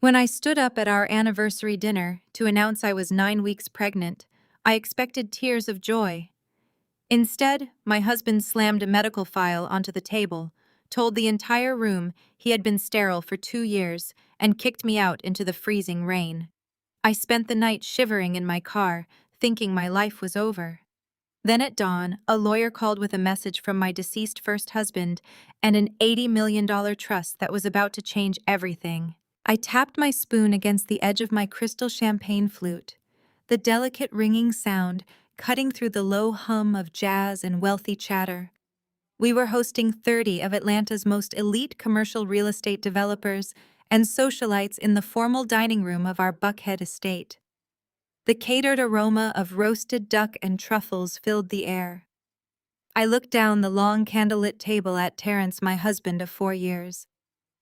When I stood up at our anniversary dinner to announce I was 9 weeks pregnant, I expected tears of joy. Instead, my husband slammed a medical file onto the table, told the entire room he had been sterile for 2 years, and kicked me out into the freezing rain. I spent the night shivering in my car, thinking my life was over. Then at dawn, a lawyer called with a message from my deceased first husband and an $80 million trust that was about to change everything. I tapped my spoon against the edge of my crystal champagne flute, the delicate ringing sound cutting through the low hum of jazz and wealthy chatter. We were hosting 30 of Atlanta's most elite commercial real estate developers and socialites in the formal dining room of our Buckhead estate. The catered aroma of roasted duck and truffles filled the air. I looked down the long candlelit table at Terrence, my husband of 4 years.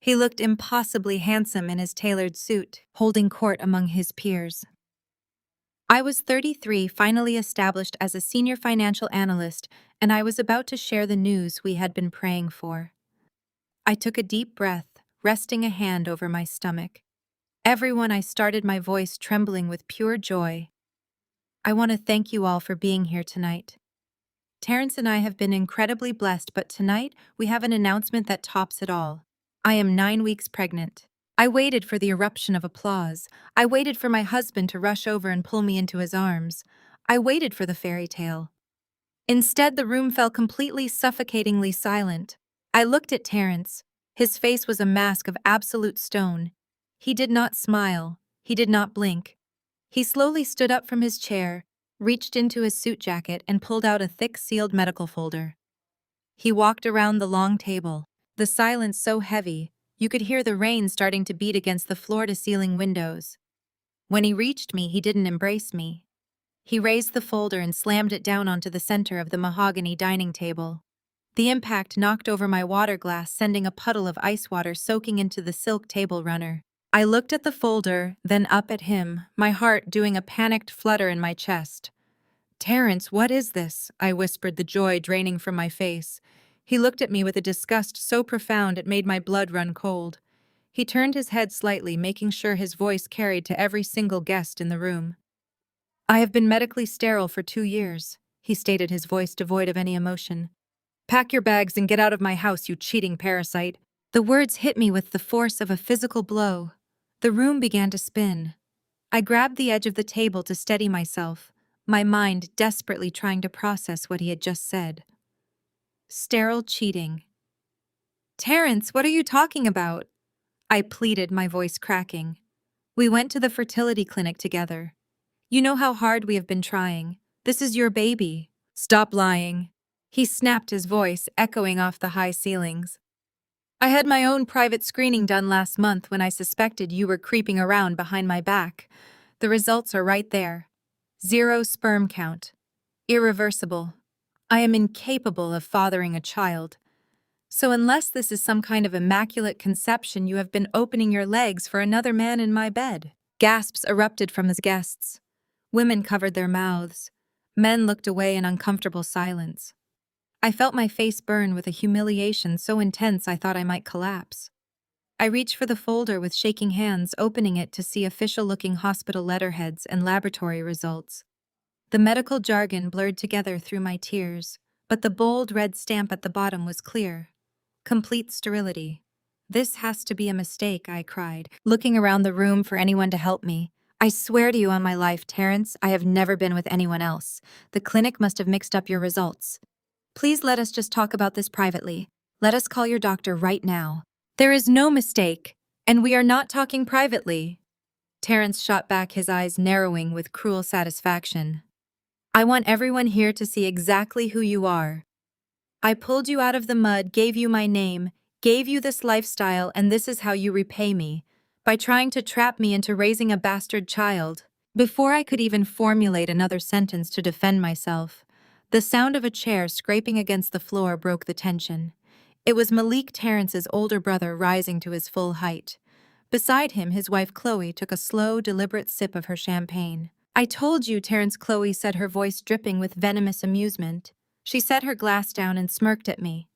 He looked impossibly handsome in his tailored suit, holding court among his peers. I was 33, finally established as a senior financial analyst, and I was about to share the news we had been praying for. I took a deep breath, resting a hand over my stomach. Everyone, I started, my voice trembling with pure joy. I want to thank you all for being here tonight. Terrence and I have been incredibly blessed, but tonight we have an announcement that tops it all. I am 9 weeks pregnant. I waited for the eruption of applause. I waited for my husband to rush over and pull me into his arms. I waited for the fairy tale. Instead, the room fell completely suffocatingly silent. I looked at Terrence. His face was a mask of absolute stone. He did not smile. He did not blink. He slowly stood up from his chair, reached into his suit jacket, and pulled out a thick sealed medical folder. He walked around the long table, the silence so heavy, you could hear the rain starting to beat against the floor-to-ceiling windows. When he reached me, he didn't embrace me. He raised the folder and slammed it down onto the center of the mahogany dining table. The impact knocked over my water glass, sending a puddle of ice water soaking into the silk table runner. I looked at the folder, then up at him, my heart doing a panicked flutter in my chest. "Terrence, what is this?" I whispered, the joy draining from my face. He looked at me with a disgust so profound it made my blood run cold. He turned his head slightly, making sure his voice carried to every single guest in the room. "I have been medically sterile for 2 years," he stated, his voice devoid of any emotion. "Pack your bags and get out of my house, you cheating parasite." The words hit me with the force of a physical blow. The room began to spin. I grabbed the edge of the table to steady myself, my mind desperately trying to process what he had just said. Sterile cheating. "Terrence, what are you talking about?" I pleaded, my voice cracking. "We went to the fertility clinic together. You know how hard we have been trying. This is your baby." "Stop lying." He snapped, his voice echoing off the high ceilings. "I had my own private screening done last month when I suspected you were creeping around behind my back. The results are right there. 0 sperm count. Irreversible. I am incapable of fathering a child. So unless this is some kind of immaculate conception, you have been opening your legs for another man in my bed." Gasps erupted from the guests. Women covered their mouths. Men looked away in uncomfortable silence. I felt my face burn with a humiliation so intense I thought I might collapse. I reached for the folder with shaking hands, opening it to see official-looking hospital letterheads and laboratory results. The medical jargon blurred together through my tears, but the bold red stamp at the bottom was clear. Complete sterility. "This has to be a mistake," I cried, looking around the room for anyone to help me. "I swear to you on my life, Terrence, I have never been with anyone else. The clinic must have mixed up your results. Please let us just talk about this privately. Let us call your doctor right now." "There is no mistake, and we are not talking privately." Terrence shot back, his eyes narrowing with cruel satisfaction. "I want everyone here to see exactly who you are. I pulled you out of the mud, gave you my name, gave you this lifestyle, and this is how you repay me, by trying to trap me into raising a bastard child." Before I could even formulate another sentence to defend myself, the sound of a chair scraping against the floor broke the tension. It was Malik, Terrence's older brother, rising to his full height. Beside him, his wife Chloe took a slow, deliberate sip of her champagne. "I told you," Terrence, Chloe said, her voice dripping with venomous amusement. She set her glass down and smirked at me.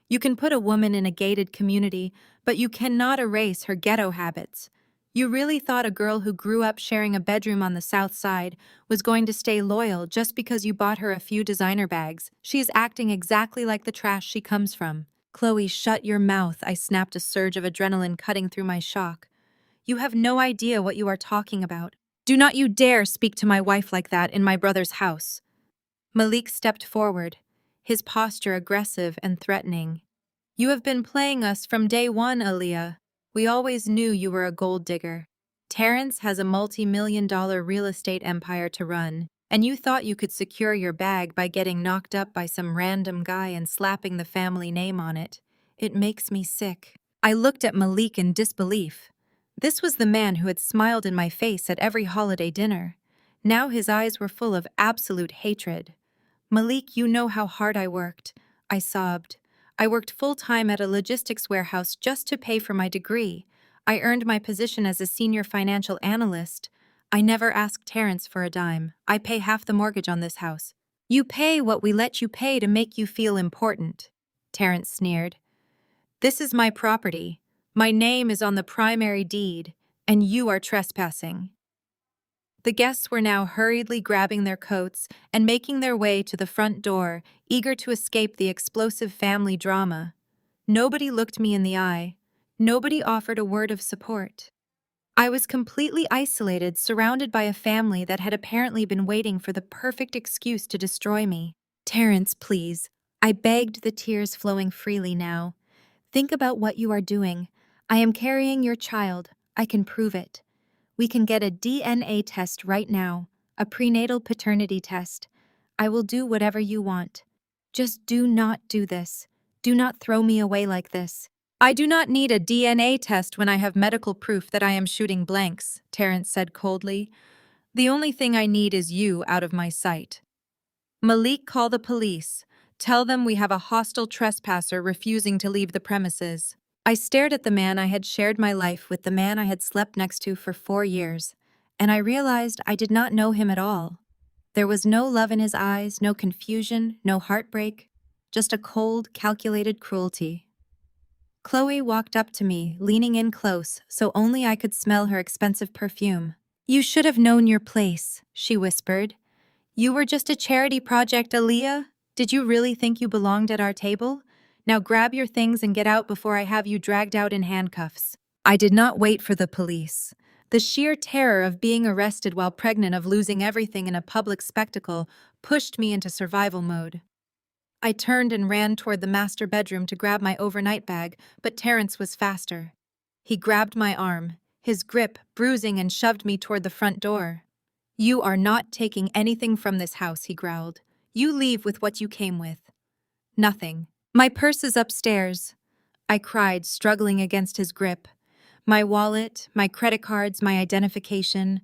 "You can put a woman in a gated community, but you cannot erase her ghetto habits. You really thought a girl who grew up sharing a bedroom on the South Side was going to stay loyal just because you bought her a few designer bags? She is acting exactly like the trash she comes from. Chloe, shut your mouth, I snapped, a surge of adrenaline cutting through my shock. You have no idea what you are talking about. Do not you dare speak to my wife like that in my brother's house. Malik stepped forward, his posture aggressive and threatening. You have been playing us from day one, Aaliyah. We always knew you were a gold digger. Terrence has a multi-million-dollar real estate empire to run, and you thought you could secure your bag by getting knocked up by some random guy and slapping the family name on it. It makes me sick. I looked at Malik in disbelief. This was the man who had smiled in my face at every holiday dinner. Now his eyes were full of absolute hatred. Malik, you know how hard I worked. I sobbed. I worked full-time at a logistics warehouse just to pay for my degree. I earned my position as a senior financial analyst. I never asked Terrence for a dime. I pay half the mortgage on this house. You pay what we let you pay to make you feel important, Terrence sneered. This is my property. My name is on the primary deed, and you are trespassing. The guests were now hurriedly grabbing their coats and making their way to the front door, eager to escape the explosive family drama. Nobody looked me in the eye. Nobody offered a word of support. I was completely isolated, surrounded by a family that had apparently been waiting for the perfect excuse to destroy me. Terrence, please. I begged, the tears flowing freely now. Think about what you are doing. I am carrying your child. I can prove it. We can get a DNA test right now, a prenatal paternity test. I will do whatever you want. Just do not do this. Do not throw me away like this. I do not need a DNA test when I have medical proof that I am shooting blanks, Terrence said coldly. The only thing I need is you out of my sight. Malik, call the police. Tell them we have a hostile trespasser refusing to leave the premises. I stared at the man I had shared my life with, the man I had slept next to for 4 years, and I realized I did not know him at all. There was no love in his eyes, no confusion, no heartbreak, just a cold, calculated cruelty. Chloe walked up to me, leaning in close so only I could smell her expensive perfume. You should have known your place, she whispered. You were just a charity project, Aaliyah. Did you really think you belonged at our table? Now grab your things and get out before I have you dragged out in handcuffs. I did not wait for the police. The sheer terror of being arrested while pregnant, of losing everything in a public spectacle, pushed me into survival mode. I turned and ran toward the master bedroom to grab my overnight bag, but Terrence was faster. He grabbed my arm, his grip bruising, and shoved me toward the front door. You are not taking anything from this house, he growled. You leave with what you came with. Nothing. My purse is upstairs, I cried, struggling against his grip. My wallet, my credit cards, my identification.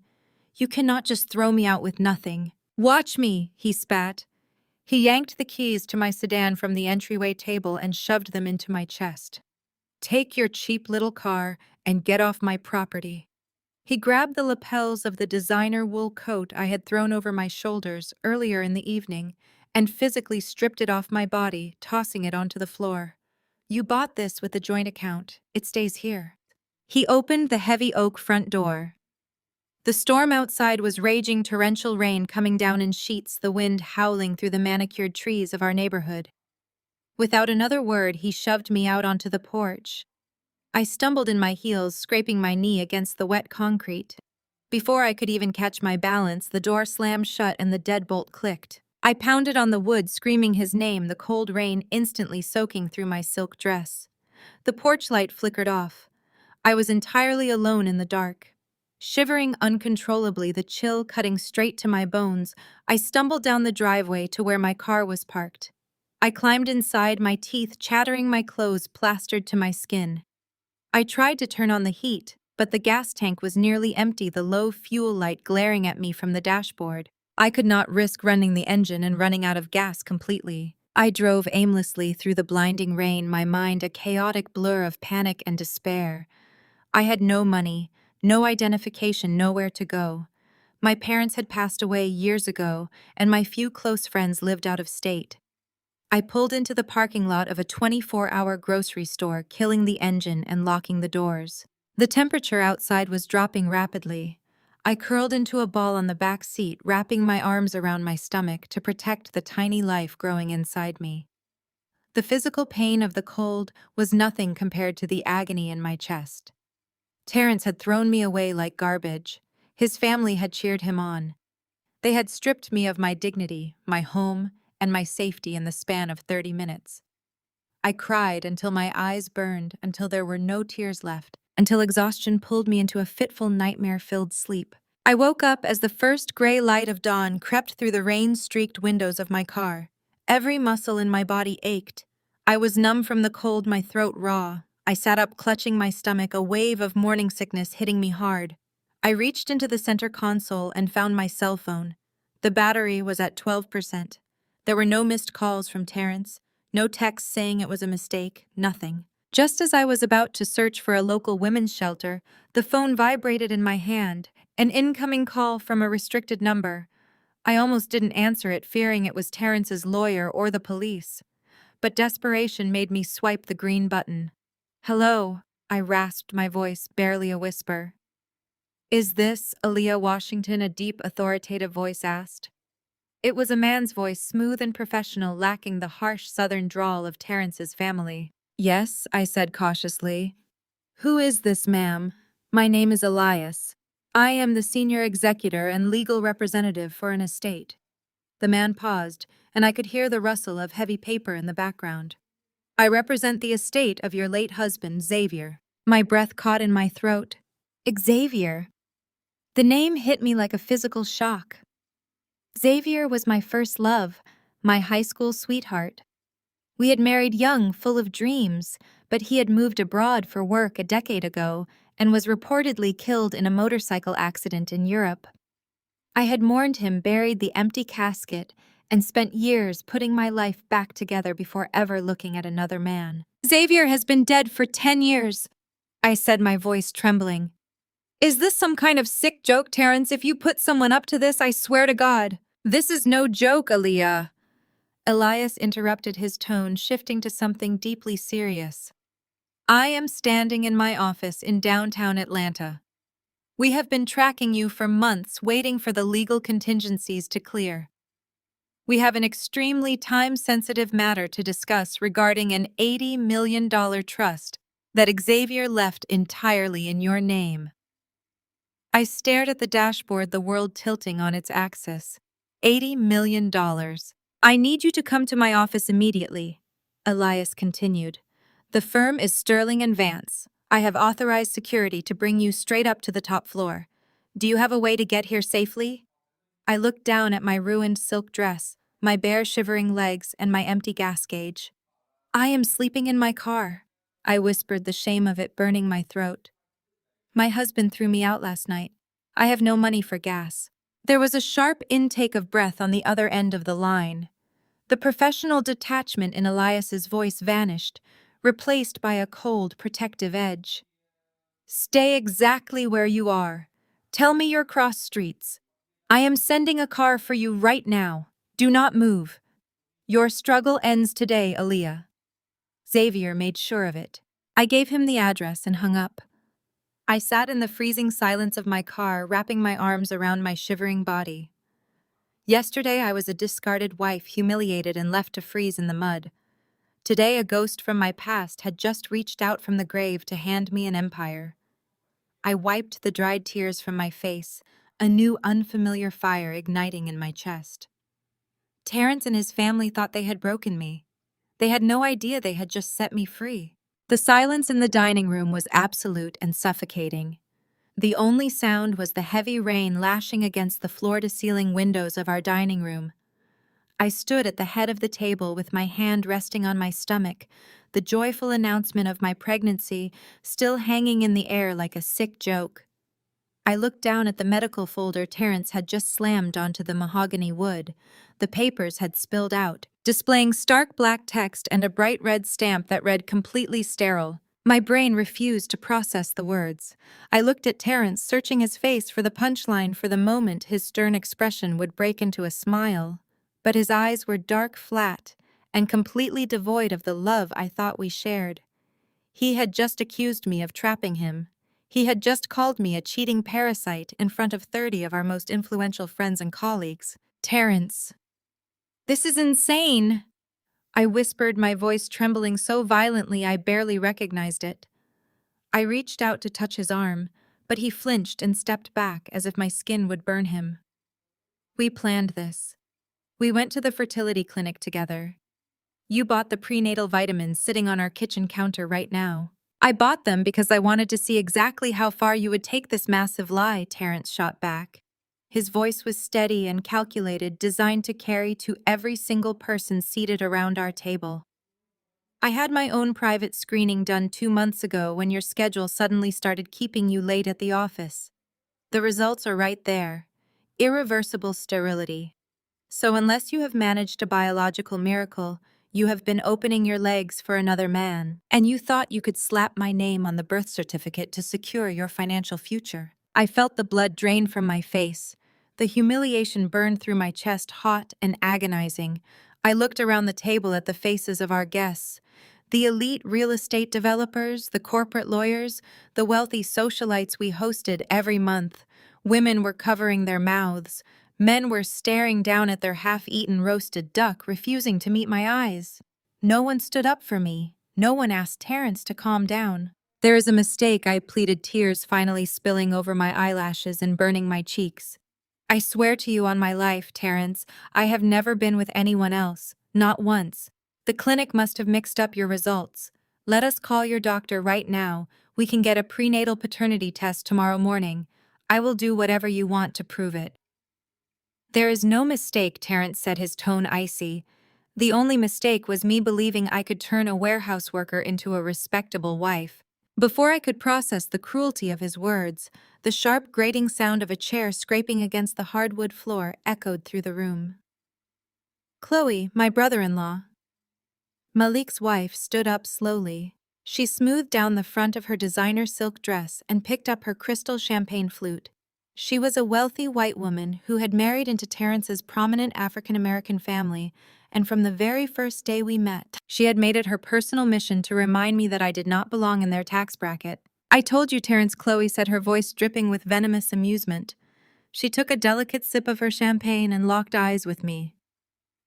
You cannot just throw me out with nothing. Watch me, he spat. He yanked the keys to my sedan from the entryway table and shoved them into my chest. Take your cheap little car and get off my property. He grabbed the lapels of the designer wool coat I had thrown over my shoulders earlier in the evening and physically stripped it off my body, tossing it onto the floor. You bought this with a joint account. It stays here. He opened the heavy oak front door. The storm outside was raging, torrential rain coming down in sheets, the wind howling through the manicured trees of our neighborhood. Without another word, he shoved me out onto the porch. I stumbled in my heels, scraping my knee against the wet concrete. Before I could even catch my balance, the door slammed shut and the deadbolt clicked. I pounded on the wood, screaming his name, the cold rain instantly soaking through my silk dress. The porch light flickered off. I was entirely alone in the dark. Shivering uncontrollably, the chill cutting straight to my bones, I stumbled down the driveway to where my car was parked. I climbed inside, my teeth chattering, my clothes plastered to my skin. I tried to turn on the heat, but the gas tank was nearly empty, the low fuel light glaring at me from the dashboard. I could not risk running the engine and running out of gas completely. I drove aimlessly through the blinding rain, my mind a chaotic blur of panic and despair. I had no money, no identification, nowhere to go. My parents had passed away years ago, and my few close friends lived out of state. I pulled into the parking lot of a 24-hour grocery store, killing the engine and locking the doors. The temperature outside was dropping rapidly. I curled into a ball on the back seat, wrapping my arms around my stomach to protect the tiny life growing inside me. The physical pain of the cold was nothing compared to the agony in my chest. Terrence had thrown me away like garbage. His family had cheered him on. They had stripped me of my dignity, my home, and my safety in the span of 30 minutes. I cried until my eyes burned, until there were no tears left, until exhaustion pulled me into a fitful nightmare-filled sleep. I woke up as the first gray light of dawn crept through the rain-streaked windows of my car. Every muscle in my body ached. I was numb from the cold, my throat raw. I sat up clutching my stomach, a wave of morning sickness hitting me hard. I reached into the center console and found my cell phone. The battery was at 12%. There were no missed calls from Terrence, no texts saying it was a mistake, nothing. Just as I was about to search for a local women's shelter, the phone vibrated in my hand, an incoming call from a restricted number. I almost didn't answer it, fearing it was Terrence's lawyer or the police. But desperation made me swipe the green button. "Hello," I rasped, my voice barely a whisper. "Is this Aaliyah Washington?" a deep, authoritative voice asked. It was a man's voice, smooth and professional, lacking the harsh southern drawl of Terrence's family. "Yes," I said cautiously. "Who is this, ma'am?" "My name is Elias. I am the senior executor and legal representative for an estate." The man paused, and I could hear the rustle of heavy paper in the background. "I represent the estate of your late husband, Xavier." My breath caught in my throat. Xavier. The name hit me like a physical shock. Xavier was my first love, my high school sweetheart. We had married young, full of dreams, but he had moved abroad for work a decade ago and was reportedly killed in a motorcycle accident in Europe. I had mourned him, buried the empty casket, and spent years putting my life back together before ever looking at another man. "Xavier has been dead for 10 years, I said, my voice trembling. "Is this some kind of sick joke, Terrence? If you put someone up to this, I swear to God." "This is no joke, Aaliyah." Elias interrupted, his tone shifting to something deeply serious. "I am standing in my office in downtown Atlanta. We have been tracking you for months, waiting for the legal contingencies to clear. We have an extremely time-sensitive matter to discuss regarding an $80 million trust that Xavier left entirely in your name." I stared at the dashboard, the world tilting on its axis. $80 million. "I need you to come to my office immediately," Elias continued. "The firm is Sterling and Vance. I have authorized security to bring you straight up to the top floor. Do you have a way to get here safely?" I looked down at my ruined silk dress, my bare shivering legs, and my empty gas gauge. "I am sleeping in my car," I whispered, the shame of it burning my throat. "My husband threw me out last night. I have no money for gas." There was a sharp intake of breath on the other end of the line. The professional detachment in Elias's voice vanished, replaced by a cold, protective edge. "Stay exactly where you are. Tell me your cross streets. I am sending a car for you right now. Do not move. Your struggle ends today, Aaliyah." Xavier made sure of it. I gave him the address and hung up. I sat in the freezing silence of my car, wrapping my arms around my shivering body. Yesterday I was a discarded wife, humiliated and left to freeze in the mud. Today a ghost from my past had just reached out from the grave to hand me an empire. I wiped the dried tears from my face, a new unfamiliar fire igniting in my chest. Terrence and his family thought they had broken me. They had no idea they had just set me free. The silence in the dining room was absolute and suffocating. The only sound was the heavy rain lashing against the floor-to-ceiling windows of our dining room. I stood at the head of the table with my hand resting on my stomach, the joyful announcement of my pregnancy still hanging in the air like a sick joke. I looked down at the medical folder Terrence had just slammed onto the mahogany wood. The papers had spilled out, displaying stark black text and a bright red stamp that read "completely sterile." My brain refused to process the words. I looked at Terrence, searching his face for the punchline. For the moment, his stern expression would break into a smile. But his eyes were dark, flat, and completely devoid of the love I thought we shared. He had just accused me of trapping him. He had just called me a cheating parasite in front of 30 of our most influential friends and colleagues. Terrence. This is insane! I whispered, my voice trembling so violently I barely recognized it. I reached out to touch his arm, but he flinched and stepped back as if my skin would burn him. We planned this. We went to the fertility clinic together. You bought the prenatal vitamins sitting on our kitchen counter right now. I bought them because I wanted to see exactly how far you would take this massive lie, Terrence shot back. His voice was steady and calculated, designed to carry to every single person seated around our table. I had my own private screening done 2 months ago when your schedule suddenly started keeping you late at the office. The results are right there. Irreversible sterility. So unless you have managed a biological miracle, you have been opening your legs for another man, and you thought you could slap my name on the birth certificate to secure your financial future. I felt the blood drain from my face. The humiliation burned through my chest, hot and agonizing. I looked around the table at the faces of our guests. The elite real estate developers, the corporate lawyers, the wealthy socialites we hosted every month. Women were covering their mouths. Men were staring down at their half-eaten roasted duck, refusing to meet my eyes. No one stood up for me. No one asked Terrence to calm down. There is a mistake, I pleaded, tears finally spilling over my eyelashes and burning my cheeks. I swear to you on my life, Terrence, I have never been with anyone else. Not once. The clinic must have mixed up your results. Let us call your doctor right now. We can get a prenatal paternity test tomorrow morning. I will do whatever you want to prove it. There is no mistake, Terrence said, his tone icy. The only mistake was me believing I could turn a warehouse worker into a respectable wife. Before I could process the cruelty of his words, the sharp grating sound of a chair scraping against the hardwood floor echoed through the room. Chloe, my brother-in-law. Malik's wife stood up slowly. She smoothed down the front of her designer silk dress and picked up her crystal champagne flute. She was a wealthy white woman who had married into Terrence's prominent African-American family, and from the very first day we met, she had made it her personal mission to remind me that I did not belong in their tax bracket. I told you, Terrence, Chloe said, her voice dripping with venomous amusement. She took a delicate sip of her champagne and locked eyes with me.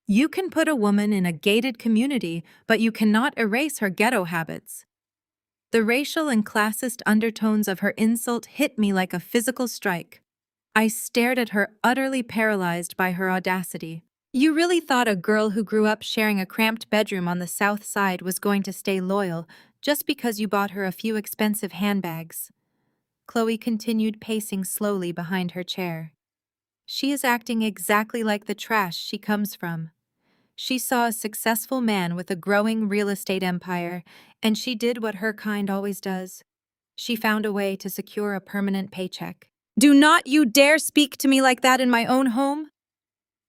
You can put a woman in a gated community, but you cannot erase her ghetto habits. The racial and classist undertones of her insult hit me like a physical strike. I stared at her, utterly paralyzed by her audacity. You really thought a girl who grew up sharing a cramped bedroom on the South Side was going to stay loyal just because you bought her a few expensive handbags? Chloe continued, pacing slowly behind her chair. She is acting exactly like the trash she comes from. She saw a successful man with a growing real estate empire, and she did what her kind always does. She found a way to secure a permanent paycheck. Do not you dare speak to me like that in my own home!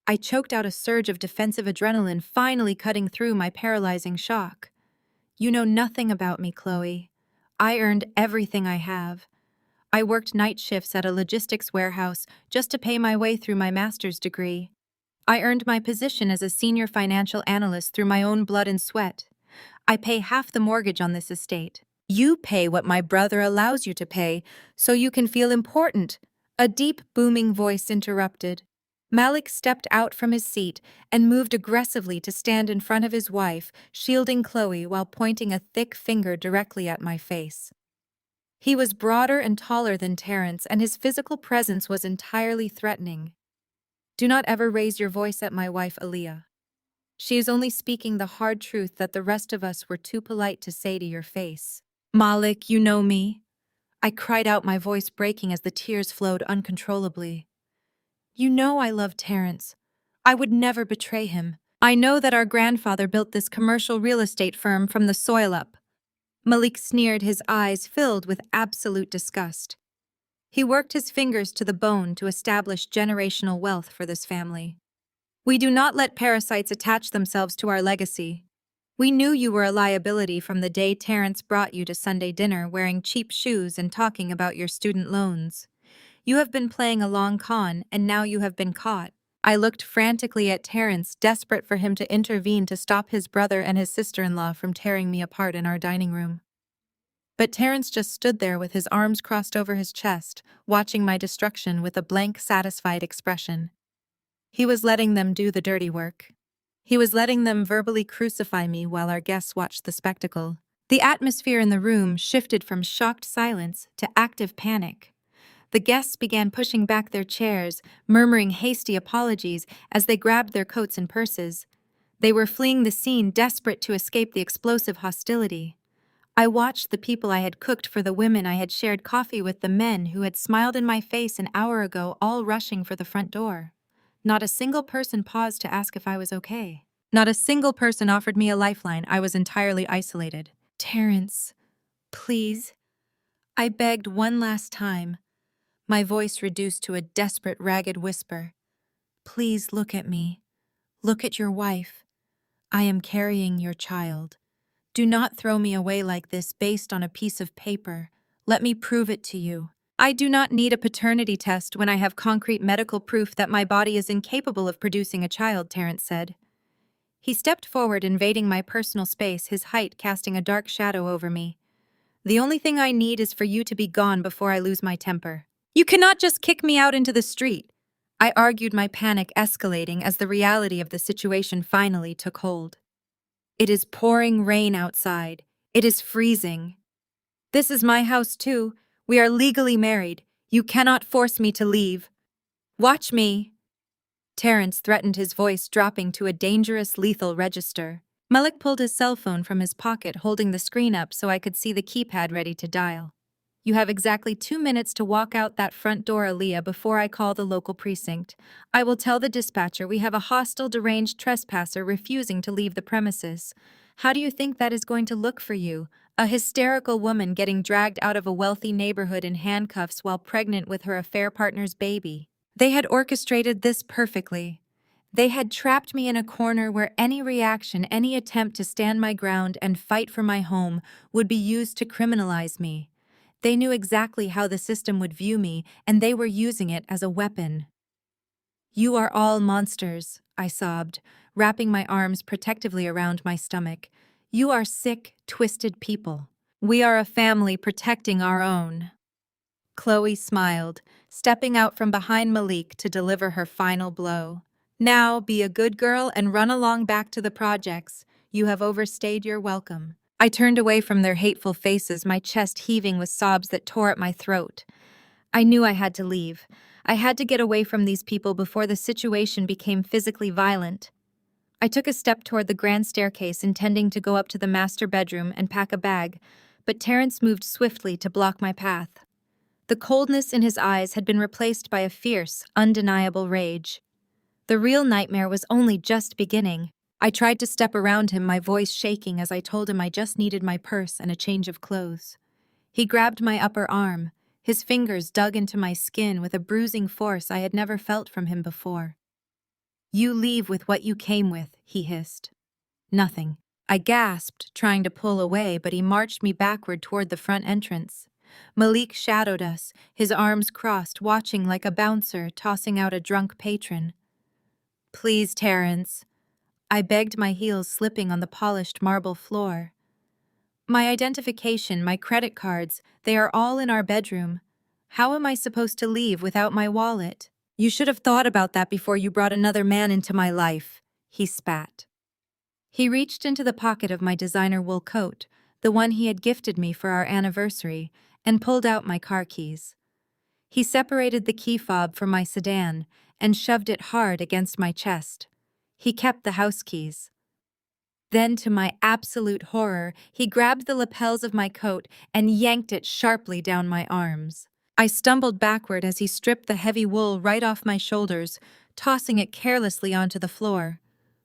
I choked out a surge of defensive adrenaline, finally cutting through my paralyzing shock. You know nothing about me, Chloe. I earned everything I have. I worked night shifts at a logistics warehouse just to pay my way through my master's degree. I earned my position as a senior financial analyst through my own blood and sweat. I pay half the mortgage on this estate. You pay what my brother allows you to pay, so you can feel important. A deep, booming voice interrupted. Malik stepped out from his seat and moved aggressively to stand in front of his wife, shielding Chloe while pointing a thick finger directly at my face. He was broader and taller than Terrence, and his physical presence was entirely threatening. Do not ever raise your voice at my wife, Aaliyah. She is only speaking the hard truth that the rest of us were too polite to say to your face. Malik, you know me. I cried out, my voice breaking as the tears flowed uncontrollably. You know I love Terrence. I would never betray him. I know that our grandfather built this commercial real estate firm from the soil up. Malik sneered, his eyes filled with absolute disgust. He worked his fingers to the bone to establish generational wealth for this family. We do not let parasites attach themselves to our legacy. We knew you were a liability from the day Terrence brought you to Sunday dinner wearing cheap shoes and talking about your student loans. You have been playing a long con, and now you have been caught. I looked frantically at Terrence, desperate for him to intervene to stop his brother and his sister-in-law from tearing me apart in our dining room. But Terrence just stood there with his arms crossed over his chest, watching my destruction with a blank, satisfied expression. He was letting them do the dirty work. He was letting them verbally crucify me while our guests watched the spectacle. The atmosphere in the room shifted from shocked silence to active panic. The guests began pushing back their chairs, murmuring hasty apologies as they grabbed their coats and purses. They were fleeing the scene, desperate to escape the explosive hostility. I watched the people I had cooked for, the women I had shared coffee with, the men who had smiled in my face an hour ago, all rushing for the front door. Not a single person paused to ask if I was okay. Not a single person offered me a lifeline. I was entirely isolated. "Terrence, please," I begged one last time, my voice reduced to a desperate, ragged whisper. "Please look at me. Look at your wife. I am carrying your child. Do not throw me away like this based on a piece of paper. Let me prove it to you. I do not need a paternity test when I have concrete medical proof that my body is incapable of producing a child," Terrence said. He stepped forward, invading my personal space, his height casting a dark shadow over me. "The only thing I need is for you to be gone before I lose my temper. You cannot just kick me out into the street." I argued, my panic escalating as the reality of the situation finally took hold. "It is pouring rain outside. It is freezing. This is my house too. We are legally married. You cannot force me to leave. Watch me." Terrence threatened, his voice dropping to a dangerous, lethal register. Malik pulled his cell phone from his pocket, holding the screen up so I could see the keypad ready to dial. "You have exactly 2 minutes to walk out that front door, Aaliyah, before I call the local precinct. I will tell the dispatcher we have a hostile, deranged trespasser refusing to leave the premises. How do you think that is going to look for you? A hysterical woman getting dragged out of a wealthy neighborhood in handcuffs while pregnant with her affair partner's baby." They had orchestrated this perfectly. They had trapped me in a corner where any reaction, any attempt to stand my ground and fight for my home would be used to criminalize me. They knew exactly how the system would view me, and they were using it as a weapon. "You are all monsters," I sobbed, wrapping my arms protectively around my stomach. "You are sick, twisted people. We are a family protecting our own." Chloe smiled, stepping out from behind Malik to deliver her final blow. "Now be a good girl and run along back to the projects. You have overstayed your welcome." I turned away from their hateful faces, my chest heaving with sobs that tore at my throat. I knew I had to leave. I had to get away from these people before the situation became physically violent. I took a step toward the grand staircase, intending to go up to the master bedroom and pack a bag, but Terrence moved swiftly to block my path. The coldness in his eyes had been replaced by a fierce, undeniable rage. The real nightmare was only just beginning. I tried to step around him, my voice shaking as I told him I just needed my purse and a change of clothes. He grabbed my upper arm. His fingers dug into my skin with a bruising force I had never felt from him before. "You leave with what you came with," he hissed. "Nothing." I gasped, trying to pull away, but he marched me backward toward the front entrance. Malik shadowed us, his arms crossed, watching like a bouncer tossing out a drunk patron. "Please, Terrence," I begged, my heels slipping on the polished marble floor. "My identification, my credit cards, they are all in our bedroom. How am I supposed to leave without my wallet?" "You should have thought about that before you brought another man into my life," he spat. He reached into the pocket of my designer wool coat, the one he had gifted me for our anniversary, and pulled out my car keys. He separated the key fob from my sedan and shoved it hard against my chest. He kept the house keys. Then, to my absolute horror, he grabbed the lapels of my coat and yanked it sharply down my arms. I stumbled backward as he stripped the heavy wool right off my shoulders, tossing it carelessly onto the floor.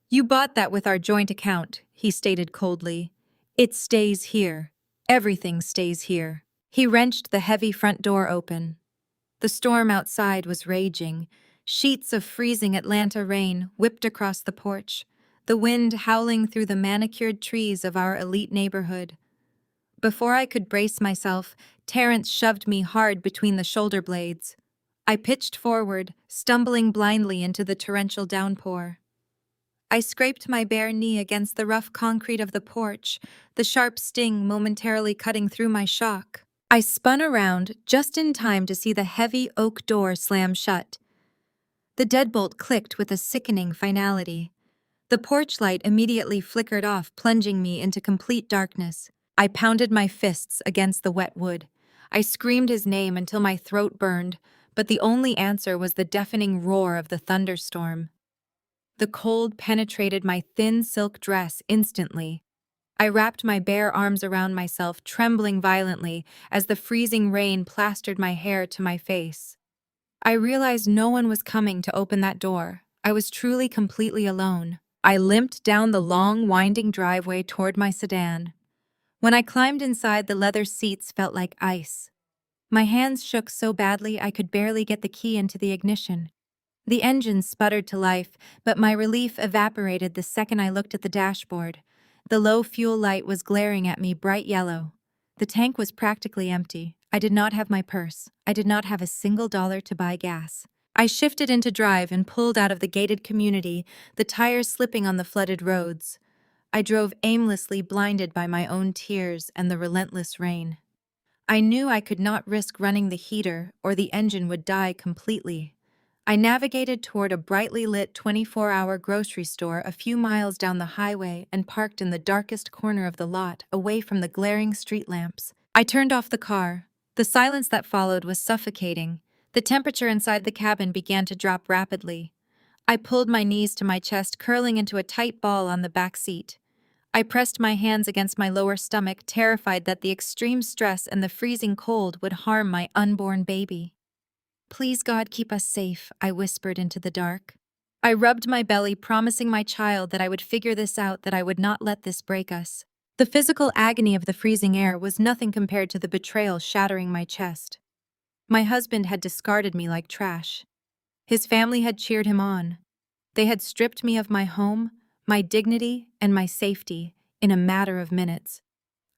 "You bought that with our joint account," he stated coldly. "It stays here. Everything stays here." He wrenched the heavy front door open. The storm outside was raging. Sheets of freezing Atlanta rain whipped across the porch, the wind howling through the manicured trees of our elite neighborhood. Before I could brace myself, Terrence shoved me hard between the shoulder blades. I pitched forward, stumbling blindly into the torrential downpour. I scraped my bare knee against the rough concrete of the porch, the sharp sting momentarily cutting through my shock. I spun around just in time to see the heavy oak door slam shut. The deadbolt clicked with a sickening finality. The porch light immediately flickered off, plunging me into complete darkness. I pounded my fists against the wet wood. I screamed his name until my throat burned, but the only answer was the deafening roar of the thunderstorm. The cold penetrated my thin silk dress instantly. I wrapped my bare arms around myself, trembling violently as the freezing rain plastered my hair to my face. I realized no one was coming to open that door. I was truly completely alone. I limped down the long, winding driveway toward my sedan. When I climbed inside, the leather seats felt like ice. My hands shook so badly I could barely get the key into the ignition. The engine sputtered to life, but my relief evaporated the second I looked at the dashboard. The low fuel light was glaring at me bright yellow. The tank was practically empty. I did not have my purse. I did not have a single dollar to buy gas. I shifted into drive and pulled out of the gated community, the tires slipping on the flooded roads. I drove aimlessly, blinded by my own tears and the relentless rain. I knew I could not risk running the heater or the engine would die completely. I navigated toward a brightly lit 24-hour grocery store a few miles down the highway and parked in the darkest corner of the lot, away from the glaring street lamps. I turned off the car. The silence that followed was suffocating. The temperature inside the cabin began to drop rapidly. I pulled my knees to my chest, curling into a tight ball on the back seat. I pressed my hands against my lower stomach, terrified that the extreme stress and the freezing cold would harm my unborn baby. "Please, God, keep us safe," I whispered into the dark. I rubbed my belly, promising my child that I would figure this out, that I would not let this break us. The physical agony of the freezing air was nothing compared to the betrayal shattering my chest. My husband had discarded me like trash. His family had cheered him on. They had stripped me of my home, my dignity, and my safety in a matter of minutes.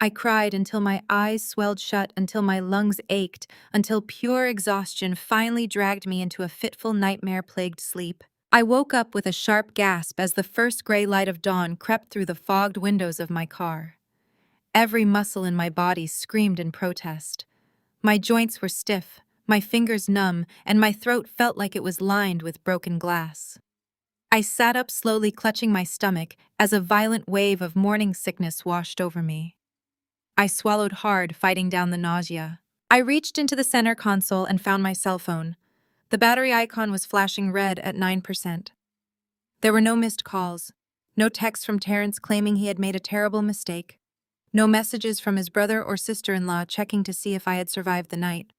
I cried until my eyes swelled shut, until my lungs ached, until pure exhaustion finally dragged me into a fitful nightmare-plagued sleep. I woke up with a sharp gasp as the first gray light of dawn crept through the fogged windows of my car. Every muscle in my body screamed in protest. My joints were stiff, my fingers numb, and my throat felt like it was lined with broken glass. I sat up slowly, clutching my stomach as a violent wave of morning sickness washed over me. I swallowed hard, fighting down the nausea. I reached into the center console and found my cell phone. The battery icon was flashing red at 9%. There were no missed calls, no texts from Terrence claiming he had made a terrible mistake, no messages from his brother or sister-in-law checking to see if I had survived the night.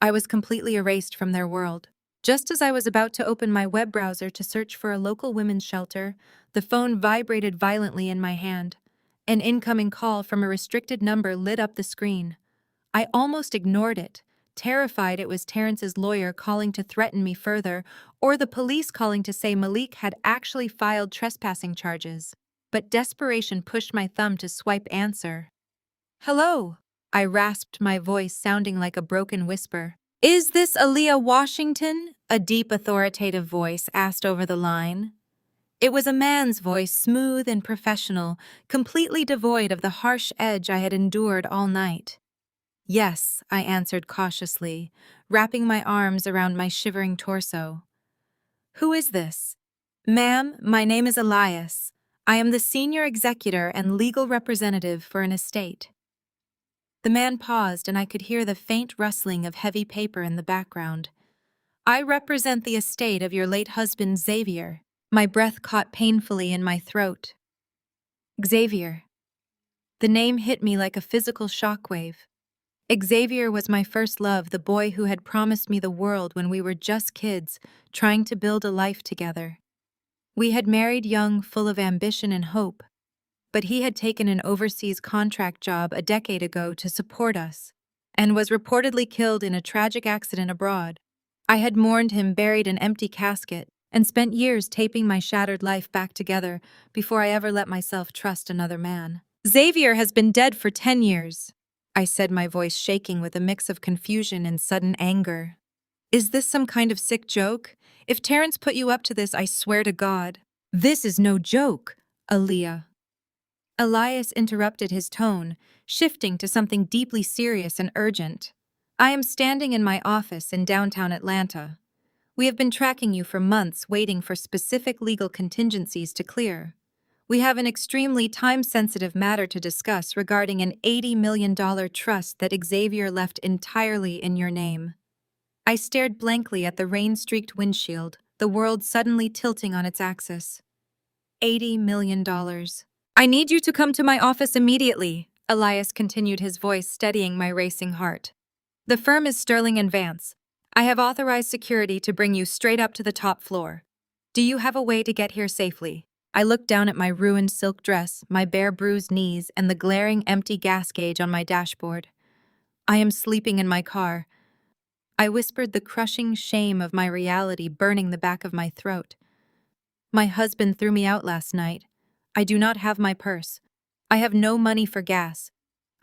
I was completely erased from their world. Just as I was about to open my web browser to search for a local women's shelter, the phone vibrated violently in my hand. An incoming call from a restricted number lit up the screen. I almost ignored it, terrified it was Terrence's lawyer calling to threaten me further, or the police calling to say Malik had actually filed trespassing charges. But desperation pushed my thumb to swipe answer. "Hello," I rasped, my voice sounding like a broken whisper. "Is this Aaliyah Washington?" a deep, authoritative voice asked over the line. It was a man's voice, smooth and professional, completely devoid of the harsh edge I had endured all night. "Yes," I answered cautiously, wrapping my arms around my shivering torso. "Who is this?" "Ma'am, my name is Elias. I am the senior executor and legal representative for an estate." The man paused, and I could hear the faint rustling of heavy paper in the background. "I represent the estate of your late husband, Xavier." My breath caught painfully in my throat. Xavier. The name hit me like a physical shockwave. Xavier was my first love, the boy who had promised me the world when we were just kids, trying to build a life together. We had married young, full of ambition and hope, but he had taken an overseas contract job a decade ago to support us, and was reportedly killed in a tragic accident abroad. I had mourned him, buried an empty casket, and spent years taping my shattered life back together before I ever let myself trust another man. "Xavier has been dead for 10 years, I said, my voice shaking with a mix of confusion and sudden anger. "Is this some kind of sick joke? If Terrence put you up to this, I swear to God." This is no joke, Aaliyah. Elias interrupted his tone, shifting to something deeply serious and urgent. I am standing in my office in downtown Atlanta. We have been tracking you for months, waiting for specific legal contingencies to clear. We have an extremely time-sensitive matter to discuss regarding an $80 million trust that Xavier left entirely in your name. I stared blankly at the rain-streaked windshield, the world suddenly tilting on its axis. $80 million. I need you to come to my office immediately, Elias continued, his voice steadying my racing heart. The firm is Sterling and Vance. I have authorized security to bring you straight up to the top floor. Do you have a way to get here safely? I looked down at my ruined silk dress, my bare bruised knees, and the glaring empty gas gauge on my dashboard. I am sleeping in my car. I whispered, the crushing shame of my reality burning the back of my throat. My husband threw me out last night. I do not have my purse. I have no money for gas.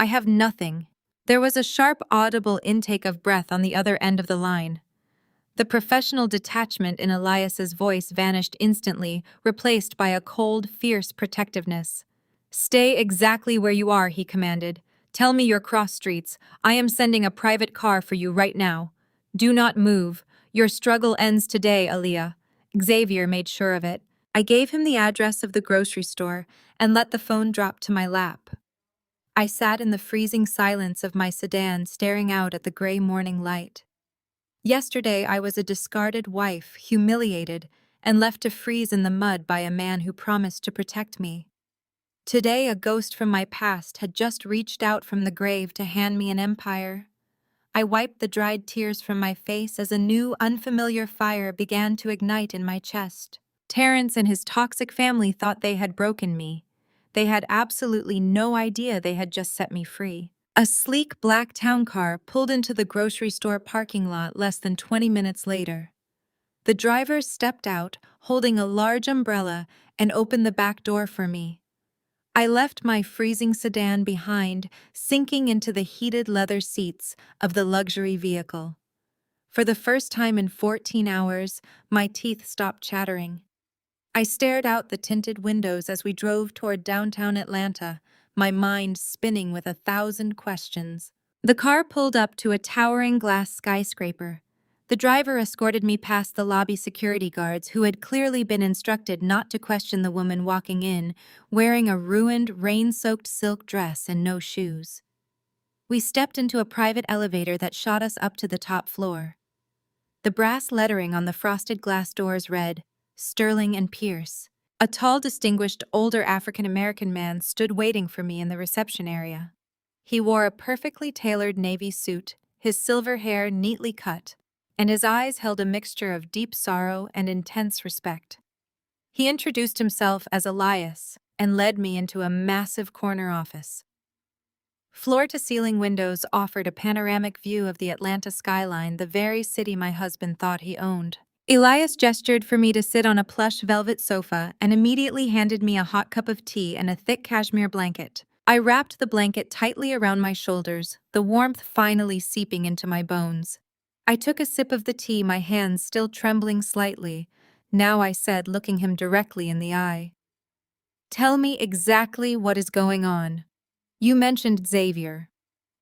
I have nothing. There was a sharp, audible intake of breath on the other end of the line. The professional detachment in Elias's voice vanished instantly, replaced by a cold, fierce protectiveness. Stay exactly where you are, he commanded. Tell me your cross streets. I am sending a private car for you right now. Do not move. Your struggle ends today, Aaliyah. Xavier made sure of it. I gave him the address of the grocery store and let the phone drop to my lap. I sat in the freezing silence of my sedan, staring out at the gray morning light. Yesterday I was a discarded wife, humiliated, and left to freeze in the mud by a man who promised to protect me. Today a ghost from my past had just reached out from the grave to hand me an empire. I wiped the dried tears from my face as a new, unfamiliar fire began to ignite in my chest. Terrence and his toxic family thought they had broken me. They had absolutely no idea they had just set me free. A sleek black town car pulled into the grocery store parking lot less than 20 minutes later. The driver stepped out, holding a large umbrella, and opened the back door for me. I left my freezing sedan behind, sinking into the heated leather seats of the luxury vehicle. For the first time in 14 hours, my teeth stopped chattering. I stared out the tinted windows as we drove toward downtown Atlanta, my mind spinning with 1,000 questions. The car pulled up to a towering glass skyscraper. The driver escorted me past the lobby security guards, who had clearly been instructed not to question the woman walking in, wearing a ruined, rain-soaked silk dress and no shoes. We stepped into a private elevator that shot us up to the top floor. The brass lettering on the frosted glass doors read, Sterling and Pierce. A tall, distinguished, older African-American man stood waiting for me in the reception area. He wore a perfectly tailored navy suit, his silver hair neatly cut, and his eyes held a mixture of deep sorrow and intense respect. He introduced himself as Elias and led me into a massive corner office. Floor-to-ceiling windows offered a panoramic view of the Atlanta skyline, the very city my husband thought he owned. Elias gestured for me to sit on a plush velvet sofa and immediately handed me a hot cup of tea and a thick cashmere blanket. I wrapped the blanket tightly around my shoulders, the warmth finally seeping into my bones. I took a sip of the tea, my hands still trembling slightly. Now I said, looking him directly in the eye, "Tell me exactly what is going on. You mentioned Xavier."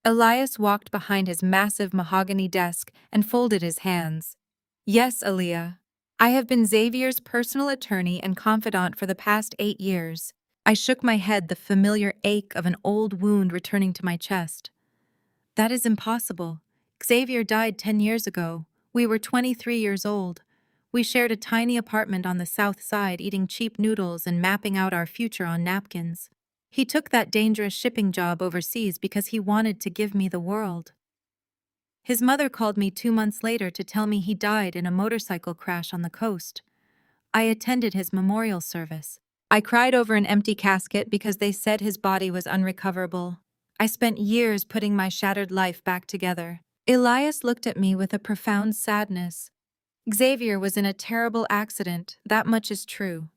Elias walked behind his massive mahogany desk and folded his hands. "Yes, Aaliyah. I have been Xavier's personal attorney and confidant for the past 8 years. I shook my head, the familiar ache of an old wound returning to my chest. That is impossible. Xavier died 10 years ago. We were 23 years old. We shared a tiny apartment on the south side, eating cheap noodles and mapping out our future on napkins. He took that dangerous shipping job overseas because he wanted to give me the world. His mother called me 2 months later to tell me he died in a motorcycle crash on the coast. I attended his memorial service. I cried over an empty casket because they said his body was unrecoverable. I spent years putting my shattered life back together." Elias looked at me with a profound sadness. "Xavier was in a terrible accident, that much is true.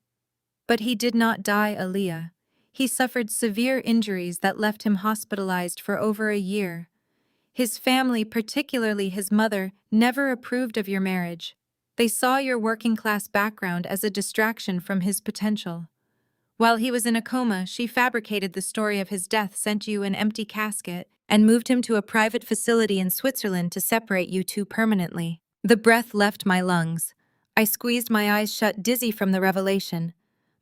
But he did not die, Aaliyah. He suffered severe injuries that left him hospitalized for over a year. His family, particularly his mother, never approved of your marriage. They saw your working-class background as a distraction from his potential. While he was in a coma, she fabricated the story of his death, sent you an empty casket, and moved him to a private facility in Switzerland to separate you two permanently. The breath left my lungs. I squeezed my eyes shut, dizzy from the revelation.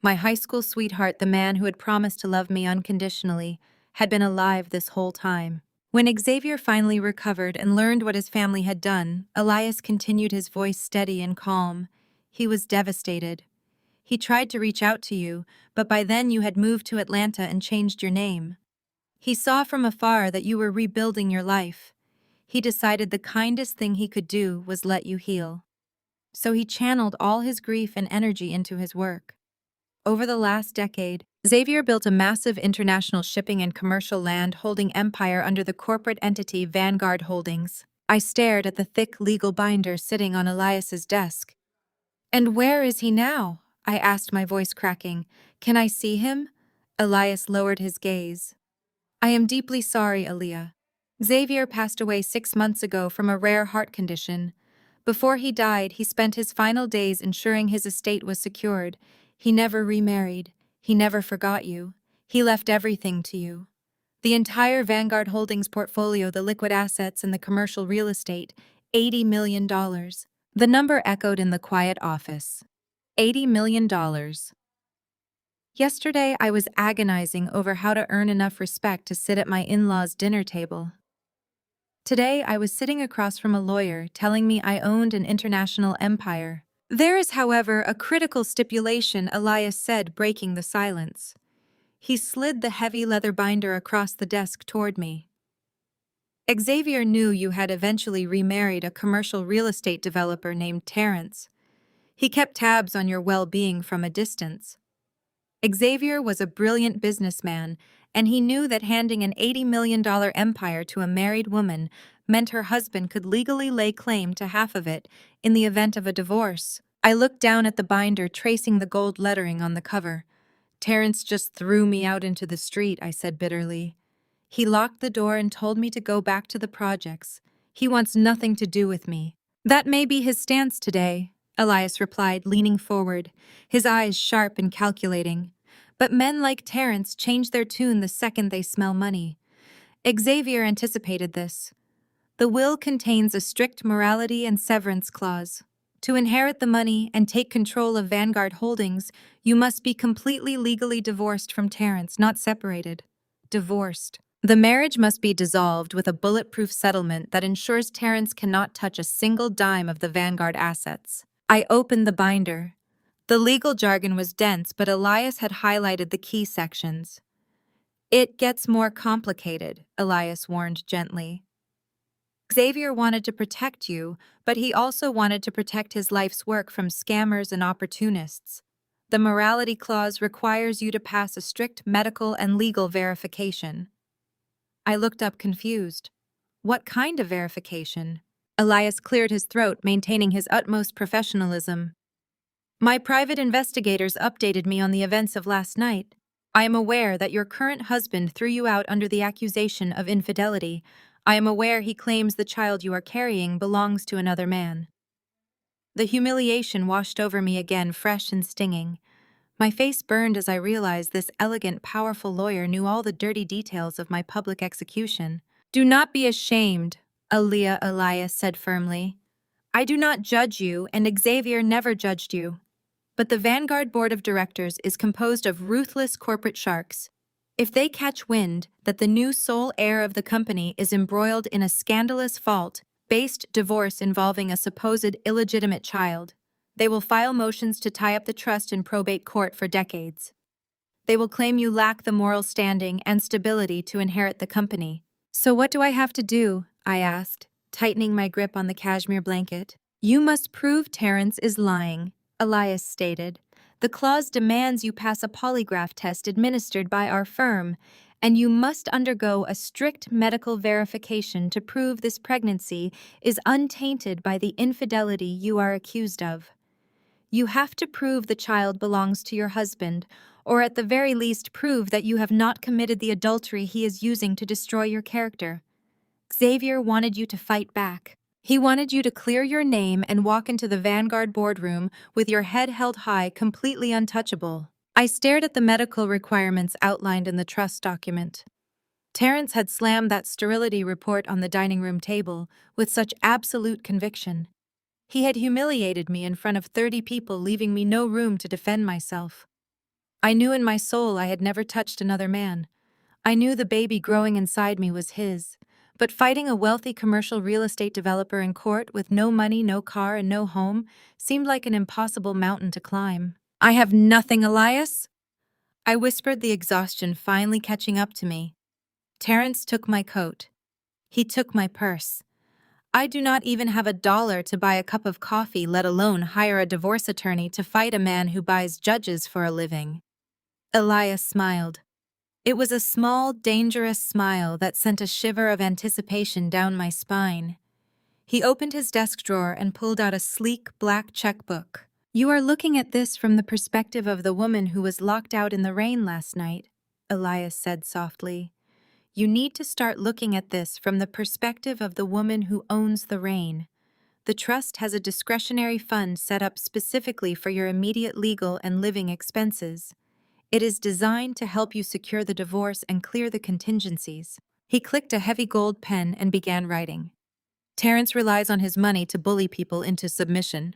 My high school sweetheart, the man who had promised to love me unconditionally, had been alive this whole time. When Xavier finally recovered and learned what his family had done, Elias continued, his voice steady and calm. He was devastated. He tried to reach out to you, but by then you had moved to Atlanta and changed your name. He saw from afar that you were rebuilding your life. He decided the kindest thing he could do was let you heal. So he channeled all his grief and energy into his work. Over the last decade, Xavier built a massive international shipping and commercial land-holding empire under the corporate entity Vanguard Holdings. I stared at the thick legal binder sitting on Elias's desk. "And where is he now?" I asked, my voice cracking. "Can I see him?" Elias lowered his gaze. "I am deeply sorry, Aaliyah. Xavier passed away 6 months ago from a rare heart condition. Before he died, he spent his final days ensuring his estate was secured. He never remarried. He never forgot you. He left everything to you. The entire Vanguard Holdings portfolio, the liquid assets and the commercial real estate, $80 million. The number echoed in the quiet office. $80 million. Yesterday, I was agonizing over how to earn enough respect to sit at my in-laws' dinner table. Today, I was sitting across from a lawyer telling me I owned an international empire. "There is, however, a critical stipulation," Elias said, breaking the silence. He slid the heavy leather binder across the desk toward me. "Xavier knew you had eventually remarried a commercial real estate developer named Terrence. He kept tabs on your well-being from a distance. Xavier was a brilliant businessman, and he knew that handing an $80 million empire to a married woman meant her husband could legally lay claim to half of it in the event of a divorce." I looked down at the binder, tracing the gold lettering on the cover. "Terrence just threw me out into the street," I said bitterly. "He locked the door and told me to go back to the projects. He wants nothing to do with me." "That may be his stance today," Elias replied, leaning forward, his eyes sharp and calculating. "But men like Terrence change their tune the second they smell money. Xavier anticipated this. The will contains a strict morality and severance clause. To inherit the money and take control of Vanguard Holdings, you must be completely legally divorced from Terrence, not separated. Divorced. The marriage must be dissolved with a bulletproof settlement that ensures Terrence cannot touch a single dime of the Vanguard assets." I opened the binder. The legal jargon was dense, but Elias had highlighted the key sections. "It gets more complicated," Elias warned gently. "Xavier wanted to protect you, but he also wanted to protect his life's work from scammers and opportunists. The morality clause requires you to pass a strict medical and legal verification." I looked up confused. "What kind of verification?" Elias cleared his throat, maintaining his utmost professionalism. "My private investigators updated me on the events of last night. I am aware that your current husband threw you out under the accusation of infidelity. I am aware he claims the child you are carrying belongs to another man." The humiliation washed over me again, fresh and stinging. My face burned as I realized this elegant, powerful lawyer knew all the dirty details of my public execution. "Do not be ashamed," Elias said firmly. "I do not judge you, and Xavier never judged you. But the Vanguard Board of Directors is composed of ruthless corporate sharks. If they catch wind that the new sole heir of the company is embroiled in a scandalous fault-based divorce involving a supposed illegitimate child, they will file motions to tie up the trust in probate court for decades. They will claim you lack the moral standing and stability to inherit the company." "So what do I have to do?" I asked, tightening my grip on the cashmere blanket. "You must prove Terrence is lying," Elias stated. "The clause demands you pass a polygraph test administered by our firm, and you must undergo a strict medical verification to prove this pregnancy is untainted by the infidelity you are accused of. You have to prove the child belongs to your husband, or at the very least prove that you have not committed the adultery he is using to destroy your character. Xavier wanted you to fight back. He wanted you to clear your name and walk into the Vanguard boardroom with your head held high, completely untouchable. I stared at the medical requirements outlined in the trust document. Terrence had slammed that sterility report on the dining room table with such absolute conviction. He had humiliated me in front of 30 people, leaving me no room to defend myself. I knew in my soul I had never touched another man. I knew the baby growing inside me was his. But fighting a wealthy commercial real estate developer in court with no money, no car, and no home seemed like an impossible mountain to climb. "I have nothing, Elias," I whispered, the exhaustion finally catching up to me. Terrence took my coat. He took my purse. I do not even have $1 to buy a cup of coffee, let alone hire a divorce attorney to fight a man who buys judges for a living. Elias smiled. It was a small, dangerous smile that sent a shiver of anticipation down my spine. He opened his desk drawer and pulled out a sleek, black checkbook. "You are looking at this from the perspective of the woman who was locked out in the rain last night," Elias said softly. "You need to start looking at this from the perspective of the woman who owns the rain. The trust has a discretionary fund set up specifically for your immediate legal and living expenses. It is designed to help you secure the divorce and clear the contingencies." He clicked a heavy gold pen and began writing. "Terrence relies on his money to bully people into submission."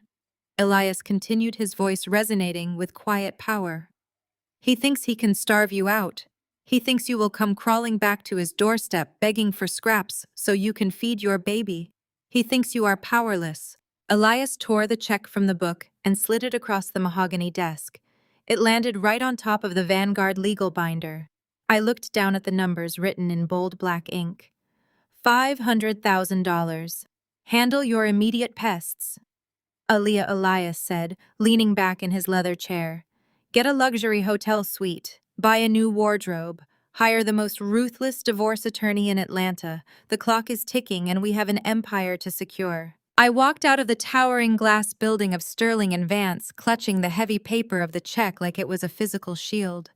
Elias continued, his voice resonating with quiet power. "He thinks he can starve you out. He thinks you will come crawling back to his doorstep begging for scraps so you can feed your baby. He thinks you are powerless." Elias tore the check from the book and slid it across the mahogany desk. It landed right on top of the Vanguard legal binder. I looked down at the numbers written in bold black ink. $500,000. "Handle your immediate pests," Elias said, leaning back in his leather chair. "Get a luxury hotel suite, buy a new wardrobe, hire the most ruthless divorce attorney in Atlanta. The clock is ticking and we have an empire to secure." I walked out of the towering glass building of Sterling and Vance, clutching the heavy paper of the check like it was a physical shield.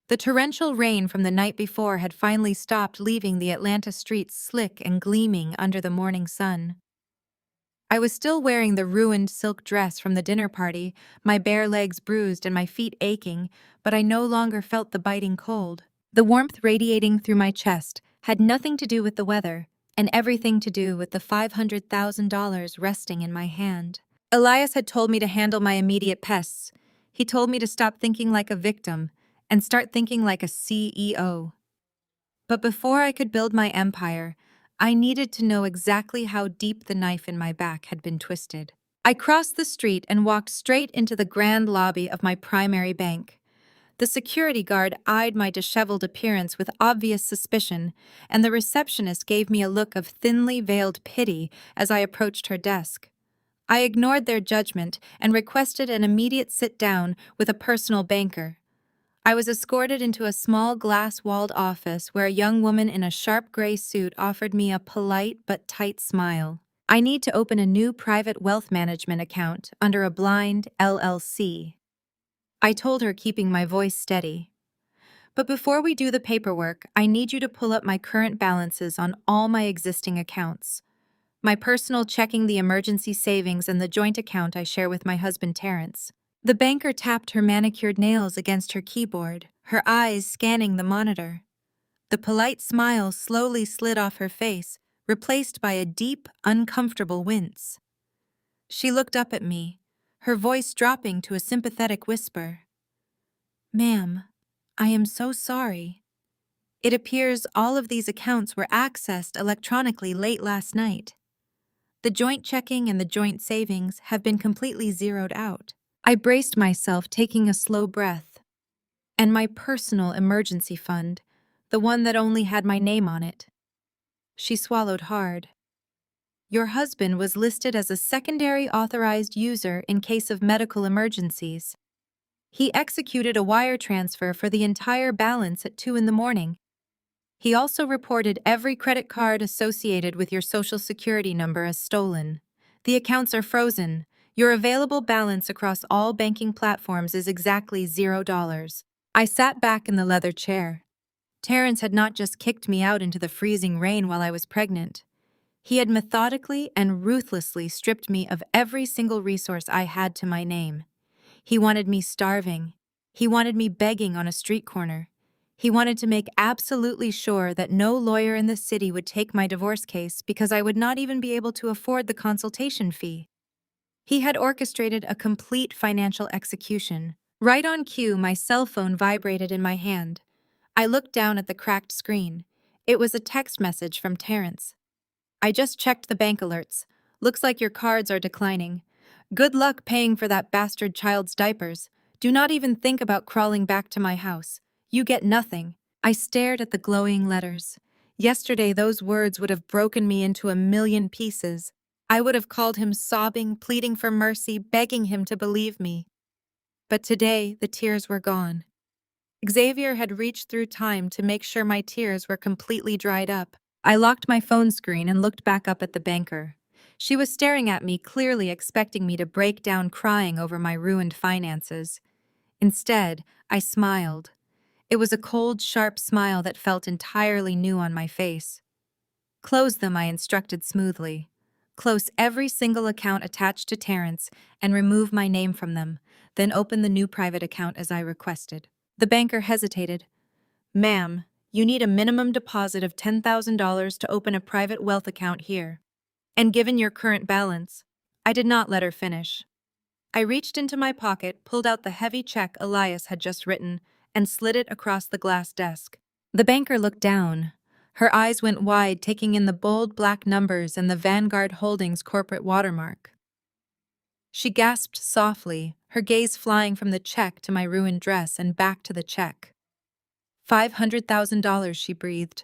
The torrential rain from the night before had finally stopped, leaving the Atlanta streets slick and gleaming under the morning sun. I was still wearing the ruined silk dress from the dinner party, my bare legs bruised and my feet aching, but I no longer felt the biting cold. The warmth radiating through my chest had nothing to do with the weather, and everything to do with the $500,000 resting in my hand. Elias had told me to handle my immediate pests. He told me to stop thinking like a victim and start thinking like a CEO. But before I could build my empire, I needed to know exactly how deep the knife in my back had been twisted. I crossed the street and walked straight into the grand lobby of my primary bank. The security guard eyed my disheveled appearance with obvious suspicion, and the receptionist gave me a look of thinly veiled pity as I approached her desk. I ignored their judgment and requested an immediate sit-down with a personal banker. I was escorted into a small glass-walled office where a young woman in a sharp gray suit offered me a polite but tight smile. "I need to open a new private wealth management account under a blind LLC," I told her, keeping my voice steady. "But before we do the paperwork, I need you to pull up my current balances on all my existing accounts. My personal checking, the emergency savings, and the joint account I share with my husband Terrence." The banker tapped her manicured nails against her keyboard, her eyes scanning the monitor. The polite smile slowly slid off her face, replaced by a deep, uncomfortable wince. She looked up at me, her voice dropping to a sympathetic whisper. "Ma'am, I am so sorry. It appears all of these accounts were accessed electronically late last night. The joint checking and the joint savings have been completely zeroed out." I braced myself, taking a slow breath. "And my personal emergency fund, the one that only had my name on it." She swallowed hard. "Your husband was listed as a secondary authorized user in case of medical emergencies. He executed a wire transfer for the entire balance at 2 in the morning. He also reported every credit card associated with your Social Security number as stolen. The accounts are frozen. Your available balance across all banking platforms is exactly $0. I sat back in the leather chair. Terrence had not just kicked me out into the freezing rain while I was pregnant. He had methodically and ruthlessly stripped me of every single resource I had to my name. He wanted me starving. He wanted me begging on a street corner. He wanted to make absolutely sure that no lawyer in the city would take my divorce case because I would not even be able to afford the consultation fee. He had orchestrated a complete financial execution. Right on cue, my cell phone vibrated in my hand. I looked down at the cracked screen. It was a text message from Terrence. I just checked the bank alerts. Looks like your cards are declining. Good luck paying for that bastard child's diapers. Do not even think about crawling back to my house. You get nothing. I stared at the glowing letters. Yesterday, those words would have broken me into a million pieces. I would have called him sobbing, pleading for mercy, begging him to believe me. But today, the tears were gone. Xavier had reached through time to make sure my tears were completely dried up. I locked my phone screen and looked back up at the banker. She was staring at me, clearly expecting me to break down crying over my ruined finances. Instead, I smiled. It was a cold, sharp smile that felt entirely new on my face. Close them, I instructed smoothly. Close every single account attached to Terrence and remove my name from them, then open the new private account as I requested. The banker hesitated. Ma'am, you need a minimum deposit of $10,000 to open a private wealth account here. And given your current balance, I did not let her finish. I reached into my pocket, pulled out the heavy check Elias had just written, and slid it across the glass desk. The banker looked down. Her eyes went wide, taking in the bold black numbers and the Vanguard Holdings corporate watermark. She gasped softly, her gaze flying from the check to my ruined dress and back to the check. $500,000, she breathed.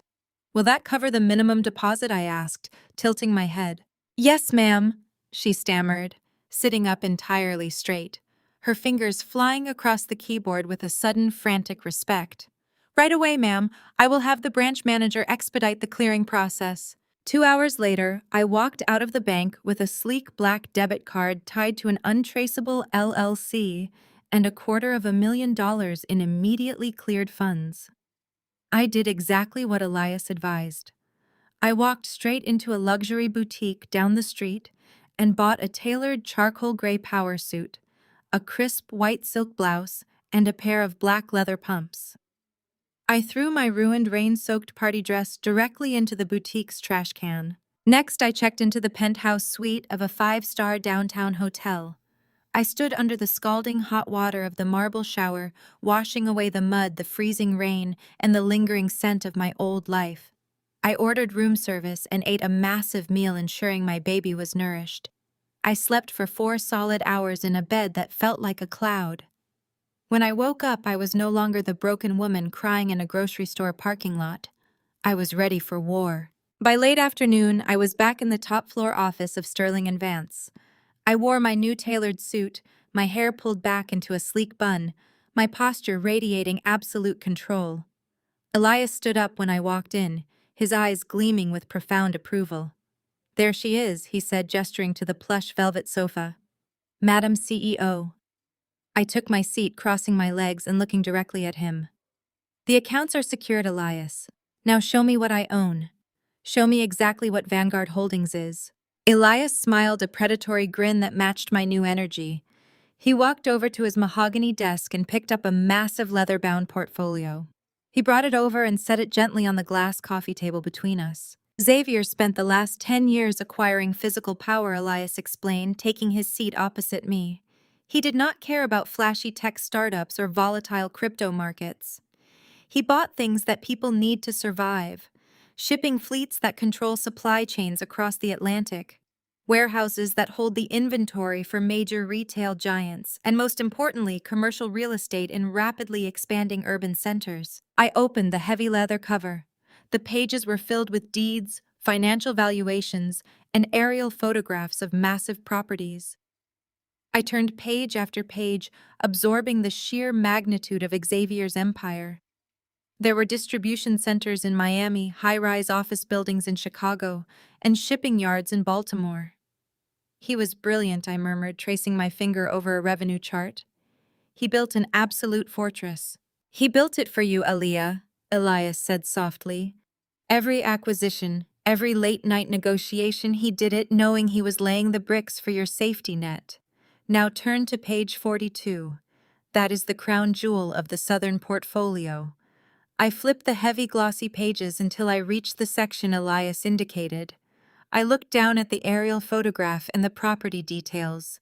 Will that cover the minimum deposit? I asked, tilting my head. Yes, ma'am, she stammered, sitting up entirely straight, her fingers flying across the keyboard with a sudden frantic respect. Right away, ma'am. I will have the branch manager expedite the clearing process. 2 hours later, I walked out of the bank with a sleek black debit card tied to an untraceable LLC and $250,000 in immediately cleared funds. I did exactly what Elias advised. I walked straight into a luxury boutique down the street and bought a tailored charcoal gray power suit, a crisp white silk blouse, and a pair of black leather pumps. I threw my ruined rain-soaked party dress directly into the boutique's trash can. Next, I checked into the penthouse suite of a 5-star downtown hotel. I stood under the scalding hot water of the marble shower, washing away the mud, the freezing rain, and the lingering scent of my old life. I ordered room service and ate a massive meal, ensuring my baby was nourished. I slept for 4 solid hours in a bed that felt like a cloud. When I woke up, I was no longer the broken woman crying in a grocery store parking lot. I was ready for war. By late afternoon, I was back in the top-floor office of Sterling & Vance. I wore my new tailored suit, my hair pulled back into a sleek bun, my posture radiating absolute control. Elias stood up when I walked in, his eyes gleaming with profound approval. There she is, he said, gesturing to the plush velvet sofa. Madam CEO. I took my seat, crossing my legs and looking directly at him. The accounts are secured, Elias. Now show me what I own. Show me exactly what Vanguard Holdings is. Elias smiled, a predatory grin that matched my new energy. He walked over to his mahogany desk and picked up a massive leather-bound portfolio. He brought it over and set it gently on the glass coffee table between us. Xavier spent the last 10 years acquiring physical power, Elias explained, taking his seat opposite me. He did not care about flashy tech startups or volatile crypto markets. He bought things that people need to survive, shipping fleets that control supply chains across the Atlantic, warehouses that hold the inventory for major retail giants, and most importantly, commercial real estate in rapidly expanding urban centers. I opened the heavy leather cover. The pages were filled with deeds, financial valuations, and aerial photographs of massive properties. I turned page after page, absorbing the sheer magnitude of Xavier's empire. There were distribution centers in Miami, high-rise office buildings in Chicago, and shipping yards in Baltimore. He was brilliant, I murmured, tracing my finger over a revenue chart. He built an absolute fortress. He built it for you, Aaliyah, Elias said softly. Every acquisition, Every late-night negotiation he did it knowing he was laying the bricks for your safety net. Now turn to page 42. That is the crown jewel of the Southern portfolio. I flipped the heavy glossy pages until I reached the section Elias indicated. I looked down at the aerial photograph and the property details.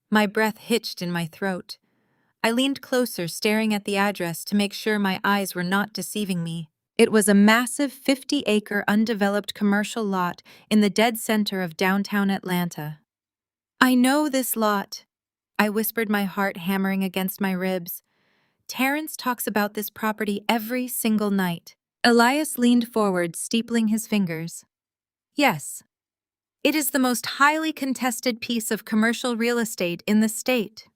My breath hitched in my throat. I leaned closer, staring at the address to make sure my eyes were not deceiving me. It was a massive 50-acre undeveloped commercial lot in the dead center of downtown Atlanta. I know this lot, I whispered, my heart hammering against my ribs. Terrence talks about this property every single night. Elias leaned forward, steepling his fingers. Yes. It is the most highly contested piece of commercial real estate in the state.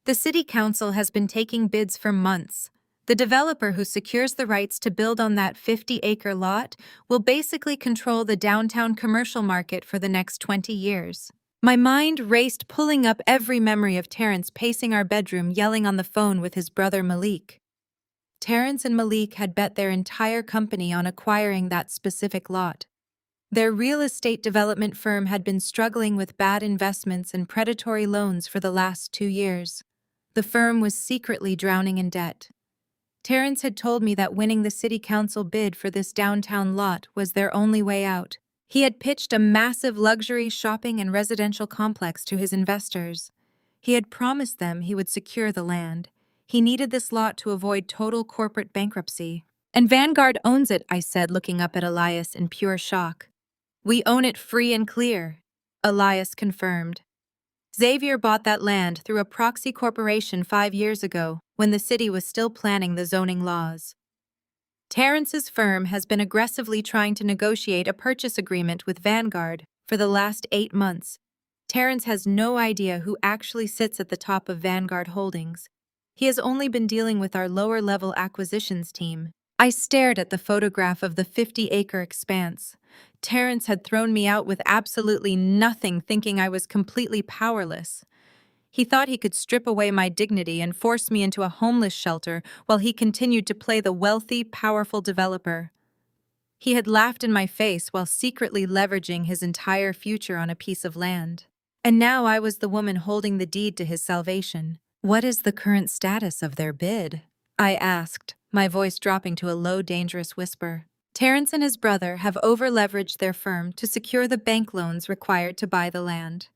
The city council has been taking bids for months. The developer who secures the rights to build on that 50-acre lot will basically control the downtown commercial market for the next 20 years. My mind raced, pulling up every memory of Terrence pacing our bedroom, yelling on the phone with his brother Malik. Terrence and Malik had bet their entire company on acquiring that specific lot. Their real estate development firm had been struggling with bad investments and predatory loans for the last 2 years. The firm was secretly drowning in debt. Terrence had told me that winning the city council bid for this downtown lot was their only way out. He had pitched a massive luxury shopping and residential complex to his investors. He had promised them he would secure the land. He needed this lot to avoid total corporate bankruptcy. And Vanguard owns it, I said, looking up at Elias in pure shock. We own it free and clear, Elias confirmed. Xavier bought that land through a proxy corporation 5 years ago, when the city was still planning the zoning laws. Terrence's firm has been aggressively trying to negotiate a purchase agreement with Vanguard for the last 8 months. Terrence has no idea who actually sits at the top of Vanguard Holdings. He has only been dealing with our lower-level acquisitions team. I stared at the photograph of the 50-acre expanse. Terrence had thrown me out with absolutely nothing, thinking I was completely powerless. He thought he could strip away my dignity and force me into a homeless shelter while he continued to play the wealthy, powerful developer. He had laughed in my face while secretly leveraging his entire future on a piece of land. And now I was the woman holding the deed to his salvation. What is the current status of their bid? I asked, my voice dropping to a low, dangerous whisper. Terrence and his brother have over-leveraged their firm to secure the bank loans required to buy the land.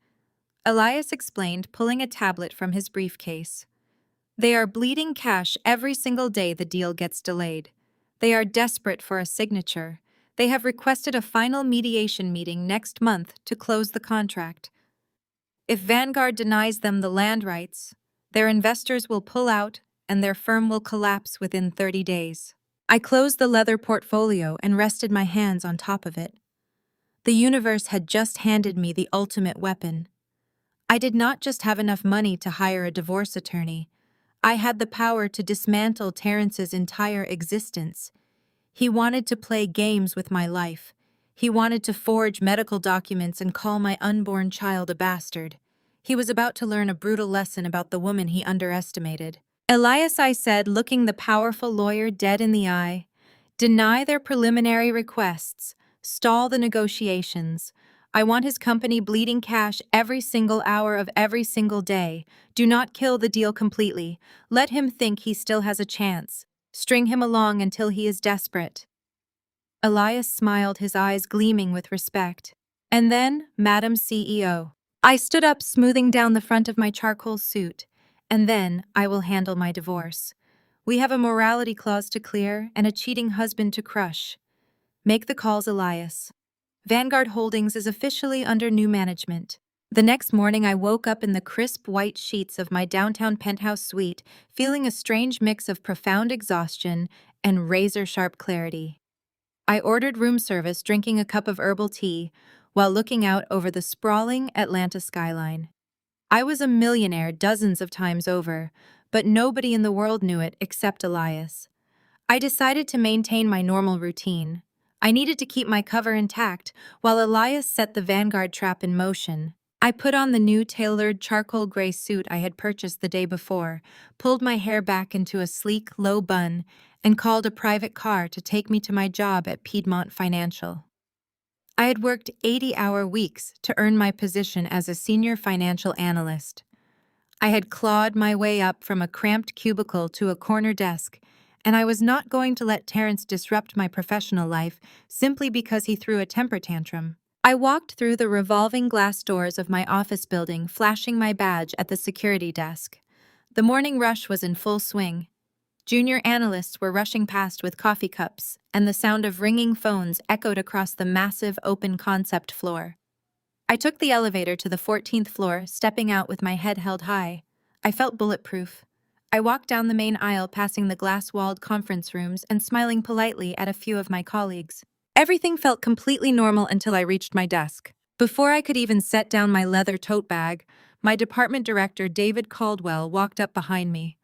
Elias explained, pulling a tablet from his briefcase. They are bleeding cash every single day the deal gets delayed. They are desperate for a signature. They have requested a final mediation meeting next month to close the contract. If Vanguard denies them the land rights, their investors will pull out and their firm will collapse within 30 days. I closed the leather portfolio and rested my hands on top of it. The universe had just handed me the ultimate weapon. I did not just have enough money to hire a divorce attorney. I had the power to dismantle Terrence's entire existence. He wanted to play games with my life. He wanted to forge medical documents and call my unborn child a bastard. He was about to learn a brutal lesson about the woman he underestimated. Elias, I said, looking the powerful lawyer dead in the eye, deny their preliminary requests, stall the negotiations. I want his company bleeding cash every single hour of every single day. Do not kill the deal completely. Let him think he still has a chance. String him along until he is desperate. Elias smiled, his eyes gleaming with respect. And then, Madam CEO. I stood up, smoothing down the front of my charcoal suit. And then, I will handle my divorce. We have a morality clause to clear and a cheating husband to crush. Make the calls, Elias. Vanguard Holdings is officially under new management. The next morning, I woke up in the crisp white sheets of my downtown penthouse suite, feeling a strange mix of profound exhaustion and razor-sharp clarity. I ordered room service, drinking a cup of herbal tea, while looking out over the sprawling Atlanta skyline. I was a millionaire dozens of times over, but nobody in the world knew it except Elias. I decided to maintain my normal routine. I needed to keep my cover intact while Elias set the Vanguard trap in motion. I put on the new tailored charcoal gray suit I had purchased the day before, pulled my hair back into a sleek, low bun, and called a private car to take me to my job at Piedmont Financial. I had worked 80-hour weeks to earn my position as a senior financial analyst. I had clawed my way up from a cramped cubicle to a corner desk, and I was not going to let Terrence disrupt my professional life simply because he threw a temper tantrum. I walked through the revolving glass doors of my office building, flashing my badge at the security desk. The morning rush was in full swing. Junior analysts were rushing past with coffee cups, and the sound of ringing phones echoed across the massive open concept floor. I took the elevator to the 14th floor, stepping out with my head held high. I felt bulletproof. I walked down the main aisle, passing the glass-walled conference rooms and smiling politely at a few of my colleagues. Everything felt completely normal until I reached my desk. Before I could even set down my leather tote bag, my department director, David Caldwell, walked up behind me.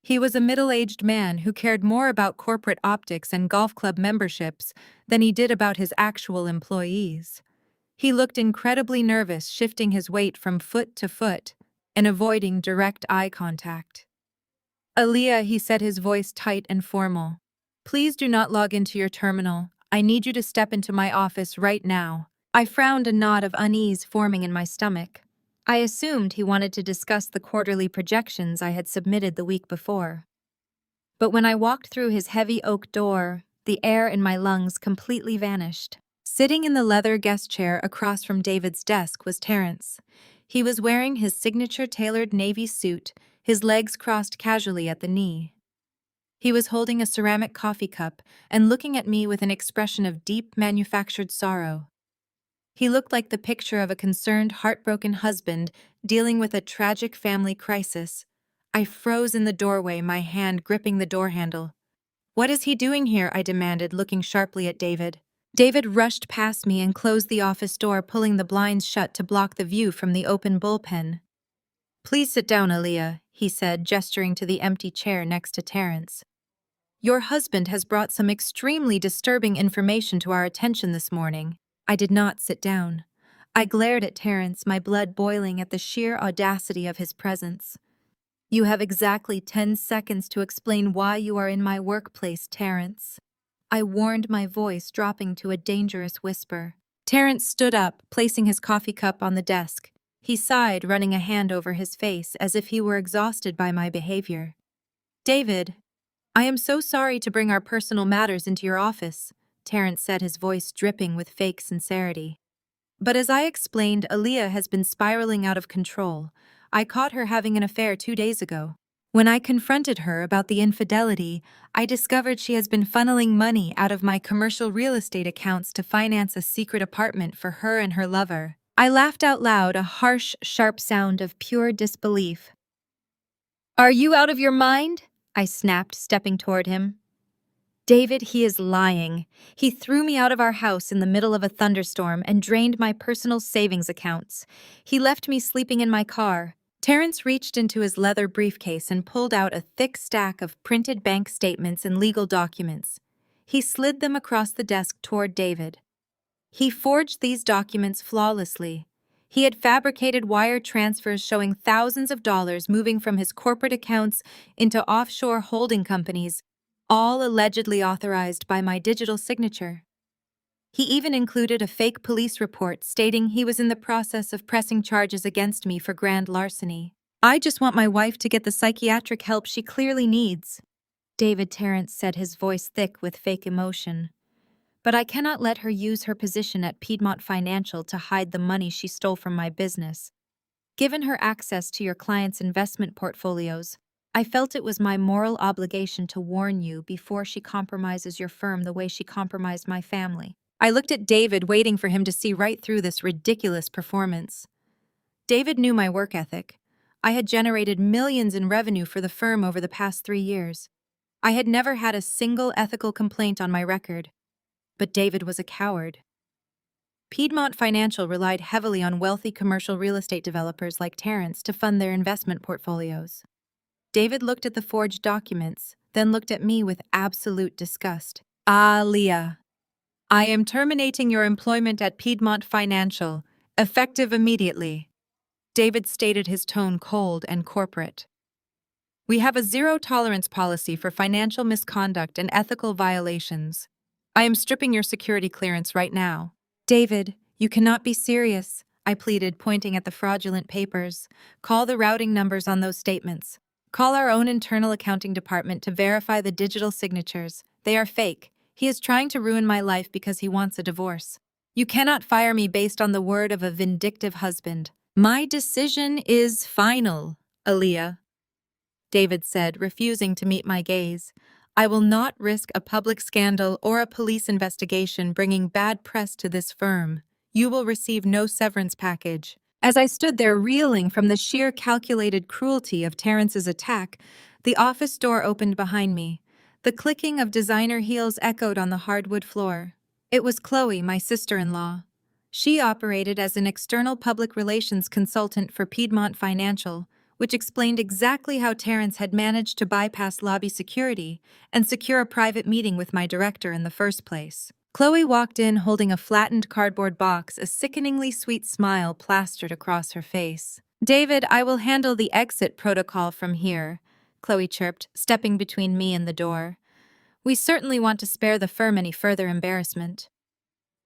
He was a middle-aged man who cared more about corporate optics and golf club memberships than he did about his actual employees. He looked incredibly nervous, shifting his weight from foot to foot and avoiding direct eye contact. "Aaliyah," he said, his voice tight and formal. "Please do not log into your terminal. I need you to step into my office right now." I frowned, a knot of unease forming in my stomach. I assumed he wanted to discuss the quarterly projections I had submitted the week before. But when I walked through his heavy oak door, the air in my lungs completely vanished. Sitting in the leather guest chair across from David's desk was Terrence. He was wearing his signature tailored navy suit, his legs crossed casually at the knee. He was holding a ceramic coffee cup and looking at me with an expression of deep manufactured sorrow. He looked like the picture of a concerned, heartbroken husband dealing with a tragic family crisis. I froze in the doorway, my hand gripping the door handle. "What is he doing here?" I demanded, looking sharply at David. David rushed past me and closed the office door, pulling the blinds shut to block the view from the open bullpen. "Please sit down, Aaliyah," he said, gesturing to the empty chair next to Terrence. "Your husband has brought some extremely disturbing information to our attention this morning." I did not sit down. I glared at Terrence, my blood boiling at the sheer audacity of his presence. "You have exactly 10 seconds to explain why you are in my workplace, Terrence." I warned, my voice dropping to a dangerous whisper. Terrence stood up, placing his coffee cup on the desk. He sighed, running a hand over his face as if he were exhausted by my behavior. "David, I am so sorry to bring our personal matters into your office," Terrence said, his voice dripping with fake sincerity. "But as I explained, Aaliyah has been spiraling out of control. I caught her having an affair 2 days ago. When I confronted her about the infidelity, I discovered she has been funneling money out of my commercial real estate accounts to finance a secret apartment for her and her lover." I laughed out loud, a harsh, sharp sound of pure disbelief. "Are you out of your mind?" I snapped, stepping toward him. "David, he is lying. He threw me out of our house in the middle of a thunderstorm and drained my personal savings accounts. He left me sleeping in my car." Terrence reached into his leather briefcase and pulled out a thick stack of printed bank statements and legal documents. He slid them across the desk toward David. He forged these documents flawlessly. He had fabricated wire transfers showing thousands of dollars moving from his corporate accounts into offshore holding companies, all allegedly authorized by my digital signature. He even included a fake police report stating he was in the process of pressing charges against me for grand larceny. "I just want my wife to get the psychiatric help she clearly needs," David Terrence said, his voice thick with fake emotion. "But I cannot let her use her position at Piedmont Financial to hide the money she stole from my business. Given her access to your clients' investment portfolios, I felt it was my moral obligation to warn you before she compromises your firm the way she compromised my family." I looked at David, waiting for him to see right through this ridiculous performance. David knew my work ethic. I had generated millions in revenue for the firm over the past 3 years. I had never had a single ethical complaint on my record. But David was a coward. Piedmont Financial relied heavily on wealthy commercial real estate developers like Terrence to fund their investment portfolios. David looked at the forged documents, then looked at me with absolute disgust. "Aaliyah, I am terminating your employment at Piedmont Financial, effective immediately." David stated, his tone cold and corporate. "We have a zero-tolerance policy for financial misconduct and ethical violations. I am stripping your security clearance right now." David, you cannot be serious, I pleaded, pointing at the fraudulent papers. Call the routing numbers on those statements. Call our own internal accounting department to verify the digital signatures. They are fake. He is trying to ruin my life because he wants a divorce. You cannot fire me based on the word of a vindictive husband. My decision is final, Aaliyah, David said, refusing to meet my gaze. I will not risk a public scandal or a police investigation bringing bad press to this firm. You will receive no severance package. As I stood there reeling from the sheer calculated cruelty of Terrence's attack, the office door opened behind me. The clicking of designer heels echoed on the hardwood floor. It was Chloe, my sister-in-law. She operated as an external public relations consultant for Piedmont Financial, which explained exactly how Terrence had managed to bypass lobby security and secure a private meeting with my director in the first place. Chloe walked in holding a flattened cardboard box, a sickeningly sweet smile plastered across her face. David, I will handle the exit protocol from here, Chloe chirped, stepping between me and the door. We certainly want to spare the firm any further embarrassment.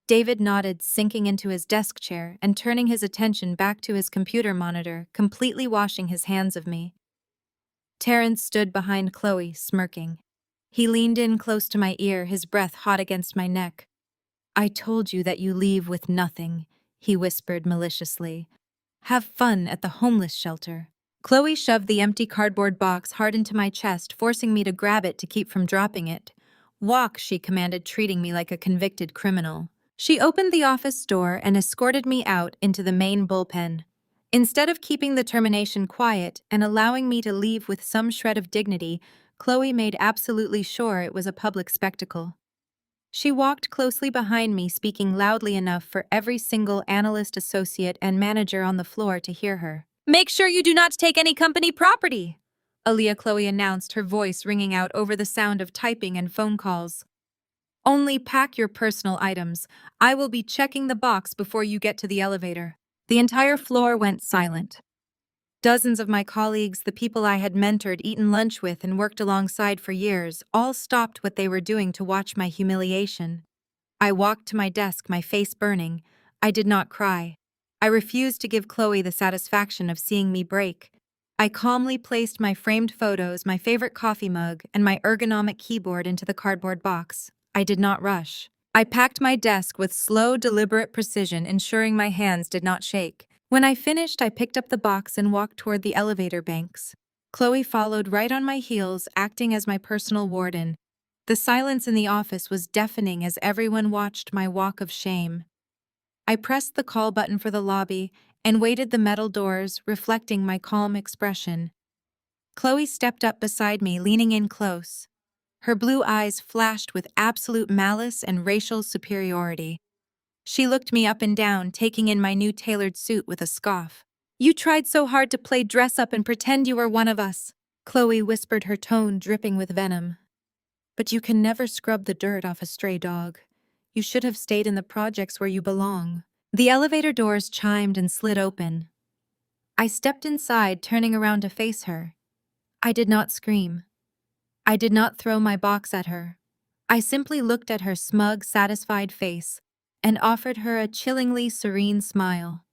David nodded, sinking into his desk chair and turning his attention back to his computer monitor, completely washing his hands of me. Terrence stood behind Chloe, smirking. He leaned in close to my ear, his breath hot against my neck. I told you that you leave with nothing, he whispered maliciously. Have fun at the homeless shelter. Chloe shoved the empty cardboard box hard into my chest, forcing me to grab it to keep from dropping it. Walk, she commanded, treating me like a convicted criminal. She opened the office door and escorted me out into the main bullpen. Instead of keeping the termination quiet and allowing me to leave with some shred of dignity, Chloe made absolutely sure it was a public spectacle. She walked closely behind me, speaking loudly enough for every single analyst, associate, and manager on the floor to hear her. Make sure you do not take any company property, Aaliyah Chloe announced, her voice ringing out over the sound of typing and phone calls. Only pack your personal items. I will be checking the box before you get to the elevator. The entire floor went silent. Dozens of my colleagues, the people I had mentored, eaten lunch with, and worked alongside for years, all stopped what they were doing to watch my humiliation. I walked to my desk, my face burning. I did not cry. I refused to give Chloe the satisfaction of seeing me break. I calmly placed my framed photos, my favorite coffee mug, and my ergonomic keyboard into the cardboard box. I did not rush. I packed my desk with slow, deliberate precision, ensuring my hands did not shake. When I finished, I picked up the box and walked toward the elevator banks. Chloe followed right on my heels, acting as my personal warden. The silence in the office was deafening as everyone watched my walk of shame. I pressed the call button for the lobby and waited the metal doors, reflecting my calm expression. Chloe stepped up beside me, leaning in close. Her blue eyes flashed with absolute malice and racial superiority. She looked me up and down, taking in my new tailored suit with a scoff. You tried so hard to play dress up and pretend you were one of us, Chloe whispered, her tone dripping with venom. But you can never scrub the dirt off a stray dog. You should have stayed in the projects where you belong. The elevator doors chimed and slid open. I stepped inside, turning around to face her. I did not scream. I did not throw my box at her. I simply looked at her smug, satisfied face and offered her a chillingly serene smile.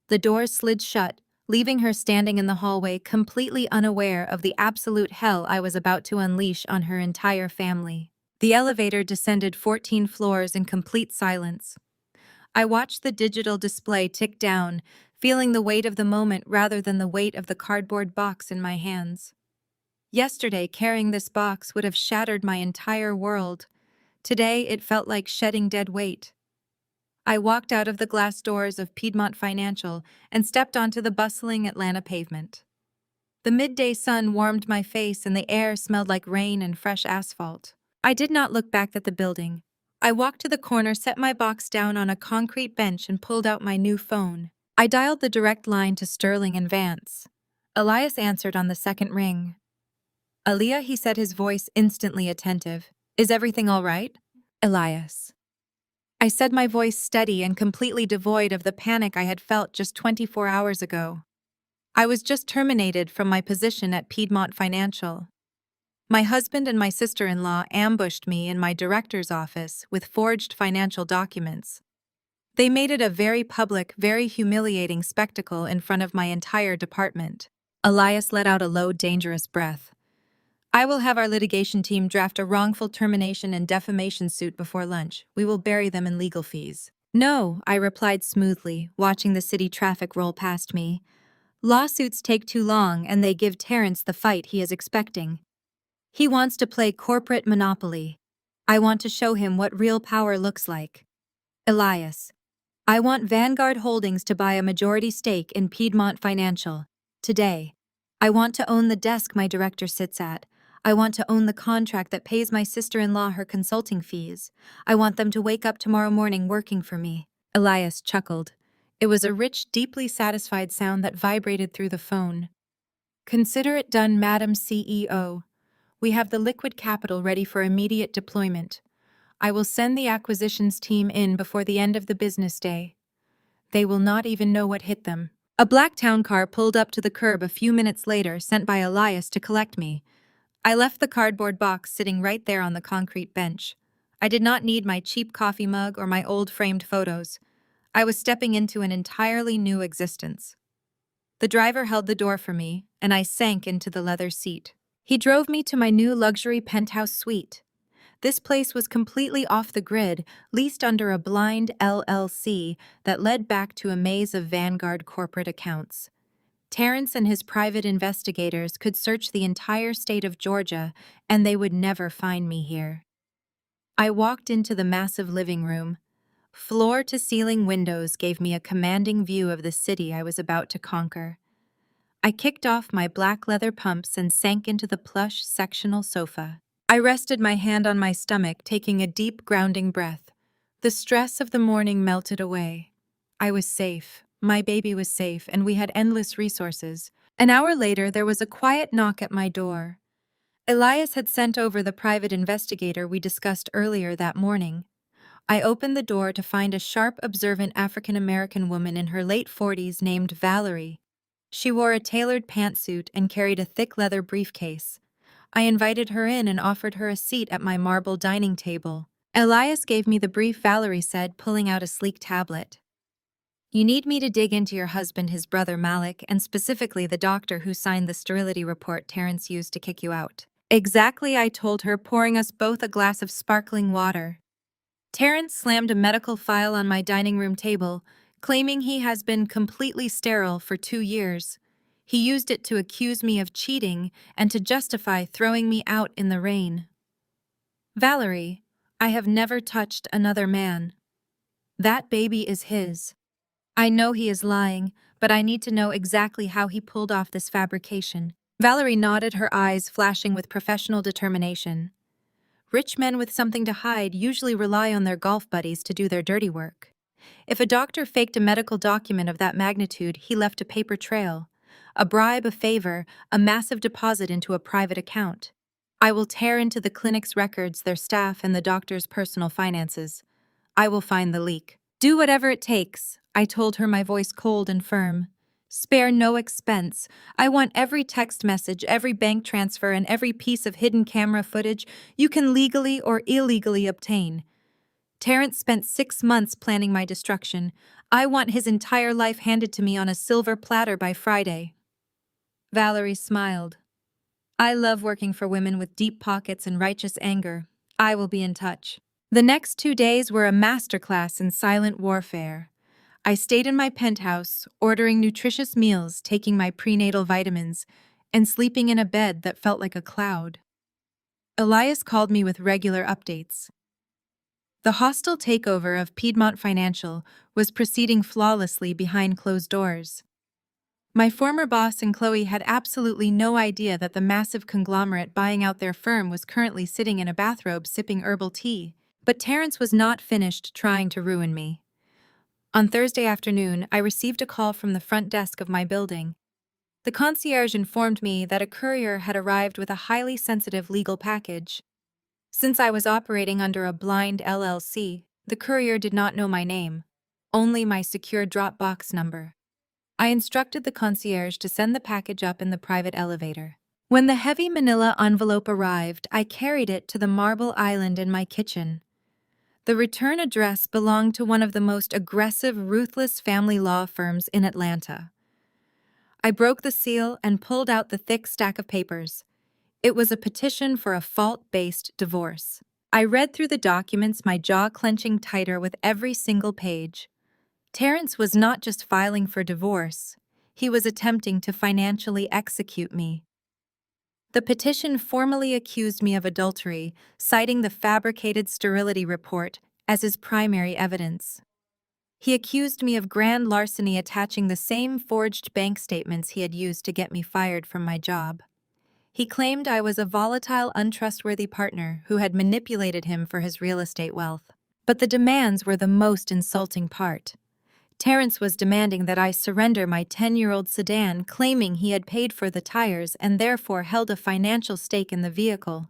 The doors slid shut, leaving her standing in the hallway, completely unaware of the absolute hell I was about to unleash on her entire family. The elevator descended 14 floors in complete silence. I watched the digital display tick down, feeling the weight of the moment rather than the weight of the cardboard box in my hands. Yesterday, carrying this box would have shattered my entire world. Today, it felt like shedding dead weight. I walked out of the glass doors of Piedmont Financial and stepped onto the bustling Atlanta pavement. The midday sun warmed my face and the air smelled like rain and fresh asphalt. I did not look back at the building. I walked to the corner, set my box down on a concrete bench, and pulled out my new phone. I dialed the direct line to Sterling and Vance. Elias answered on the second ring. Aaliyah, he said, his voice instantly attentive. Is everything all right? Elias. I said, my voice steady and completely devoid of the panic I had felt just 24 hours ago. I was just terminated from my position at Piedmont Financial. My husband and my sister-in-law ambushed me in my director's office with forged financial documents. They made it a very public, very humiliating spectacle in front of my entire department. Elias let out a low, dangerous breath. I will have our litigation team draft a wrongful termination and defamation suit before lunch. We will bury them in legal fees. No, I replied smoothly, watching the city traffic roll past me. Lawsuits take too long and they give Terrence the fight he is expecting. He wants to play corporate monopoly. I want to show him what real power looks like. Elias, I want Vanguard Holdings to buy a majority stake in Piedmont Financial. Today. I want to own the desk my director sits at. I want to own the contract that pays my sister-in-law her consulting fees. I want them to wake up tomorrow morning working for me. Elias chuckled. It was a rich, deeply satisfied sound that vibrated through the phone. Consider it done, Madam CEO. We have the liquid capital ready for immediate deployment. I will send the acquisitions team in before the end of the business day. They will not even know what hit them. A black town car pulled up to the curb a few minutes later, sent by Elias to collect me. I left the cardboard box sitting right there on the concrete bench. I did not need my cheap coffee mug or my old framed photos. I was stepping into an entirely new existence. The driver held the door for me, and I sank into the leather seat. He drove me to my new luxury penthouse suite. This place was completely off the grid, leased under a blind LLC that led back to a maze of Vanguard corporate accounts. Terrence and his private investigators could search the entire state of Georgia, and they would never find me here. I walked into the massive living room. Floor-to-ceiling windows gave me a commanding view of the city I was about to conquer. I kicked off my black leather pumps and sank into the plush sectional sofa. I rested my hand on my stomach, taking a deep, grounding breath. The stress of the morning melted away. I was safe, my baby was safe, and we had endless resources. An hour later, there was a quiet knock at my door. Elias had sent over the private investigator we discussed earlier that morning. I opened the door to find a sharp, observant African-American woman in her late 40s named Valerie. She wore a tailored pantsuit and carried a thick leather briefcase. I invited her in and offered her a seat at my marble dining table. Elias gave me the brief, Valerie said, pulling out a sleek tablet. You need me to dig into your husband, his brother Malik, and specifically the doctor who signed the sterility report Terrence used to kick you out. Exactly, I told her, pouring us both a glass of sparkling water. Terrence slammed a medical file on my dining room table, claiming he has been completely sterile for 2 years. He used it to accuse me of cheating and to justify throwing me out in the rain. Valerie, I have never touched another man. That baby is his. I know he is lying, but I need to know exactly how he pulled off this fabrication. Valerie nodded, her eyes flashing with professional determination. Rich men with something to hide usually rely on their golf buddies to do their dirty work. If a doctor faked a medical document of that magnitude, he left a paper trail. A bribe, a favor, a massive deposit into a private account. I will tear into the clinic's records, their staff, and the doctor's personal finances. I will find the leak. Do whatever it takes, I told her, my voice cold and firm. Spare no expense. I want every text message, every bank transfer, and every piece of hidden camera footage you can legally or illegally obtain. Terrence spent 6 months planning my destruction. I want his entire life handed to me on a silver platter by Friday. Valerie smiled. I love working for women with deep pockets and righteous anger. I will be in touch. The next 2 days were a masterclass in silent warfare. I stayed in my penthouse, ordering nutritious meals, taking my prenatal vitamins, and sleeping in a bed that felt like a cloud. Elias called me with regular updates. The hostile takeover of Piedmont Financial was proceeding flawlessly behind closed doors. My former boss and Chloe had absolutely no idea that the massive conglomerate buying out their firm was currently sitting in a bathrobe sipping herbal tea. But Terrence was not finished trying to ruin me. On Thursday afternoon, I received a call from the front desk of my building. The concierge informed me that a courier had arrived with a highly sensitive legal package. Since I was operating under a blind LLC, the courier did not know my name, only my secure Dropbox number. I instructed the concierge to send the package up in the private elevator. When the heavy manila envelope arrived, I carried it to the marble island in my kitchen. The return address belonged to one of the most aggressive, ruthless family law firms in Atlanta. I broke the seal and pulled out the thick stack of papers. It was a petition for a fault-based divorce. I read through the documents, my jaw clenching tighter with every single page. Terrence was not just filing for divorce, he was attempting to financially execute me. The petition formally accused me of adultery, citing the fabricated sterility report as his primary evidence. He accused me of grand larceny, attaching the same forged bank statements he had used to get me fired from my job. He claimed I was a volatile, untrustworthy partner who had manipulated him for his real estate wealth. But the demands were the most insulting part. Terrence was demanding that I surrender my 10-year-old sedan, claiming he had paid for the tires and therefore held a financial stake in the vehicle.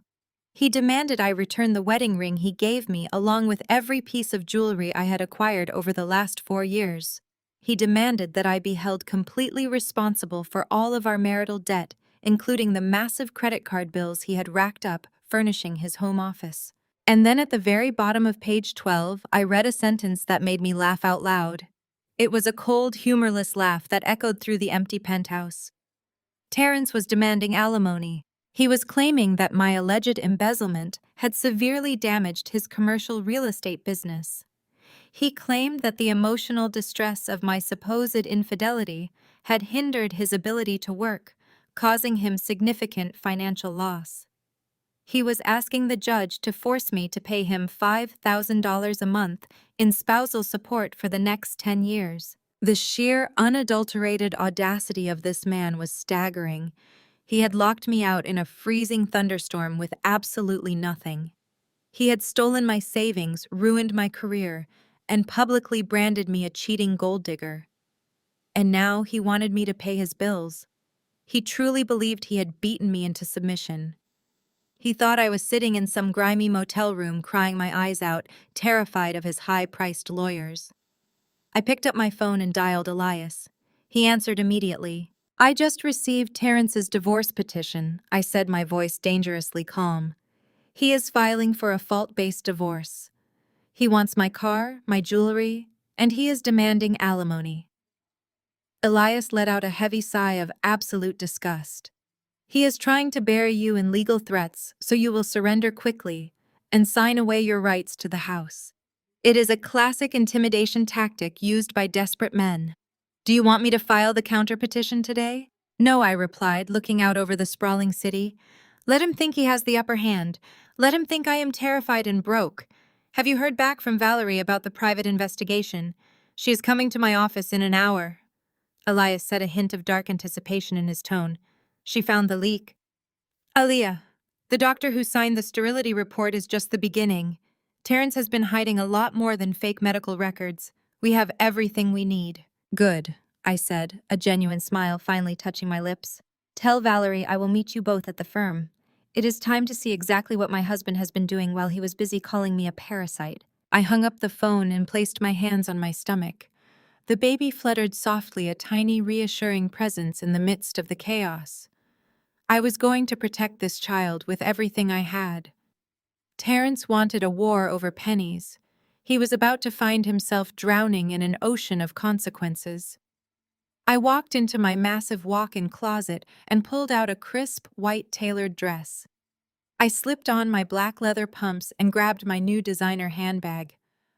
He demanded I return the wedding ring he gave me along with every piece of jewelry I had acquired over the last 4 years. He demanded that I be held completely responsible for all of our marital debt, including the massive credit card bills he had racked up furnishing his home office. And then at the very bottom of page 12, I read a sentence that made me laugh out loud. It was a cold, humorless laugh that echoed through the empty penthouse. Terrence was demanding alimony. He was claiming that my alleged embezzlement had severely damaged his commercial real estate business. He claimed that the emotional distress of my supposed infidelity had hindered his ability to work, causing him significant financial loss. He was asking the judge to force me to pay him $5,000 a month in spousal support for the next 10 years. The sheer, unadulterated audacity of this man was staggering. He had locked me out in a freezing thunderstorm with absolutely nothing. He had stolen my savings, ruined my career, and publicly branded me a cheating gold digger. And now he wanted me to pay his bills. He truly believed he had beaten me into submission. He thought I was sitting in some grimy motel room crying my eyes out, terrified of his high-priced lawyers. I picked up my phone and dialed Elias. He answered immediately. "I just received Terrence's divorce petition," I said, my voice dangerously calm. "He is filing for a fault-based divorce. He wants my car, my jewelry, and he is demanding alimony." Elias let out a heavy sigh of absolute disgust. "He is trying to bury you in legal threats so you will surrender quickly and sign away your rights to the house. It is a classic intimidation tactic used by desperate men. Do you want me to file the counter-petition today?" "No," I replied, looking out over the sprawling city. "Let him think he has the upper hand. Let him think I am terrified and broke. Have you heard back from Valerie about the private investigation? She is coming to my office in an hour." Elias said, a hint of dark anticipation in his tone. "She found the leak." "Aaliyah, the doctor who signed the sterility report is just the beginning. Terrence has been hiding a lot more than fake medical records. We have everything we need." "Good," I said, a genuine smile finally touching my lips. "Tell Valerie I will meet you both at the firm. It is time to see exactly what my husband has been doing while he was busy calling me a parasite." I hung up the phone and placed my hands on my stomach. The baby fluttered softly, a tiny, reassuring presence in the midst of the chaos. I was going to protect this child with everything I had. Terrence wanted a war over pennies. He was about to find himself drowning in an ocean of consequences. I walked into my massive walk-in closet and pulled out a crisp, white tailored dress. I slipped on my black leather pumps and grabbed my new designer handbag.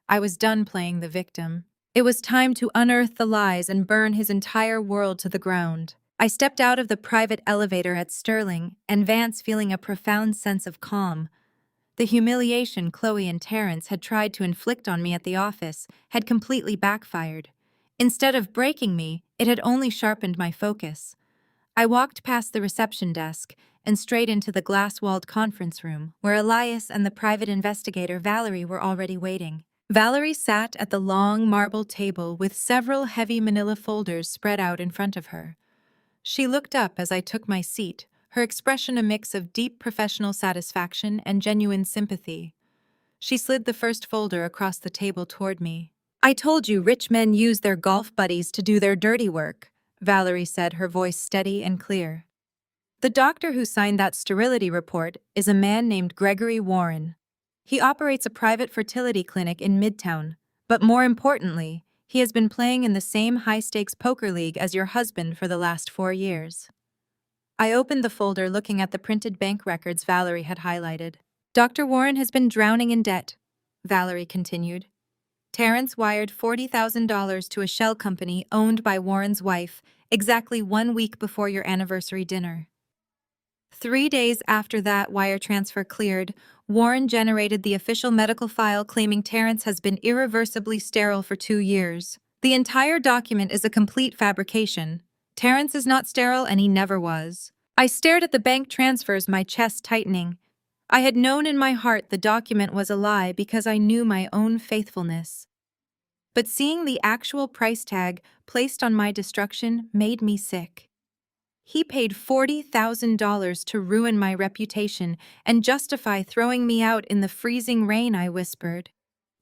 I was done playing the victim. It was time to unearth the lies and burn his entire world to the ground. I stepped out of the private elevator at Sterling and Vance, feeling a profound sense of calm. The humiliation Chloe and Terrence had tried to inflict on me at the office had completely backfired. Instead of breaking me, it had only sharpened my focus. I walked past the reception desk and straight into the glass-walled conference room, where Elias and the private investigator Valerie were already waiting. Valerie sat at the long marble table with several heavy manila folders spread out in front of her. She looked up as I took my seat, her expression a mix of deep professional satisfaction and genuine sympathy. She slid the first folder across the table toward me. "I told you rich men use their golf buddies to do their dirty work," Valerie said, her voice steady and clear. "The doctor who signed that sterility report is a man named Gregory Warren. He operates a private fertility clinic in Midtown, but more importantly, he has been playing in the same high-stakes poker league as your husband for the last 4 years. I opened the folder looking at the printed bank records Valerie had highlighted. Dr. Warren has been drowning in debt, Valerie continued. Terrence wired $40,000 to a shell company owned by Warren's wife exactly 1 week before your anniversary dinner. 3 days after that wire transfer cleared, Warren generated the official medical file claiming Terrence has been irreversibly sterile for 2 years. The entire document is a complete fabrication. Terrence is not sterile and he never was. I stared at the bank transfers, my chest tightening. I had known in my heart the document was a lie because I knew my own faithfulness. But seeing the actual price tag placed on my destruction made me sick. He paid $40,000 to ruin my reputation and justify throwing me out in the freezing rain, I whispered.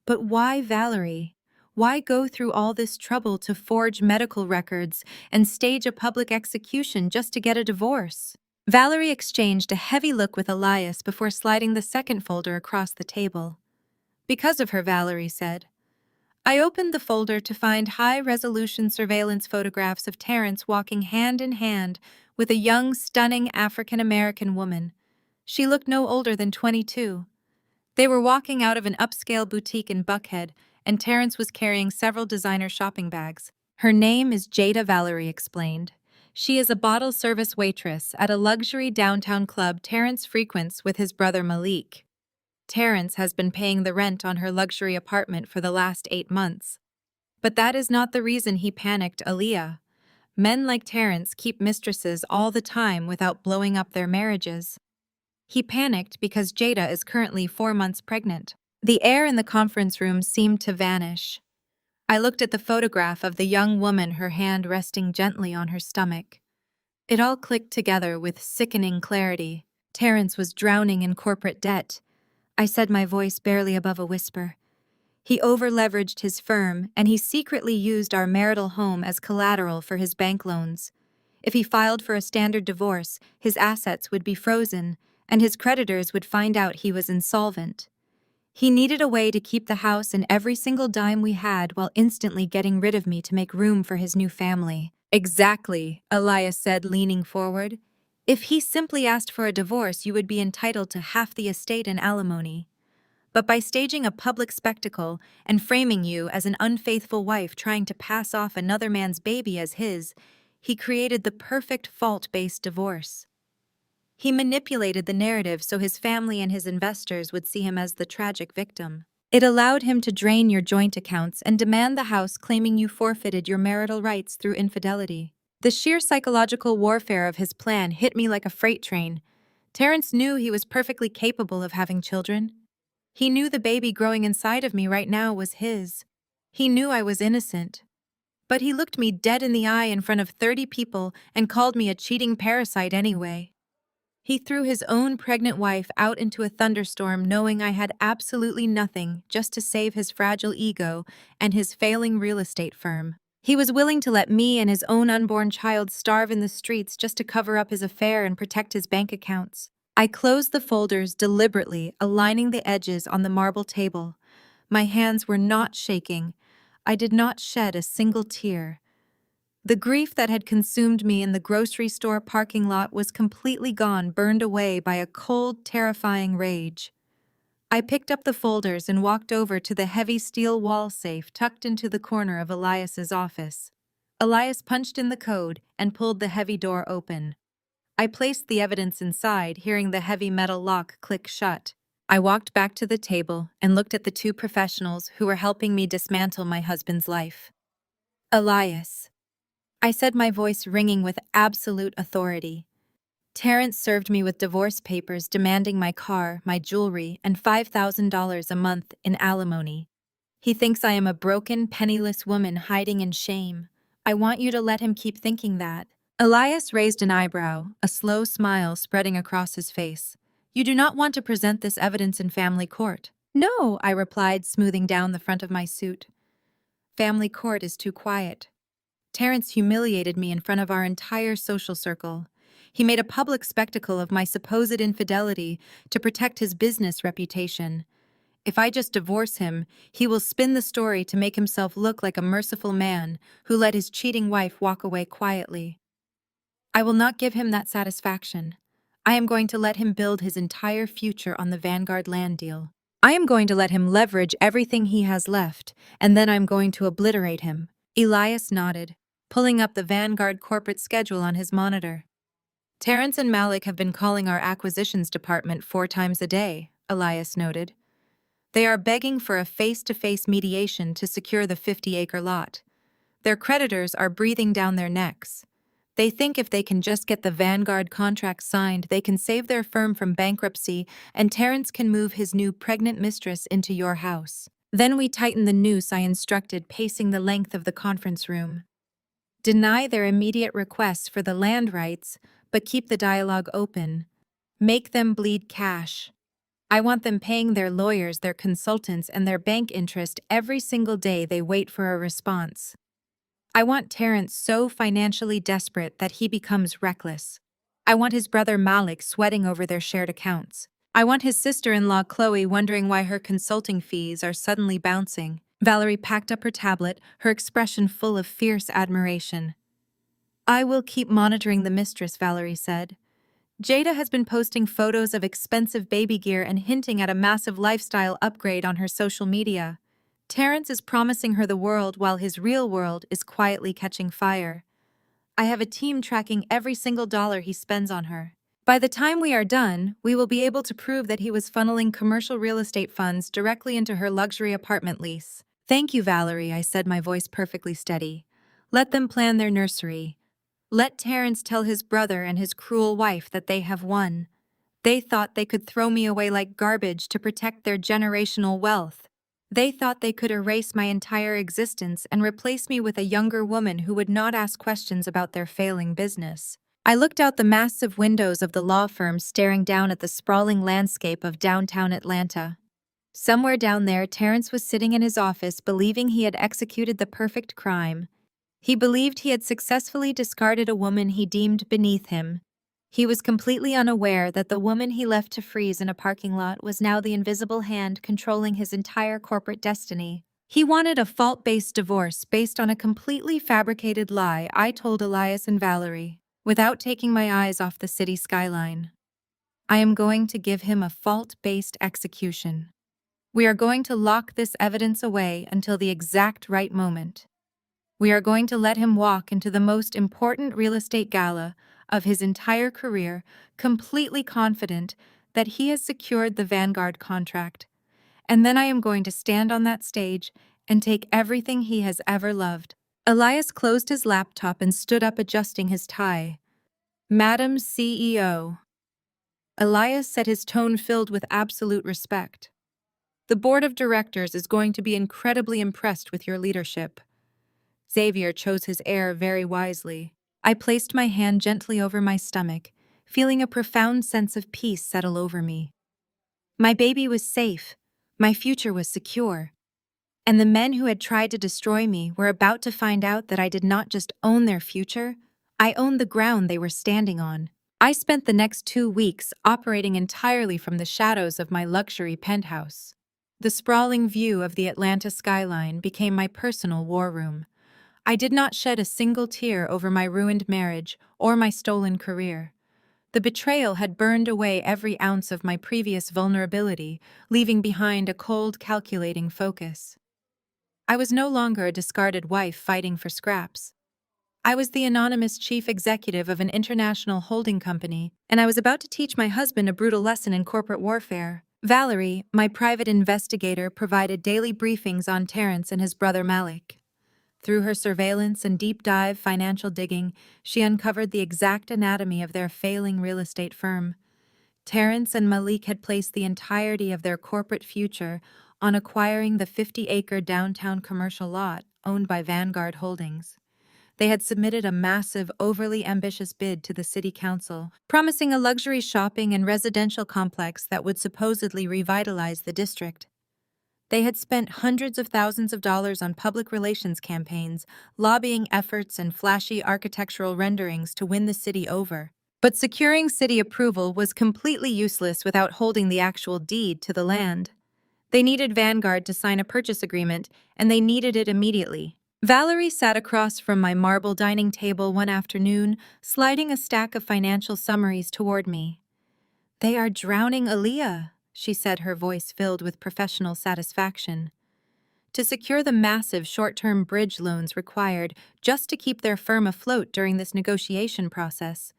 But why, Valerie? Why go through all this trouble to forge medical records and stage a public execution just to get a divorce? Valerie exchanged a heavy look with Elias before sliding the second folder across the table. Because of her, Valerie said. I opened the folder to find high-resolution surveillance photographs of Terrence walking hand in hand with a young, stunning African-American woman. She looked no older than 22. They were walking out of an upscale boutique in Buckhead, and Terrence was carrying several designer shopping bags. Her name is Jada, Valerie explained. She is a bottle service waitress at a luxury downtown club Terrence frequents with his brother Malik. Terrence has been paying the rent on her luxury apartment for the last 8 months. But that is not the reason he panicked, Aaliyah. Men like Terrence keep mistresses all the time without blowing up their marriages. He panicked because Jada is currently 4 months pregnant. The air in the conference room seemed to vanish. I looked at the photograph of the young woman, her hand resting gently on her stomach. It all clicked together with sickening clarity. Terrence was drowning in corporate debt. I said, my voice barely above a whisper. He over-leveraged his firm, and he secretly used our marital home as collateral for his bank loans. If he filed for a standard divorce, his assets would be frozen, and his creditors would find out he was insolvent. He needed a way to keep the house and every single dime we had while instantly getting rid of me to make room for his new family. Exactly, Elias said, leaning forward. If he simply asked for a divorce, you would be entitled to half the estate and alimony. But by staging a public spectacle and framing you as an unfaithful wife trying to pass off another man's baby as his, he created the perfect fault-based divorce. He manipulated the narrative so his family and his investors would see him as the tragic victim. It allowed him to drain your joint accounts and demand the house, claiming you forfeited your marital rights through infidelity. The sheer psychological warfare of his plan hit me like a freight train. Terrence knew he was perfectly capable of having children. He knew the baby growing inside of me right now was his. He knew I was innocent. But he looked me dead in the eye in front of 30 people and called me a cheating parasite anyway. He threw his own pregnant wife out into a thunderstorm knowing I had absolutely nothing just to save his fragile ego and his failing real estate firm. He was willing to let me and his own unborn child starve in the streets just to cover up his affair and protect his bank accounts. I closed the folders deliberately, aligning the edges on the marble table. My hands were not shaking. I did not shed a single tear. The grief that had consumed me in the grocery store parking lot was completely gone, burned away by a cold, terrifying rage. I picked up the folders and walked over to the heavy steel wall safe tucked into the corner of Elias's office. Elias punched in the code and pulled the heavy door open. I placed the evidence inside, hearing the heavy metal lock click shut. I walked back to the table and looked at the 2 professionals who were helping me dismantle my husband's life. Elias, I said, my voice ringing with absolute authority. Terrence served me with divorce papers demanding my car, my jewelry, and $5,000 a month in alimony. He thinks I am a broken, penniless woman hiding in shame. I want you to let him keep thinking that. Elias raised an eyebrow, a slow smile spreading across his face. You do not want to present this evidence in family court. No, I replied, smoothing down the front of my suit. Family court is too quiet. Terrence humiliated me in front of our entire social circle. He made a public spectacle of my supposed infidelity to protect his business reputation. If I just divorce him, he will spin the story to make himself look like a merciful man who let his cheating wife walk away quietly. I will not give him that satisfaction. I am going to let him build his entire future on the Vanguard land deal. I am going to let him leverage everything he has left, and then I'm going to obliterate him. Elias nodded, pulling up the Vanguard corporate schedule on his monitor. Terrence and Malik have been calling our acquisitions department 4 times a day, Elias noted. They are begging for a face-to-face mediation to secure the 50-acre lot. Their creditors are breathing down their necks. They think if they can just get the Vanguard contract signed, they can save their firm from bankruptcy and Terrence can move his new pregnant mistress into your house. Then we tighten the noose I instructed, pacing the length of the conference room. Deny their immediate requests for the land rights, but keep the dialogue open. Make them bleed cash. I want them paying their lawyers, their consultants, and their bank interest every single day they wait for a response. I want Terrence so financially desperate that he becomes reckless. I want his brother Malik sweating over their shared accounts. I want his sister-in-law Chloe wondering why her consulting fees are suddenly bouncing. Valerie packed up her tablet, her expression full of fierce admiration. I will keep monitoring the mistress, Valerie said. Jada has been posting photos of expensive baby gear and hinting at a massive lifestyle upgrade on her social media. Terrence is promising her the world while his real world is quietly catching fire. I have a team tracking every single dollar he spends on her. By the time we are done, we will be able to prove that he was funneling commercial real estate funds directly into her luxury apartment lease. Thank you, Valerie, I said, my voice perfectly steady. Let them plan their nursery. Let Terrence tell his brother and his cruel wife that they have won. They thought they could throw me away like garbage to protect their generational wealth. They thought they could erase my entire existence and replace me with a younger woman who would not ask questions about their failing business. I looked out the massive windows of the law firm, staring down at the sprawling landscape of downtown Atlanta. Somewhere down there, Terrence was sitting in his office, believing he had executed the perfect crime. He believed he had successfully discarded a woman he deemed beneath him. He was completely unaware that the woman he left to freeze in a parking lot was now the invisible hand controlling his entire corporate destiny. He wanted a fault-based divorce based on a completely fabricated lie I told Elias and Valerie, without taking my eyes off the city skyline. I am going to give him a fault-based execution. We are going to lock this evidence away until the exact right moment. We are going to let him walk into the most important real estate gala of his entire career, completely confident that he has secured the Vanguard contract. And then I am going to stand on that stage and take everything he has ever loved. Elias closed his laptop and stood up, adjusting his tie. Madam CEO. Elias said, his tone filled with absolute respect. The board of directors is going to be incredibly impressed with your leadership. Xavier chose his heir very wisely. I placed my hand gently over my stomach, feeling a profound sense of peace settle over me. My baby was safe. My future was secure. And the men who had tried to destroy me were about to find out that I did not just own their future, I owned the ground they were standing on. I spent the next 2 weeks operating entirely from the shadows of my luxury penthouse. The sprawling view of the Atlanta skyline became my personal war room. I did not shed a single tear over my ruined marriage or my stolen career. The betrayal had burned away every ounce of my previous vulnerability, leaving behind a cold, calculating focus. I was no longer a discarded wife fighting for scraps. I was the anonymous chief executive of an international holding company, and I was about to teach my husband a brutal lesson in corporate warfare. Valerie, my private investigator, provided daily briefings on Terrence and his brother Malik. Through her surveillance and deep-dive financial digging, she uncovered the exact anatomy of their failing real estate firm. Terrence and Malik had placed the entirety of their corporate future on acquiring the 50-acre downtown commercial lot owned by Vanguard Holdings. They had submitted a massive, overly ambitious bid to the city council, promising a luxury shopping and residential complex that would supposedly revitalize the district. They had spent hundreds of thousands of dollars on public relations campaigns, lobbying efforts, and flashy architectural renderings to win the city over. But securing city approval was completely useless without holding the actual deed to the land. They needed Vanguard to sign a purchase agreement, and they needed it immediately. Valerie sat across from my marble dining table one afternoon, sliding a stack of financial summaries toward me. "They are drowning Aaliyah," she said, her voice filled with professional satisfaction. To secure the massive short-term bridge loans required just to keep their firm afloat during this negotiation process,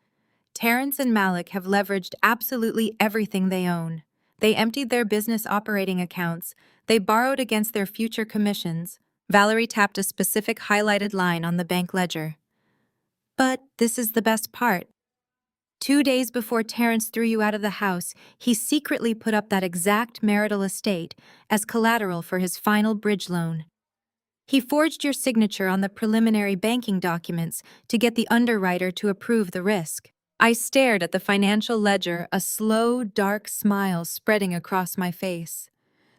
Terrence and Malik have leveraged absolutely everything they own. They emptied their business operating accounts, they borrowed against their future commissions. Valerie tapped a specific highlighted line on the bank ledger. But this is the best part. 2 days before Terrence threw you out of the house, he secretly put up that exact marital estate as collateral for his final bridge loan. He forged your signature on the preliminary banking documents to get the underwriter to approve the risk. I stared at the financial ledger, a slow, dark smile spreading across my face.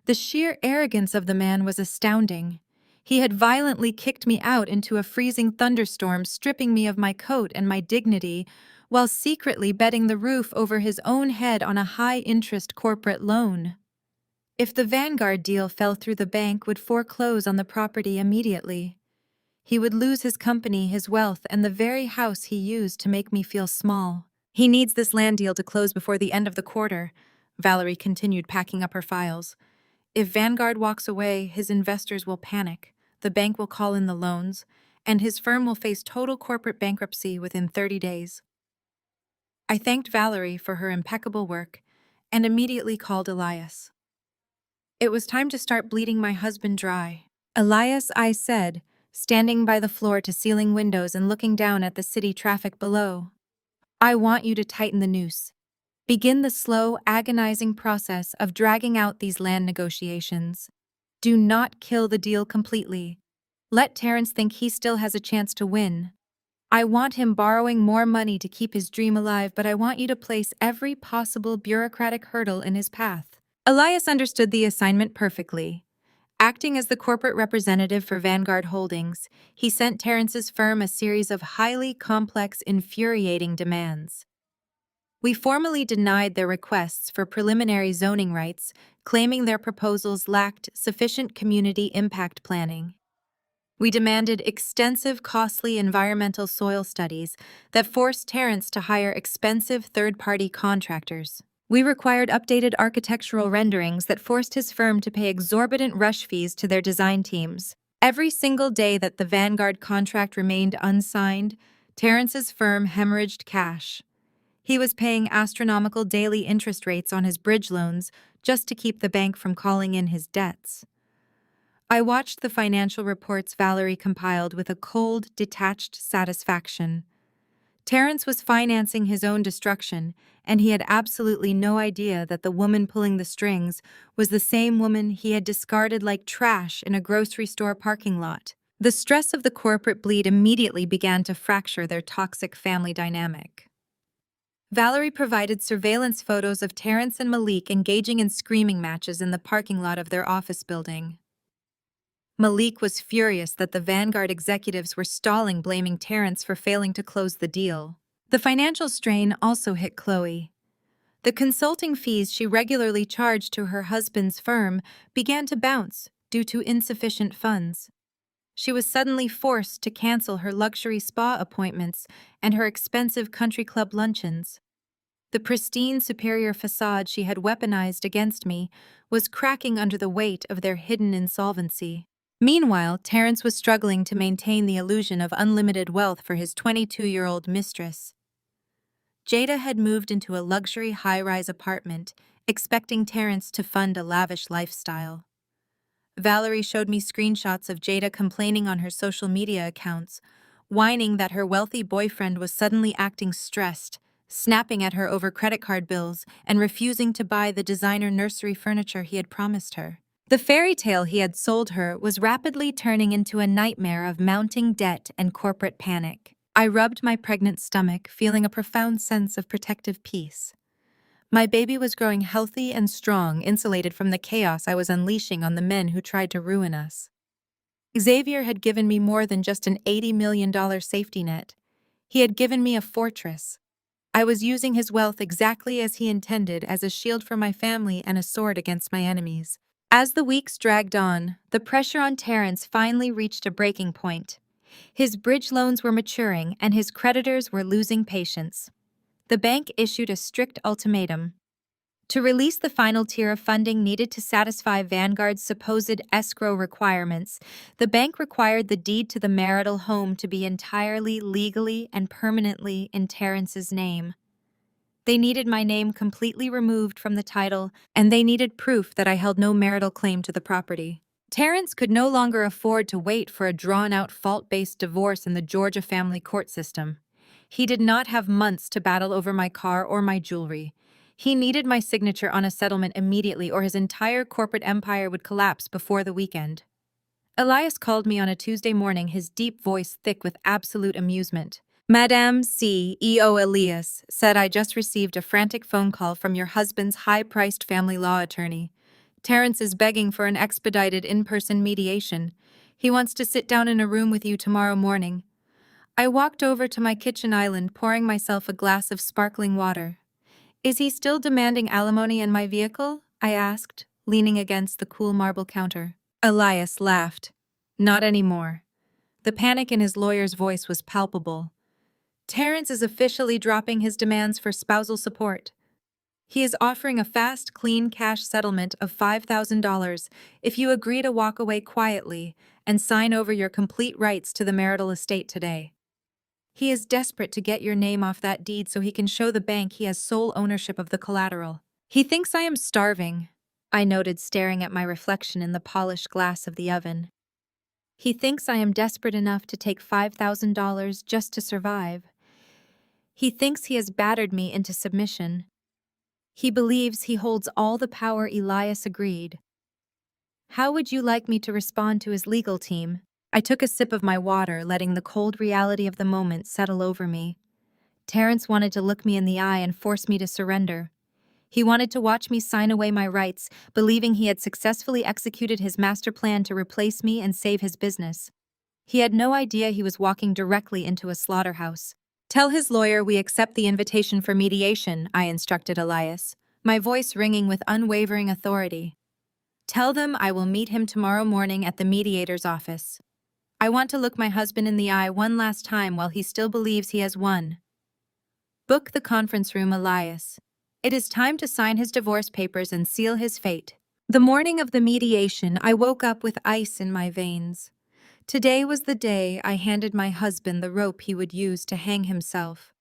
The sheer arrogance of the man was astounding. He had violently kicked me out into a freezing thunderstorm, stripping me of my coat and my dignity, while secretly betting the roof over his own head on a high-interest corporate loan. If the Vanguard deal fell through, the bank would foreclose on the property immediately. He would lose his company, his wealth, and the very house he used to make me feel small. He needs this land deal to close before the end of the quarter, Valerie continued, packing up her files. If Vanguard walks away, his investors will panic, the bank will call in the loans, and his firm will face total corporate bankruptcy within 30 days. I thanked Valerie for her impeccable work and immediately called Elias. It was time to start bleeding my husband dry. "Elias," I said, standing by the floor-to-ceiling windows and looking down at the city traffic below. "I want you to tighten the noose. Begin the slow, agonizing process of dragging out these land negotiations. Do not kill the deal completely. Let Terrence think he still has a chance to win. I want him borrowing more money to keep his dream alive, but I want you to place every possible bureaucratic hurdle in his path." Elias understood the assignment perfectly. Acting as the corporate representative for Vanguard Holdings, he sent Terrence's firm a series of highly complex, infuriating demands. We formally denied their requests for preliminary zoning rights, claiming their proposals lacked sufficient community impact planning. We demanded extensive, costly environmental soil studies that forced Terrence to hire expensive third-party contractors. We required updated architectural renderings that forced his firm to pay exorbitant rush fees to their design teams. Every single day that the Vanguard contract remained unsigned, Terrence's firm hemorrhaged cash. He was paying astronomical daily interest rates on his bridge loans just to keep the bank from calling in his debts. I watched the financial reports Valerie compiled with a cold, detached satisfaction. Terrence was financing his own destruction, and he had absolutely no idea that the woman pulling the strings was the same woman he had discarded like trash in a grocery store parking lot. The stress of the corporate bleed immediately began to fracture their toxic family dynamic. Valerie provided surveillance photos of Terrence and Malik engaging in screaming matches in the parking lot of their office building. Malik was furious that the Vanguard executives were stalling, blaming Terrence for failing to close the deal. The financial strain also hit Chloe. The consulting fees she regularly charged to her husband's firm began to bounce due to insufficient funds. She was suddenly forced to cancel her luxury spa appointments and her expensive country club luncheons. The pristine, superior facade she had weaponized against me was cracking under the weight of their hidden insolvency. Meanwhile, Terrence was struggling to maintain the illusion of unlimited wealth for his 22-year-old mistress. Jada had moved into a luxury high-rise apartment, expecting Terrence to fund a lavish lifestyle. Valerie showed me screenshots of Jada complaining on her social media accounts, whining that her wealthy boyfriend was suddenly acting stressed, snapping at her over credit card bills, and refusing to buy the designer nursery furniture he had promised her. The fairy tale he had sold her was rapidly turning into a nightmare of mounting debt and corporate panic. I rubbed my pregnant stomach, feeling a profound sense of protective peace. My baby was growing healthy and strong, insulated from the chaos I was unleashing on the men who tried to ruin us. Xavier had given me more than just an $80 million safety net. He had given me a fortress. I was using his wealth exactly as he intended, as a shield for my family and a sword against my enemies. As the weeks dragged on, the pressure on Terrence finally reached a breaking point. His bridge loans were maturing and his creditors were losing patience. The bank issued a strict ultimatum. To release the final tier of funding needed to satisfy Vanguard's supposed escrow requirements, the bank required the deed to the marital home to be entirely, legally, and permanently in Terrence's name. They needed my name completely removed from the title, and they needed proof that I held no marital claim to the property. Terrence could no longer afford to wait for a drawn-out fault-based divorce in the Georgia family court system. He did not have months to battle over my car or my jewelry. He needed my signature on a settlement immediately or his entire corporate empire would collapse before the weekend. Elias called me on a Tuesday morning, his deep voice thick with absolute amusement. Madame CEO Elias said, I just received a frantic phone call from your husband's high-priced family law attorney. Terrence is begging for an expedited in-person mediation. He wants to sit down in a room with you tomorrow morning. I walked over to my kitchen island, pouring myself a glass of sparkling water. Is he still demanding alimony in my vehicle? I asked, leaning against the cool marble counter. Elias laughed. Not anymore. The panic in his lawyer's voice was palpable. Terrence is officially dropping his demands for spousal support. He is offering a fast, clean cash settlement of $5,000 if you agree to walk away quietly and sign over your complete rights to the marital estate today. He is desperate to get your name off that deed so he can show the bank he has sole ownership of the collateral. He thinks I am starving, I noted, staring at my reflection in the polished glass of the oven. He thinks I am desperate enough to take $5,000 just to survive. He thinks he has battered me into submission. He believes he holds all the power. Elias agreed. How would you like me to respond to his legal team? I took a sip of my water, letting the cold reality of the moment settle over me. Terrence wanted to look me in the eye and force me to surrender. He wanted to watch me sign away my rights, believing he had successfully executed his master plan to replace me and save his business. He had no idea he was walking directly into a slaughterhouse. Tell his lawyer we accept the invitation for mediation, I instructed Elias, my voice ringing with unwavering authority. Tell them I will meet him tomorrow morning at the mediator's office. I want to look my husband in the eye one last time while he still believes he has won. Book the conference room, Elias. It is time to sign his divorce papers and seal his fate. The morning of the mediation, I woke up with ice in my veins. Today was the day I handed my husband the rope he would use to hang himself.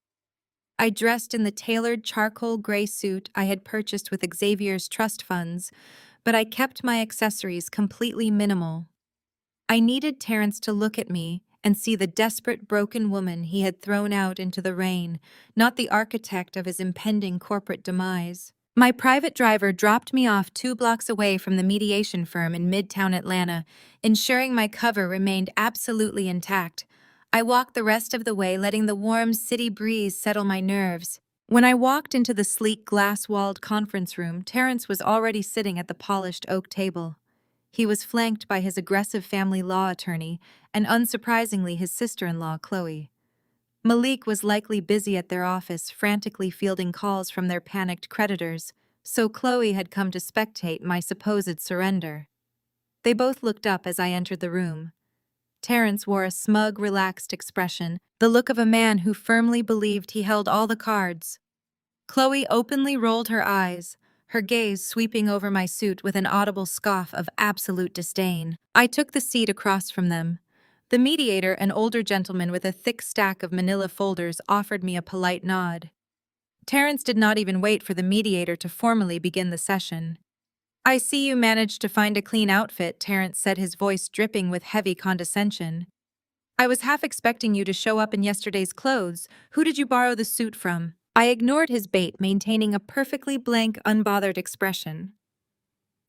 I dressed in the tailored charcoal gray suit I had purchased with Xavier's trust funds, but I kept my accessories completely minimal. I needed Terrence to look at me and see the desperate, broken woman he had thrown out into the rain, not the architect of his impending corporate demise. My private driver dropped me off 2 blocks away from the mediation firm in Midtown Atlanta, ensuring my cover remained absolutely intact. I walked the rest of the way, letting the warm city breeze settle my nerves. When I walked into the sleek, glass-walled conference room, Terrence was already sitting at the polished oak table. He was flanked by his aggressive family law attorney and, unsurprisingly, his sister-in-law, Chloe. Malik was likely busy at their office, frantically fielding calls from their panicked creditors, so Chloe had come to spectate my supposed surrender. They both looked up as I entered the room. Terrence wore a smug, relaxed expression, the look of a man who firmly believed he held all the cards. Chloe openly rolled her eyes, her gaze sweeping over my suit with an audible scoff of absolute disdain. I took the seat across from them. The mediator, an older gentleman with a thick stack of manila folders, offered me a polite nod. Terrence did not even wait for the mediator to formally begin the session. I see you managed to find a clean outfit, Terrence said, his voice dripping with heavy condescension. I was half expecting you to show up in yesterday's clothes. Who did you borrow the suit from? I ignored his bait, maintaining a perfectly blank, unbothered expression.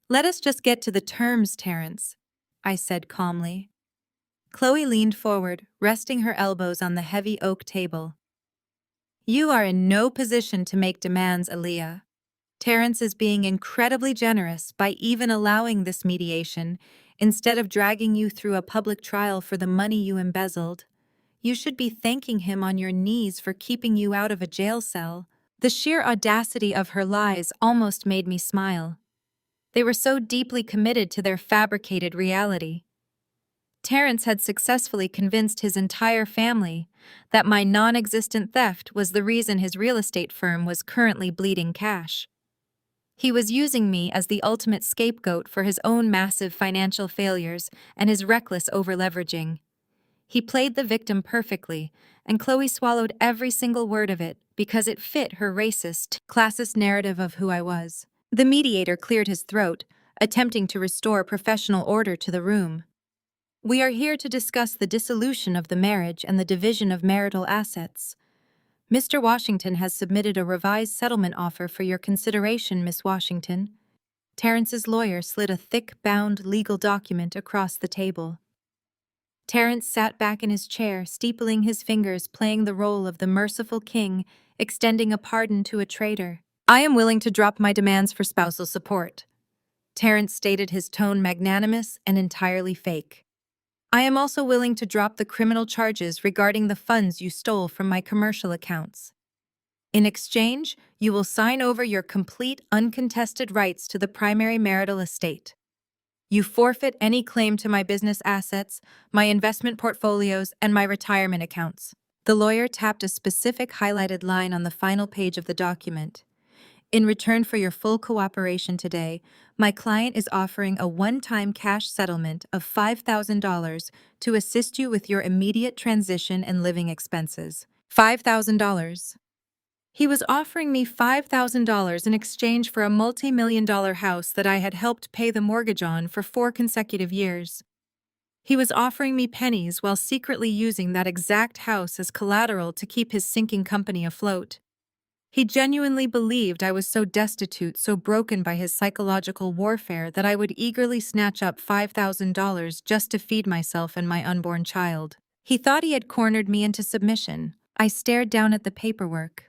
Let us just get to the terms, Terrence, I said calmly. Chloe leaned forward, resting her elbows on the heavy oak table. You are in no position to make demands, Aaliyah. Terrence is being incredibly generous by even allowing this mediation instead of dragging you through a public trial for the money you embezzled. You should be thanking him on your knees for keeping you out of a jail cell. The sheer audacity of her lies almost made me smile. They were so deeply committed to their fabricated reality. Terrence had successfully convinced his entire family that my non-existent theft was the reason his real estate firm was currently bleeding cash. He was using me as the ultimate scapegoat for his own massive financial failures and his reckless overleveraging. He played the victim perfectly, and Chloe swallowed every single word of it because it fit her racist, classist narrative of who I was. The mediator cleared his throat, attempting to restore professional order to the room. We are here to discuss the dissolution of the marriage and the division of marital assets. Mr. Washington has submitted a revised settlement offer for your consideration, Miss Washington. Terrence's lawyer slid a thick, bound legal document across the table. Terrence sat back in his chair, steepling his fingers, playing the role of the merciful king, extending a pardon to a traitor. I am willing to drop my demands for spousal support. Terrence stated, his tone magnanimous and entirely fake. I am also willing to drop the criminal charges regarding the funds you stole from my commercial accounts. In exchange, you will sign over your complete, uncontested rights to the primary marital estate. You forfeit any claim to my business assets, my investment portfolios, and my retirement accounts. The lawyer tapped a specific highlighted line on the final page of the document. In return for your full cooperation today, my client is offering a one-time cash settlement of $5,000 to assist you with your immediate transition and living expenses. $5,000. He was offering me $5,000 in exchange for a multi-million-dollar house that I had helped pay the mortgage on for 4 consecutive years. He was offering me pennies while secretly using that exact house as collateral to keep his sinking company afloat. He genuinely believed I was so destitute, so broken by his psychological warfare that I would eagerly snatch up $5,000 just to feed myself and my unborn child. He thought he had cornered me into submission. I stared down at the paperwork.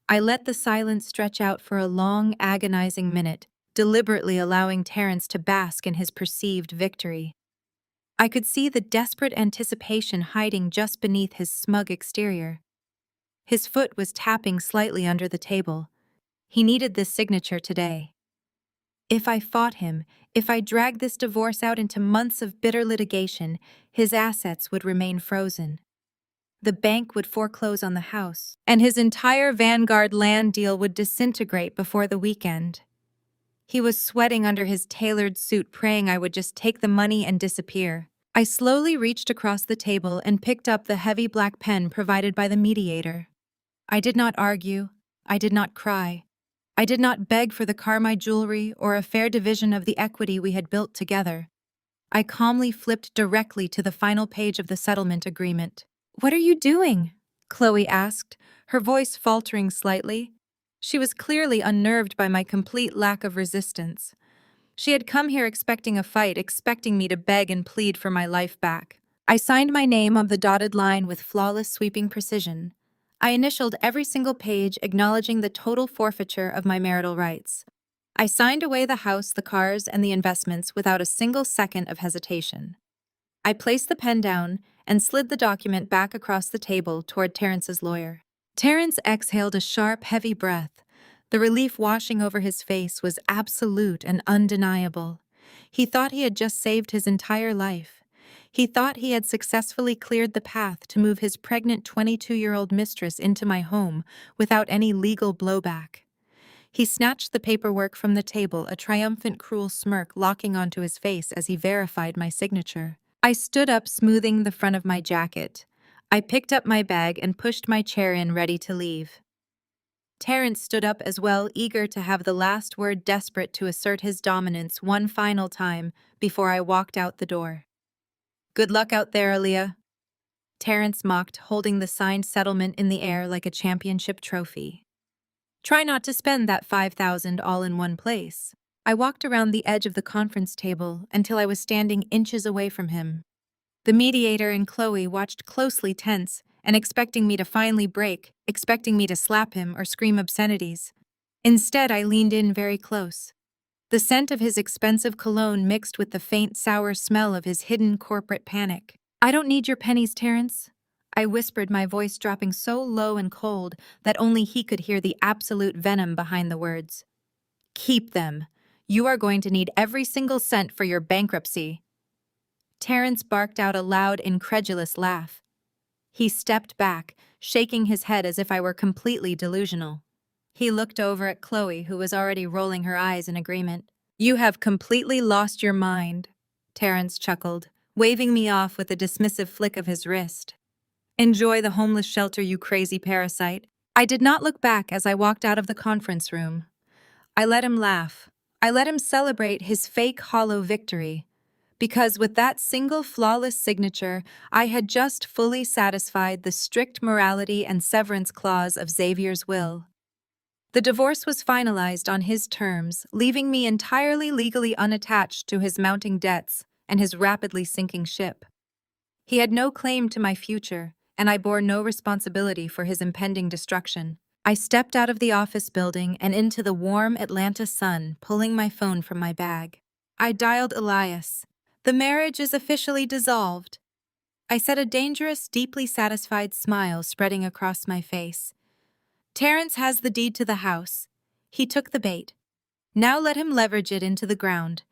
I let the silence stretch out for a long, agonizing minute, deliberately allowing Terrence to bask in his perceived victory. I could see the desperate anticipation hiding just beneath his smug exterior. His foot was tapping slightly under the table. He needed this signature today. If I fought him, if I dragged this divorce out into months of bitter litigation, his assets would remain frozen. The bank would foreclose on the house, and his entire Vanguard land deal would disintegrate before the weekend. He was sweating under his tailored suit, praying I would just take the money and disappear. I slowly reached across the table and picked up the heavy black pen provided by the mediator. I did not argue. I did not cry. I did not beg for the car, my jewelry, or a fair division of the equity we had built together. I calmly flipped directly to the final page of the settlement agreement. "What are you doing?" Chloe asked, her voice faltering slightly. She was clearly unnerved by my complete lack of resistance. She had come here expecting a fight, expecting me to beg and plead for my life back. I signed my name on the dotted line with flawless, sweeping precision. I initialed every single page, acknowledging the total forfeiture of my marital rights. I signed away the house, the cars, and the investments without a single second of hesitation. I placed the pen down and slid the document back across the table toward Terrence's lawyer. Terrence exhaled a sharp, heavy breath. The relief washing over his face was absolute and undeniable. He thought he had just saved his entire life. He thought he had successfully cleared the path to move his pregnant 22-year-old mistress into my home without any legal blowback. He snatched the paperwork from the table, a triumphant, cruel smirk locking onto his face as he verified my signature. I stood up, smoothing the front of my jacket. I picked up my bag and pushed my chair in, ready to leave. Terrence stood up as well, eager to have the last word, desperate to assert his dominance one final time before I walked out the door. "Good luck out there, Aaliyah," Terrence mocked, holding the signed settlement in the air like a championship trophy. "Try not to spend that $5,000 all in one place." I walked around the edge of the conference table until I was standing inches away from him. The mediator and Chloe watched closely, tense, and expecting me to finally break, expecting me to slap him or scream obscenities. Instead, I leaned in very close. The scent of his expensive cologne mixed with the faint, sour smell of his hidden corporate panic. "I don't need your pennies, Terrence," I whispered, my voice dropping so low and cold that only he could hear the absolute venom behind the words. "Keep them. You are going to need every single cent for your bankruptcy." Terrence barked out a loud, incredulous laugh. He stepped back, shaking his head as if I were completely delusional. He looked over at Chloe, who was already rolling her eyes in agreement. "You have completely lost your mind," Terrence chuckled, waving me off with a dismissive flick of his wrist. "Enjoy the homeless shelter, you crazy parasite." I did not look back as I walked out of the conference room. I let him laugh. I let him celebrate his fake hollow victory. Because with that single flawless signature, I had just fully satisfied the strict morality and severance clause of Xavier's will. The divorce was finalized on his terms, leaving me entirely legally unattached to his mounting debts and his rapidly sinking ship. He had no claim to my future, and I bore no responsibility for his impending destruction. I stepped out of the office building and into the warm Atlanta sun, pulling my phone from my bag. I dialed Elias. "The marriage is officially dissolved." I said, a dangerous, deeply satisfied smile spreading across my face. "Terrence has the deed to the house. He took the bait. Now let him leverage it into the ground.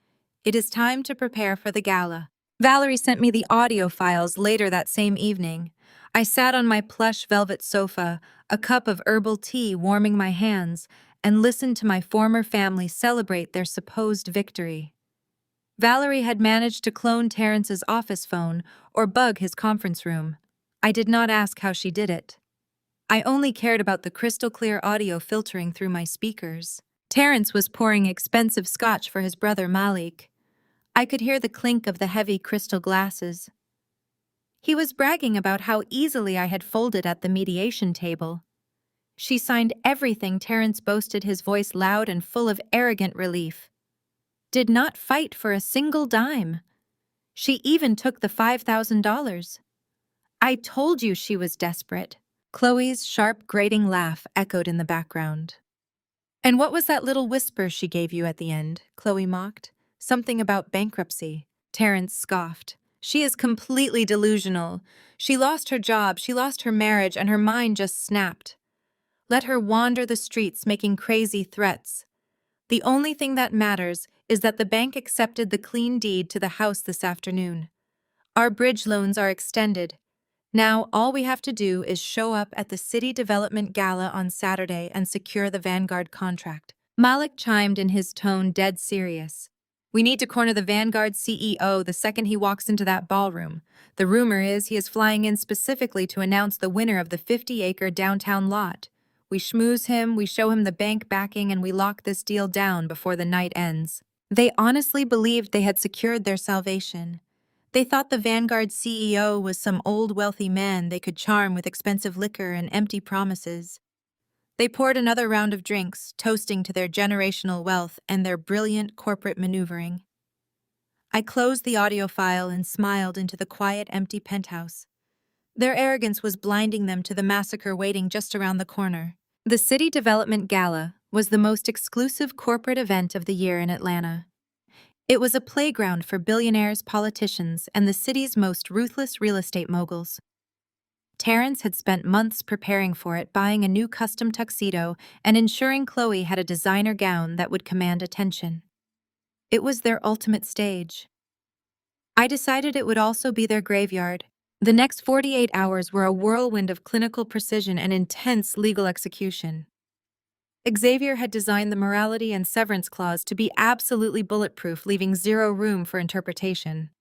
It is time to prepare for the gala." Valerie sent me the audio files later that same evening. I sat on my plush velvet sofa, a cup of herbal tea warming my hands, and listened to my former family celebrate their supposed victory. Valerie had managed to clone Terrence's office phone or bug his conference room. I did not ask how she did it. I only cared about the crystal-clear audio filtering through my speakers. Terrence was pouring expensive scotch for his brother Malik. I could hear the clink of the heavy crystal glasses. He was bragging about how easily I had folded at the mediation table. She signed everything, Terrence boasted, his voice loud and full of arrogant relief. Did not fight for a single dime. She even took the $5,000. I told you she was desperate. Chloe's sharp, grating laugh echoed in the background. "And what was that little whisper she gave you at the end?" Chloe mocked. "Something about bankruptcy." Terrence scoffed. "She is completely delusional. She lost her job, she lost her marriage, and her mind just snapped. Let her wander the streets making crazy threats. The only thing that matters is that the bank accepted the clean deed to the house this afternoon. Our bridge loans are extended. Now all we have to do is show up at the City Development Gala on Saturday and secure the Vanguard contract." Malik chimed in, his tone dead serious. "We need to corner the Vanguard CEO the second he walks into that ballroom. The rumor is he is flying in specifically to announce the winner of the 50-acre downtown lot. We schmooze him, we show him the bank backing, and we lock this deal down before the night ends." They honestly believed they had secured their salvation. They thought the Vanguard CEO was some old wealthy man they could charm with expensive liquor and empty promises. They poured another round of drinks, toasting to their generational wealth and their brilliant corporate maneuvering. I closed the audio file and smiled into the quiet, empty penthouse. Their arrogance was blinding them to the massacre waiting just around the corner. The City Development Gala was the most exclusive corporate event of the year in Atlanta. It was a playground for billionaires, politicians, and the city's most ruthless real estate moguls. Terrence had spent months preparing for it, buying a new custom tuxedo and ensuring Chloe had a designer gown that would command attention. It was their ultimate stage. I decided it would also be their graveyard. The next 48 hours were a whirlwind of clinical precision and intense legal execution. Xavier had designed the morality and severance clause to be absolutely bulletproof, leaving zero room for interpretation.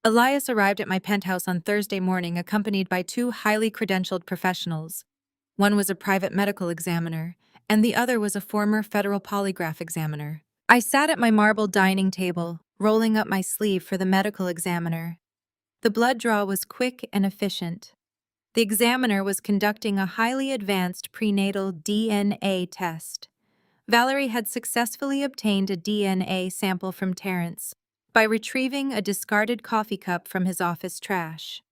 Elias arrived at my penthouse on Thursday morning, accompanied by two highly credentialed professionals. One was a private medical examiner, and the other was a former federal polygraph examiner. I sat at my marble dining table, rolling up my sleeve for the medical examiner. The blood draw was quick and efficient. The examiner was conducting a highly advanced prenatal DNA test. Valerie had successfully obtained a DNA sample from Terrence by retrieving a discarded coffee cup from his office trash.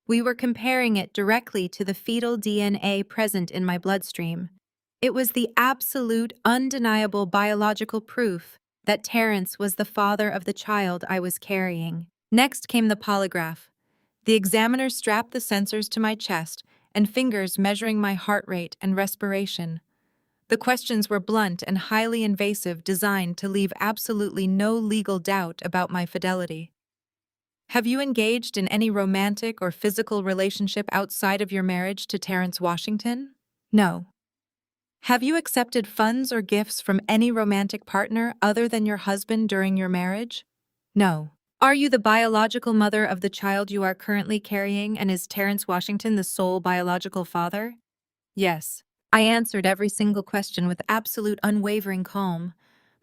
We were comparing it directly to the fetal DNA present in my bloodstream. It was the absolute, undeniable biological proof that Terrence was the father of the child I was carrying. Next came the polygraph. The examiner strapped the sensors to my chest and fingers measuring my heart rate and respiration. The questions were blunt and highly invasive, designed to leave absolutely no legal doubt about my fidelity. Have you engaged in any romantic or physical relationship outside of your marriage to Terrence Washington? No. Have you accepted funds or gifts from any romantic partner other than your husband during your marriage? No. Are you the biological mother of the child you are currently carrying, and is Terrence Washington the sole biological father? Yes. I answered every single question with absolute unwavering calm.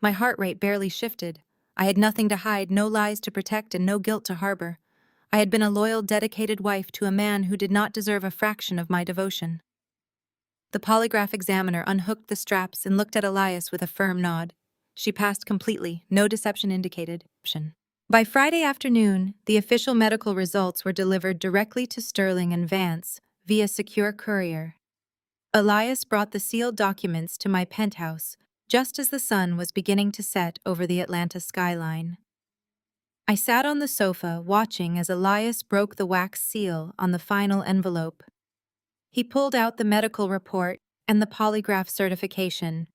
My heart rate barely shifted. I had nothing to hide, no lies to protect, and no guilt to harbor. I had been a loyal, dedicated wife to a man who did not deserve a fraction of my devotion. The polygraph examiner unhooked the straps and looked at Elias with a firm nod. She passed completely, no deception indicated. By Friday afternoon, the official medical results were delivered directly to Sterling and Vance via secure courier. Elias brought the sealed documents to my penthouse just as the sun was beginning to set over the Atlanta skyline. I sat on the sofa watching as Elias broke the wax seal on the final envelope. He pulled out the medical report and the polygraph certification.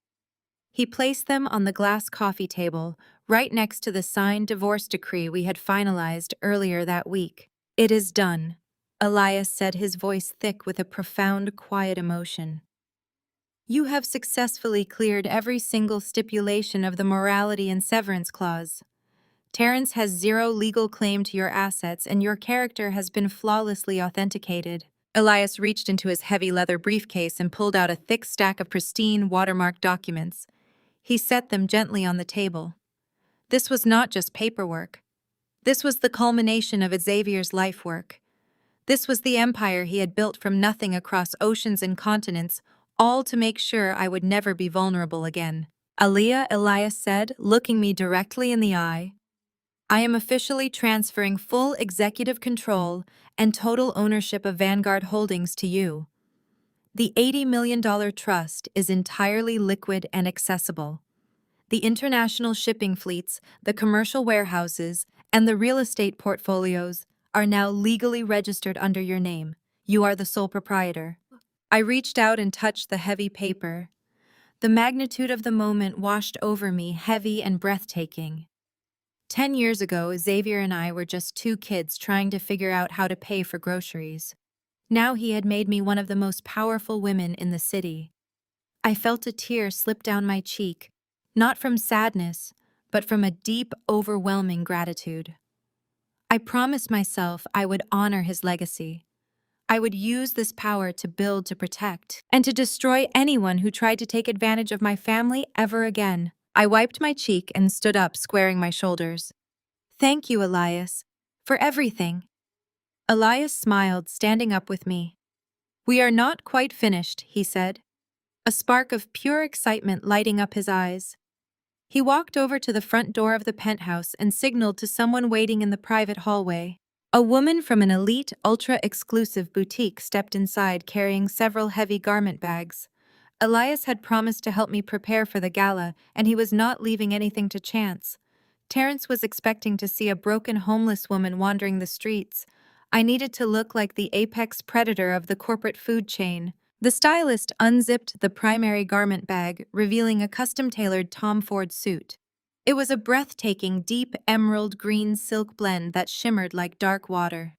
He placed them on the glass coffee table, right next to the signed divorce decree we had finalized earlier that week. "It is done," Elias said, his voice thick with a profound, quiet emotion. "You have successfully cleared every single stipulation of the morality and severance clause. Terrence has zero legal claim to your assets, and your character has been flawlessly authenticated." Elias reached into his heavy leather briefcase and pulled out a thick stack of pristine, watermarked documents. He set them gently on the table. This was not just paperwork. This was the culmination of Xavier's life work. This was the empire he had built from nothing across oceans and continents, all to make sure I would never be vulnerable again. "Aaliyah," Elias said, looking me directly in the eye, "I am officially transferring full executive control and total ownership of Vanguard Holdings to you. The $80 million trust is entirely liquid and accessible. The international shipping fleets, the commercial warehouses, and the real estate portfolios are now legally registered under your name. You are the sole proprietor." I reached out and touched the heavy paper. The magnitude of the moment washed over me, heavy and breathtaking. 10 years ago, Xavier and I were just two kids trying to figure out how to pay for groceries. Now he had made me one of the most powerful women in the city. I felt a tear slip down my cheek, not from sadness, but from a deep, overwhelming gratitude. I promised myself I would honor his legacy. I would use this power to build, to protect, and to destroy anyone who tried to take advantage of my family ever again. I wiped my cheek and stood up, squaring my shoulders. "Thank you, Elias, for everything." Elias smiled, standing up with me. "We are not quite finished," he said, a spark of pure excitement lighting up his eyes. He walked over to the front door of the penthouse and signaled to someone waiting in the private hallway. A woman from an elite, ultra-exclusive boutique stepped inside carrying several heavy garment bags. Elias had promised to help me prepare for the gala, and he was not leaving anything to chance. Terrence was expecting to see a broken homeless woman wandering the streets. I needed to look like the apex predator of the corporate food chain. The stylist unzipped the primary garment bag, revealing a custom-tailored Tom Ford suit. It was a breathtaking, deep emerald green silk blend that shimmered like dark water.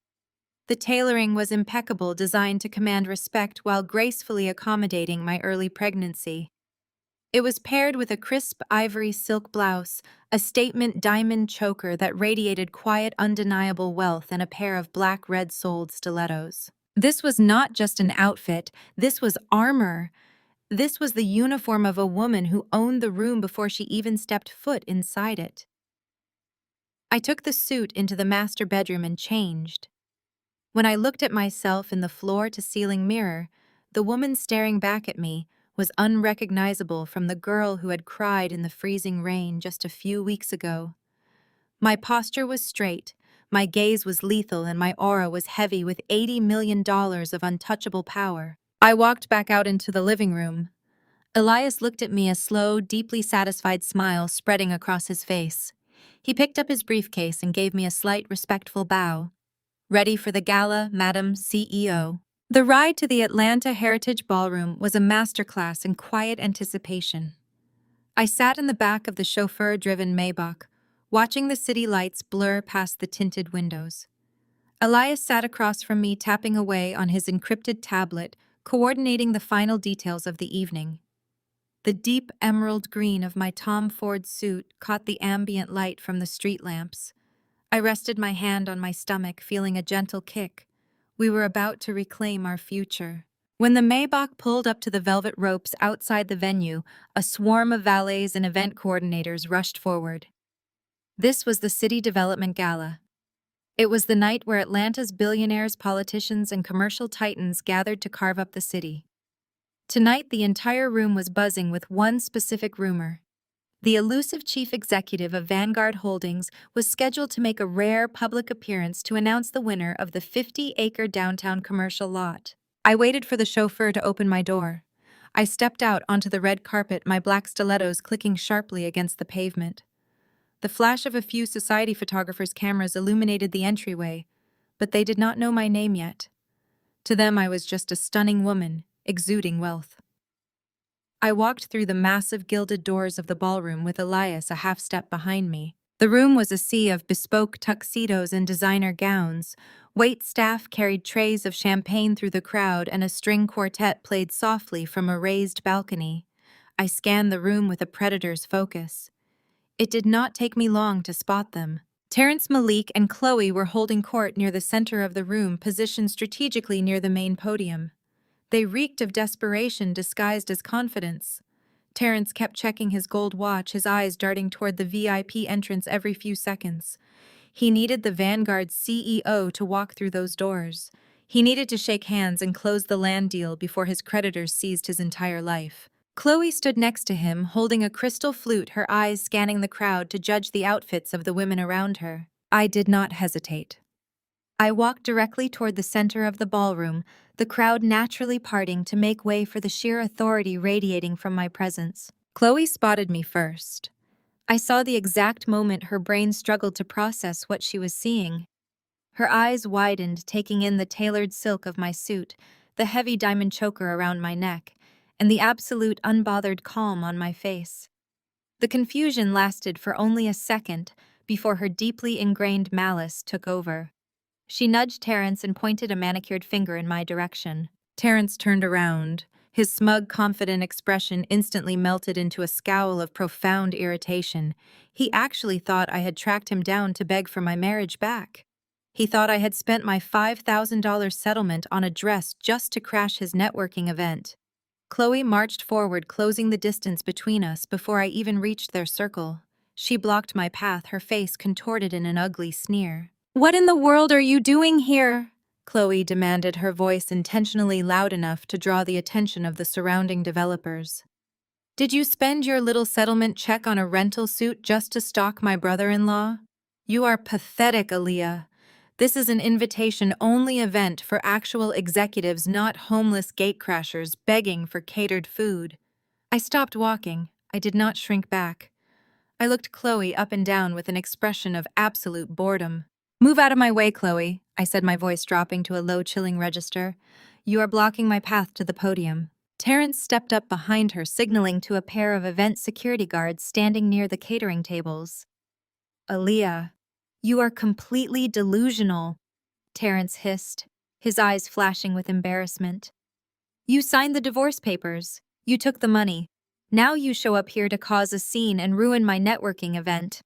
The tailoring was impeccable, designed to command respect while gracefully accommodating my early pregnancy. It was paired with a crisp ivory silk blouse, a statement diamond choker that radiated quiet, undeniable wealth, and a pair of black red-soled stilettos. This was not just an outfit, this was armor. This was the uniform of a woman who owned the room before she even stepped foot inside it. I took the suit into the master bedroom and changed. When I looked at myself in the floor-to-ceiling mirror, the woman staring back at me was unrecognizable from the girl who had cried in the freezing rain just a few weeks ago. My posture was straight, my gaze was lethal, and my aura was heavy with $80 million of untouchable power. I walked back out into the living room. Elias looked at me, a slow, deeply satisfied smile spreading across his face. He picked up his briefcase and gave me a slight, respectful bow. "Ready for the gala, Madam CEO?" The ride to the Atlanta Heritage Ballroom was a masterclass in quiet anticipation. I sat in the back of the chauffeur-driven Maybach, watching the city lights blur past the tinted windows. Elias sat across from me, tapping away on his encrypted tablet, coordinating the final details of the evening. The deep emerald green of my Tom Ford suit caught the ambient light from the street lamps. I rested my hand on my stomach, feeling a gentle kick. We were about to reclaim our future. When the Maybach pulled up to the velvet ropes outside the venue, a swarm of valets and event coordinators rushed forward. This was the City Development Gala. It was the night where Atlanta's billionaires, politicians, and commercial titans gathered to carve up the city. Tonight, the entire room was buzzing with one specific rumor. The elusive chief executive of Vanguard Holdings was scheduled to make a rare public appearance to announce the winner of the 50-acre downtown commercial lot. I waited for the chauffeur to open my door. I stepped out onto the red carpet, my black stilettos clicking sharply against the pavement. The flash of a few society photographers' cameras illuminated the entryway, but they did not know my name yet. To them, I was just a stunning woman, exuding wealth. I walked through the massive gilded doors of the ballroom with Elias a half step behind me. The room was a sea of bespoke tuxedos and designer gowns. Wait staff carried trays of champagne through the crowd, and a string quartet played softly from a raised balcony. I scanned the room with a predator's focus. It did not take me long to spot them. Terrence, Malik, and Chloe were holding court near the center of the room, positioned strategically near the main podium. They reeked of desperation disguised as confidence. Terrence kept checking his gold watch, his eyes darting toward the VIP entrance every few seconds. He needed the Vanguard CEO to walk through those doors. He needed to shake hands and close the land deal before his creditors seized his entire life. Chloe stood next to him, holding a crystal flute, her eyes scanning the crowd to judge the outfits of the women around her. I did not hesitate. I walked directly toward the center of the ballroom, the crowd naturally parting to make way for the sheer authority radiating from my presence. Chloe spotted me first. I saw the exact moment her brain struggled to process what she was seeing. Her eyes widened, taking in the tailored silk of my suit, the heavy diamond choker around my neck, and the absolute unbothered calm on my face. The confusion lasted for only a second before her deeply ingrained malice took over. She nudged Terrence and pointed a manicured finger in my direction. Terrence turned around. His smug, confident expression instantly melted into a scowl of profound irritation. He actually thought I had tracked him down to beg for my marriage back. He thought I had spent my $5,000 settlement on a dress just to crash his networking event. Chloe marched forward, closing the distance between us before I even reached their circle. She blocked my path, her face contorted in an ugly sneer. "What in the world are you doing here?" Chloe demanded, her voice intentionally loud enough to draw the attention of the surrounding developers. "Did you spend your little settlement check on a rental suit just to stalk my brother-in-law? You are pathetic, Aaliyah. This is an invitation-only event for actual executives, not homeless gatecrashers begging for catered food." I stopped walking. I did not shrink back. I looked Chloe up and down with an expression of absolute boredom. "Move out of my way, Chloe," I said, my voice dropping to a low, chilling register. "You are blocking my path to the podium." Terrence stepped up behind her, signaling to a pair of event security guards standing near the catering tables. "Aaliyah, you are completely delusional," Terrence hissed, his eyes flashing with embarrassment. "You signed the divorce papers. You took the money. Now you show up here to cause a scene and ruin my networking event.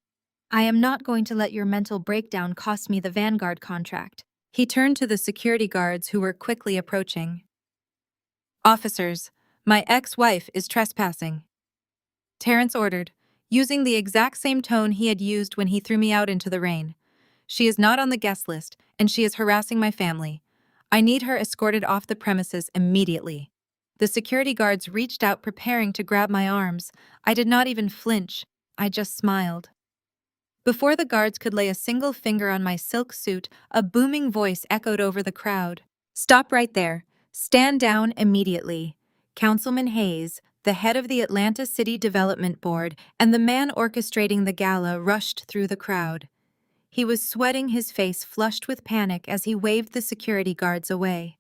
I am not going to let your mental breakdown cost me the Vanguard contract." He turned to the security guards who were quickly approaching. "Officers, my ex-wife is trespassing," Terrence ordered, using the exact same tone he had used when he threw me out into the rain. "She is not on the guest list, and she is harassing my family. I need her escorted off the premises immediately." The security guards reached out, preparing to grab my arms. I did not even flinch. I just smiled. Before the guards could lay a single finger on my silk suit, a booming voice echoed over the crowd. "Stop right there. Stand down immediately." Councilman Hayes, the head of the Atlanta City Development Board and the man orchestrating the gala, rushed through the crowd. He was sweating, his face flushed with panic as he waved the security guards away.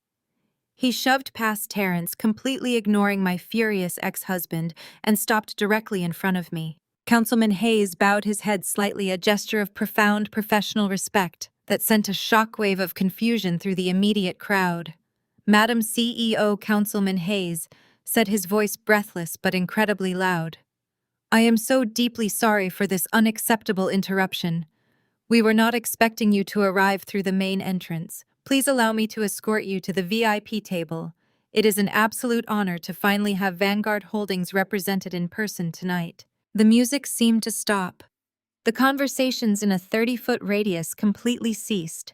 He shoved past Terrence, completely ignoring my furious ex-husband, and stopped directly in front of me. Councilman Hayes bowed his head slightly, a gesture of profound professional respect that sent a shockwave of confusion through the immediate crowd. Madam CEO Councilman Hayes said, his voice breathless but incredibly loud. I am so deeply sorry for this unacceptable interruption. We were not expecting you to arrive through the main entrance. Please allow me to escort you to the VIP table. It is an absolute honor to finally have Vanguard Holdings represented in person tonight. The music seemed to stop. The conversations in a 30-foot radius completely ceased.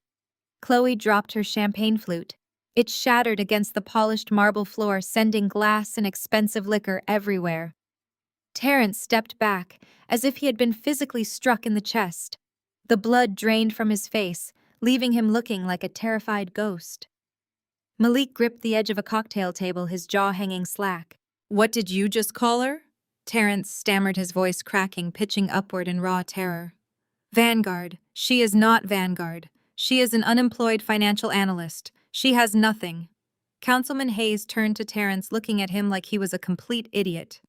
Chloe dropped her champagne flute. It shattered against the polished marble floor, sending glass and expensive liquor everywhere. Terrence stepped back, as if he had been physically struck in the chest. The blood drained from his face, leaving him looking like a terrified ghost. Malik gripped the edge of a cocktail table, his jaw hanging slack. What did you just call her? Terrence stammered, his voice cracking, pitching upward in raw terror. Vanguard. She is not Vanguard. She is an unemployed financial analyst. She has nothing. Councilman Hayes turned to Terrence, looking at him like he was a complete idiot.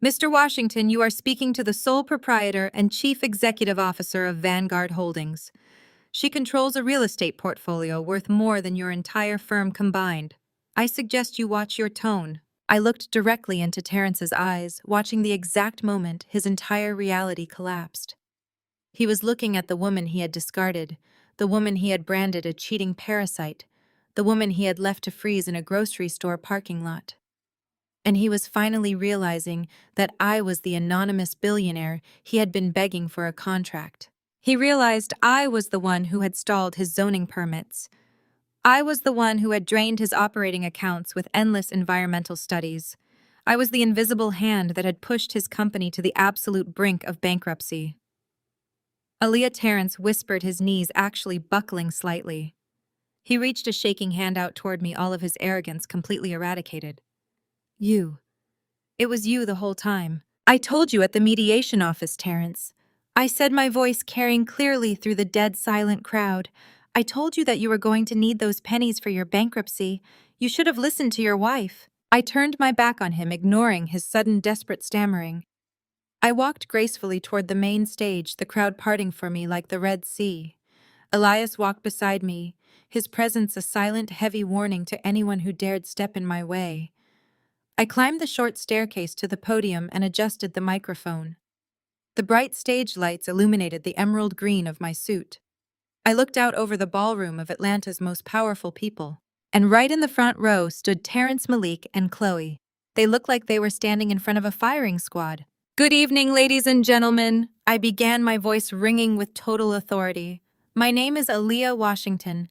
Mr. Washington, you are speaking to the sole proprietor and chief executive officer of Vanguard Holdings. She controls a real estate portfolio worth more than your entire firm combined. I suggest you watch your tone. I looked directly into Terrence's eyes, watching the exact moment his entire reality collapsed. He was looking at the woman he had discarded, the woman he had branded a cheating parasite, the woman he had left to freeze in a grocery store parking lot. And he was finally realizing that I was the anonymous billionaire he had been begging for a contract. He realized I was the one who had stalled his zoning permits. I was the one who had drained his operating accounts with endless environmental studies. I was the invisible hand that had pushed his company to the absolute brink of bankruptcy. Aaliyah Terrence whispered, his knees actually buckling slightly. He reached a shaking hand out toward me, all of his arrogance completely eradicated. You. It was you the whole time. I told you at the mediation office, Terrence. I said, my voice carrying clearly through the dead silent crowd. I told you that you were going to need those pennies for your bankruptcy. You should have listened to your wife. I turned my back on him, ignoring his sudden desperate stammering. I walked gracefully toward the main stage, the crowd parting for me like the Red Sea. Elias walked beside me, his presence a silent, heavy warning to anyone who dared step in my way. I climbed the short staircase to the podium and adjusted the microphone. The bright stage lights illuminated the emerald green of my suit. I looked out over the ballroom of Atlanta's most powerful people, and right in the front row stood Terrence, Malik, and Chloe. They looked like they were standing in front of a firing squad. Good evening, ladies and gentlemen. I began, my voice ringing with total authority. My name is Aaliyah Washington.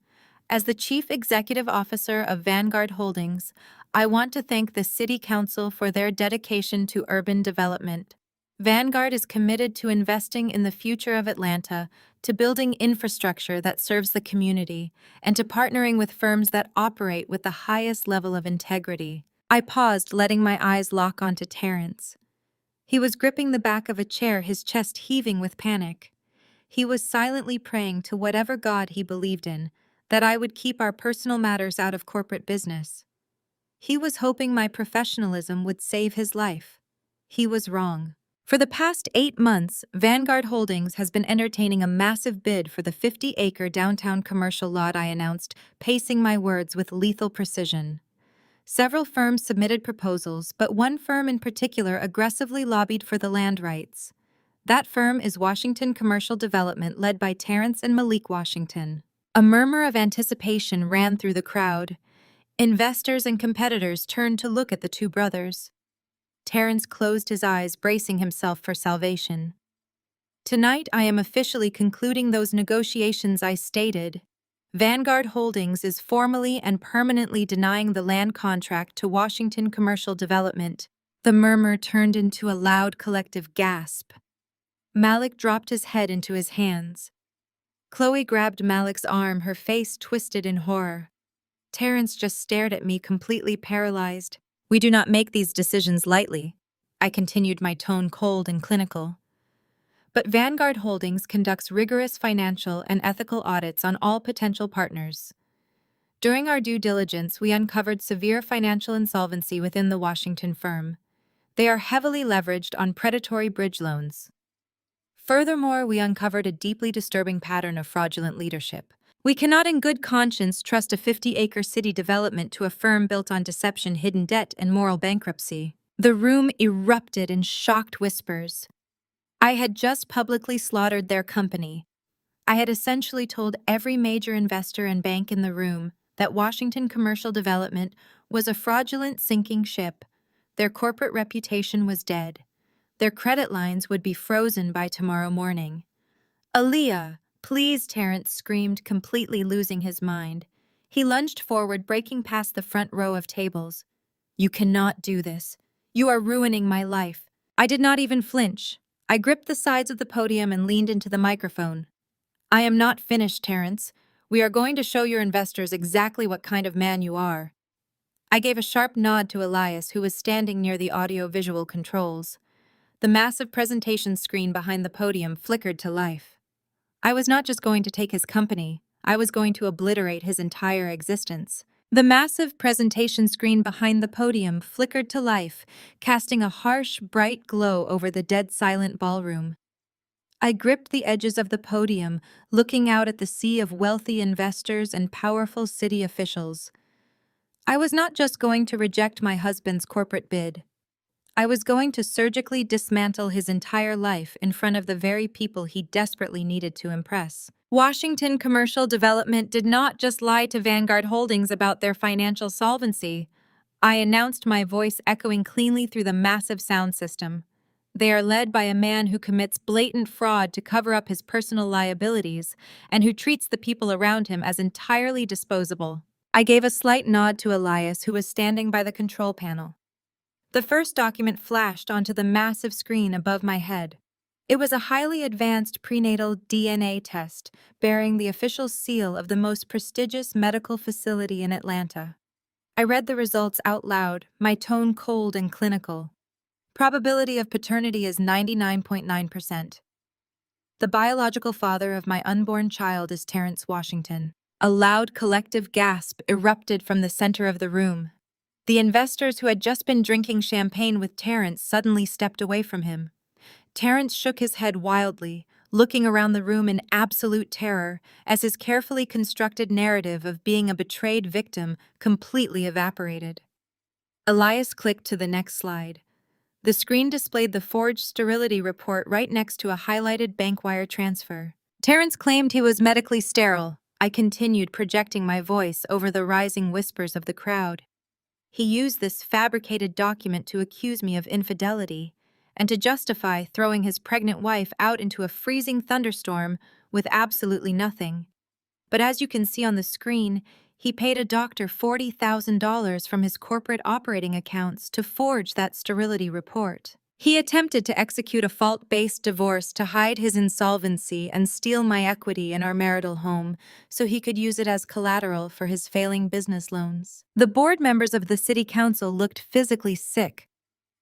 As the Chief Executive Officer of Vanguard Holdings, I want to thank the City Council for their dedication to urban development. Vanguard is committed to investing in the future of Atlanta, to building infrastructure that serves the community, and to partnering with firms that operate with the highest level of integrity. I paused, letting my eyes lock onto Terrence. He was gripping the back of a chair, his chest heaving with panic. He was silently praying to whatever God he believed in, that I would keep our personal matters out of corporate business. He was hoping my professionalism would save his life. He was wrong. For the past 8 months, Vanguard Holdings has been entertaining a massive bid for the 50-acre downtown commercial lot I announced, pacing my words with lethal precision. Several firms submitted proposals, but one firm in particular aggressively lobbied for the land rights. That firm is Washington Commercial Development, led by Terrence and Malik Washington. A murmur of anticipation ran through the crowd. Investors and competitors turned to look at the two brothers. Terrence closed his eyes, bracing himself for salvation. Tonight, I am officially concluding those negotiations I stated. Vanguard Holdings is formally and permanently denying the land contract to Washington Commercial Development. The murmur turned into a loud collective gasp. Malik dropped his head into his hands. Chloe grabbed Malik's arm, her face twisted in horror. Terrence just stared at me, completely paralyzed. We do not make these decisions lightly. I continued, my tone cold and clinical. But Vanguard Holdings conducts rigorous financial and ethical audits on all potential partners. During our due diligence, we uncovered severe financial insolvency within the Washington firm. They are heavily leveraged on predatory bridge loans. Furthermore, we uncovered a deeply disturbing pattern of fraudulent leadership. We cannot in good conscience trust a 50-acre city development to a firm built on deception, hidden debt, and moral bankruptcy. The room erupted in shocked whispers. I had just publicly slaughtered their company. I had essentially told every major investor and bank in the room that Washington Commercial Development was a fraudulent sinking ship. Their corporate reputation was dead. Their credit lines would be frozen by tomorrow morning. "Aaliyah, please," Terrence screamed, completely losing his mind. He lunged forward, breaking past the front row of tables. "You cannot do this. You are ruining my life." I did not even flinch. I gripped the sides of the podium and leaned into the microphone. "I am not finished, Terrence. We are going to show your investors exactly what kind of man you are." I gave a sharp nod to Elias, who was standing near the audio-visual controls. The massive presentation screen behind the podium flickered to life. I was not just going to take his company, I was going to obliterate his entire existence. The massive presentation screen behind the podium flickered to life, casting a harsh, bright glow over the dead silent ballroom. I gripped the edges of the podium, looking out at the sea of wealthy investors and powerful city officials. I was not just going to reject my husband's corporate bid. I was going to surgically dismantle his entire life in front of the very people he desperately needed to impress. Washington Commercial Development did not just lie to Vanguard Holdings about their financial solvency. I announced, my voice echoing cleanly through the massive sound system. They are led by a man who commits blatant fraud to cover up his personal liabilities and who treats the people around him as entirely disposable. I gave a slight nod to Elias, who was standing by the control panel. The first document flashed onto the massive screen above my head. It was a highly advanced prenatal DNA test bearing the official seal of the most prestigious medical facility in Atlanta. I read the results out loud, my tone cold and clinical. Probability of paternity is 99.9%. The biological father of my unborn child is Terrence Washington. A loud collective gasp erupted from the center of the room. The investors who had just been drinking champagne with Terrence suddenly stepped away from him. Terrence shook his head wildly, looking around the room in absolute terror as his carefully constructed narrative of being a betrayed victim completely evaporated. Elias clicked to the next slide. The screen displayed the forged sterility report right next to a highlighted bank wire transfer. Terrence claimed he was medically sterile. I continued, projecting my voice over the rising whispers of the crowd. He used this fabricated document to accuse me of infidelity and to justify throwing his pregnant wife out into a freezing thunderstorm with absolutely nothing. But as you can see on the screen, he paid a doctor $40,000 from his corporate operating accounts to forge that sterility report. He attempted to execute a fault-based divorce to hide his insolvency and steal my equity in our marital home so he could use it as collateral for his failing business loans. The board members of the city council looked physically sick.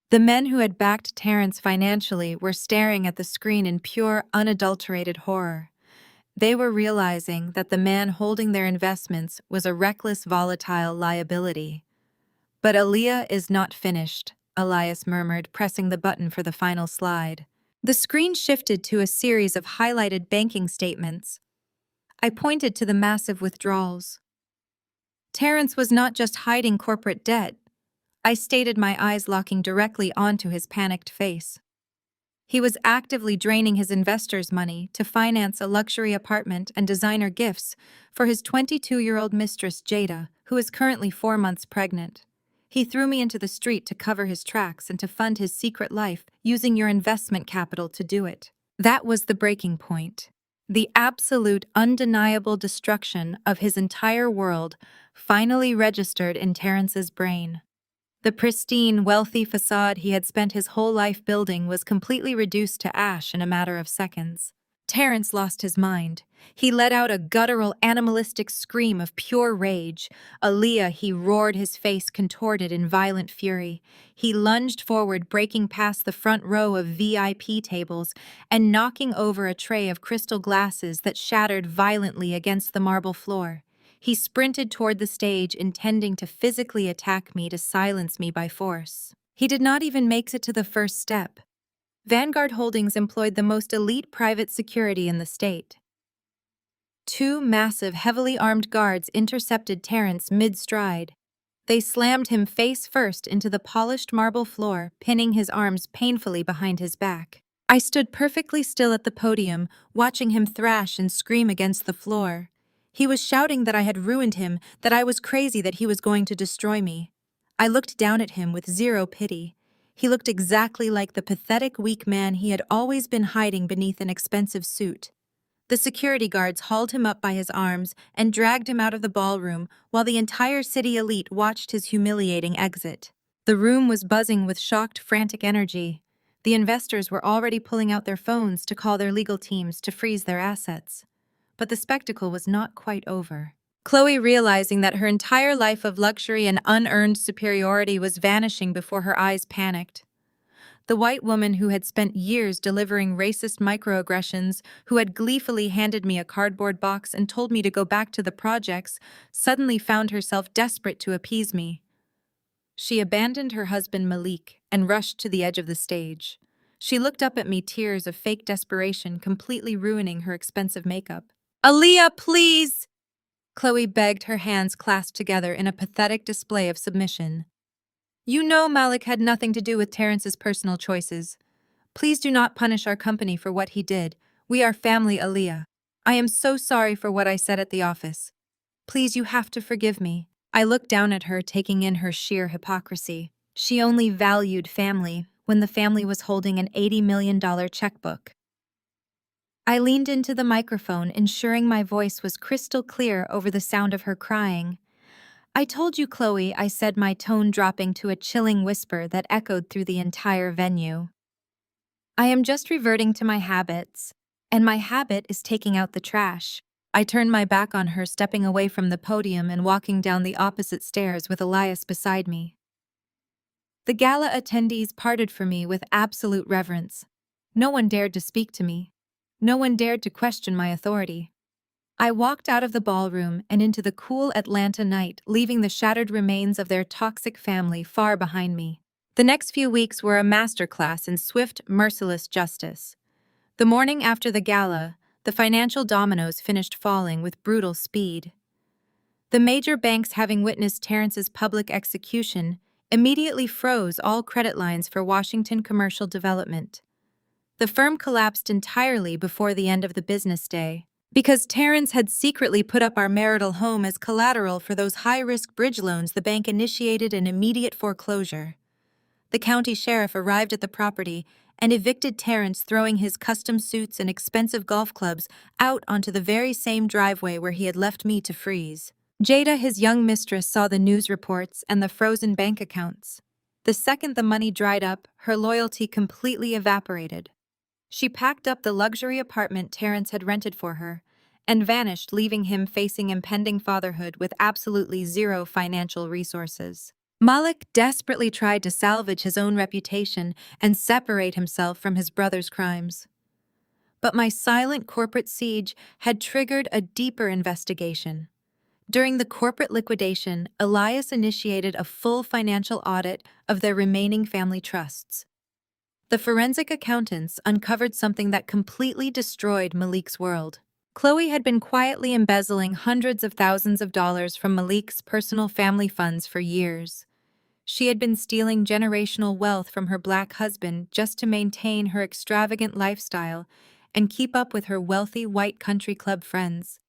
The men who had backed Terrence financially were staring at the screen in pure, unadulterated horror. They were realizing that the man holding their investments was a reckless, volatile liability. "But Aaliyah is not finished," Elias murmured, pressing the button for the final slide. The screen shifted to a series of highlighted banking statements. I pointed to the massive withdrawals. Terrence was not just hiding corporate debt. I stated, my eyes locking directly onto his panicked face. He was actively draining his investors' money to finance a luxury apartment and designer gifts for his 22-year-old mistress, Jada, who is currently 4 months pregnant. He threw me into the street to cover his tracks and to fund his secret life, using your investment capital to do it. That was the breaking point. The absolute, undeniable destruction of his entire world finally registered in Terrence's brain. The pristine, wealthy facade he had spent his whole life building was completely reduced to ash in a matter of seconds. Terrence lost his mind. He let out a guttural, animalistic scream of pure rage. "Aaliyah," he roared, his face contorted in violent fury. He lunged forward, breaking past the front row of VIP tables and knocking over a tray of crystal glasses that shattered violently against the marble floor. He sprinted toward the stage, intending to physically attack me to silence me by force. He did not even make it to the first step. Vanguard Holdings employed the most elite private security in the state. Two massive, heavily armed guards intercepted Terrence mid-stride. They slammed him face first into the polished marble floor, pinning his arms painfully behind his back. I stood perfectly still at the podium, watching him thrash and scream against the floor. He was shouting that I had ruined him, that I was crazy, that he was going to destroy me. I looked down at him with zero pity. He looked exactly like the pathetic, weak man he had always been hiding beneath an expensive suit. The security guards hauled him up by his arms and dragged him out of the ballroom while the entire city elite watched his humiliating exit. The room was buzzing with shocked, frantic energy. The investors were already pulling out their phones to call their legal teams to freeze their assets. But the spectacle was not quite over. Chloe, realizing that her entire life of luxury and unearned superiority was vanishing before her eyes, panicked. The white woman who had spent years delivering racist microaggressions, who had gleefully handed me a cardboard box and told me to go back to the projects, suddenly found herself desperate to appease me. She abandoned her husband Malik and rushed to the edge of the stage. She looked up at me, tears of fake desperation completely ruining her expensive makeup. "Aaliyah, please!" Chloe begged, her hands clasped together in a pathetic display of submission. "You know Malik had nothing to do with Terrence's personal choices. Please do not punish our company for what he did. We are family, Aaliyah. I am so sorry for what I said at the office. Please, you have to forgive me." I looked down at her, taking in her sheer hypocrisy. She only valued family when the family was holding an $80 million checkbook. I leaned into the microphone, ensuring my voice was crystal clear over the sound of her crying. "I told you, Chloe," I said, my tone dropping to a chilling whisper that echoed through the entire venue. "I am just reverting to my habits, and my habit is taking out the trash." I turned my back on her, stepping away from the podium and walking down the opposite stairs with Elias beside me. The gala attendees parted from me with absolute reverence. No one dared to speak to me. No one dared to question my authority. I walked out of the ballroom and into the cool Atlanta night, leaving the shattered remains of their toxic family far behind me. The next few weeks were a masterclass in swift, merciless justice. The morning after the gala, the financial dominoes finished falling with brutal speed. The major banks, having witnessed Terrence's public execution, immediately froze all credit lines for Washington Commercial Development. The firm collapsed entirely before the end of the business day. Because Terrence had secretly put up our marital home as collateral for those high-risk bridge loans, the bank initiated an immediate foreclosure. The county sheriff arrived at the property and evicted Terrence, throwing his custom suits and expensive golf clubs out onto the very same driveway where he had left me to freeze. Jada, his young mistress, saw the news reports and the frozen bank accounts. The second the money dried up, her loyalty completely evaporated. She packed up the luxury apartment Terrence had rented for her and vanished, leaving him facing impending fatherhood with absolutely zero financial resources. Malik desperately tried to salvage his own reputation and separate himself from his brother's crimes. But my silent corporate siege had triggered a deeper investigation. During the corporate liquidation, Elias initiated a full financial audit of their remaining family trusts. The forensic accountants uncovered something that completely destroyed Malik's world. Chloe had been quietly embezzling hundreds of thousands of dollars from Malik's personal family funds for years. She had been stealing generational wealth from her black husband just to maintain her extravagant lifestyle and keep up with her wealthy white country club friends.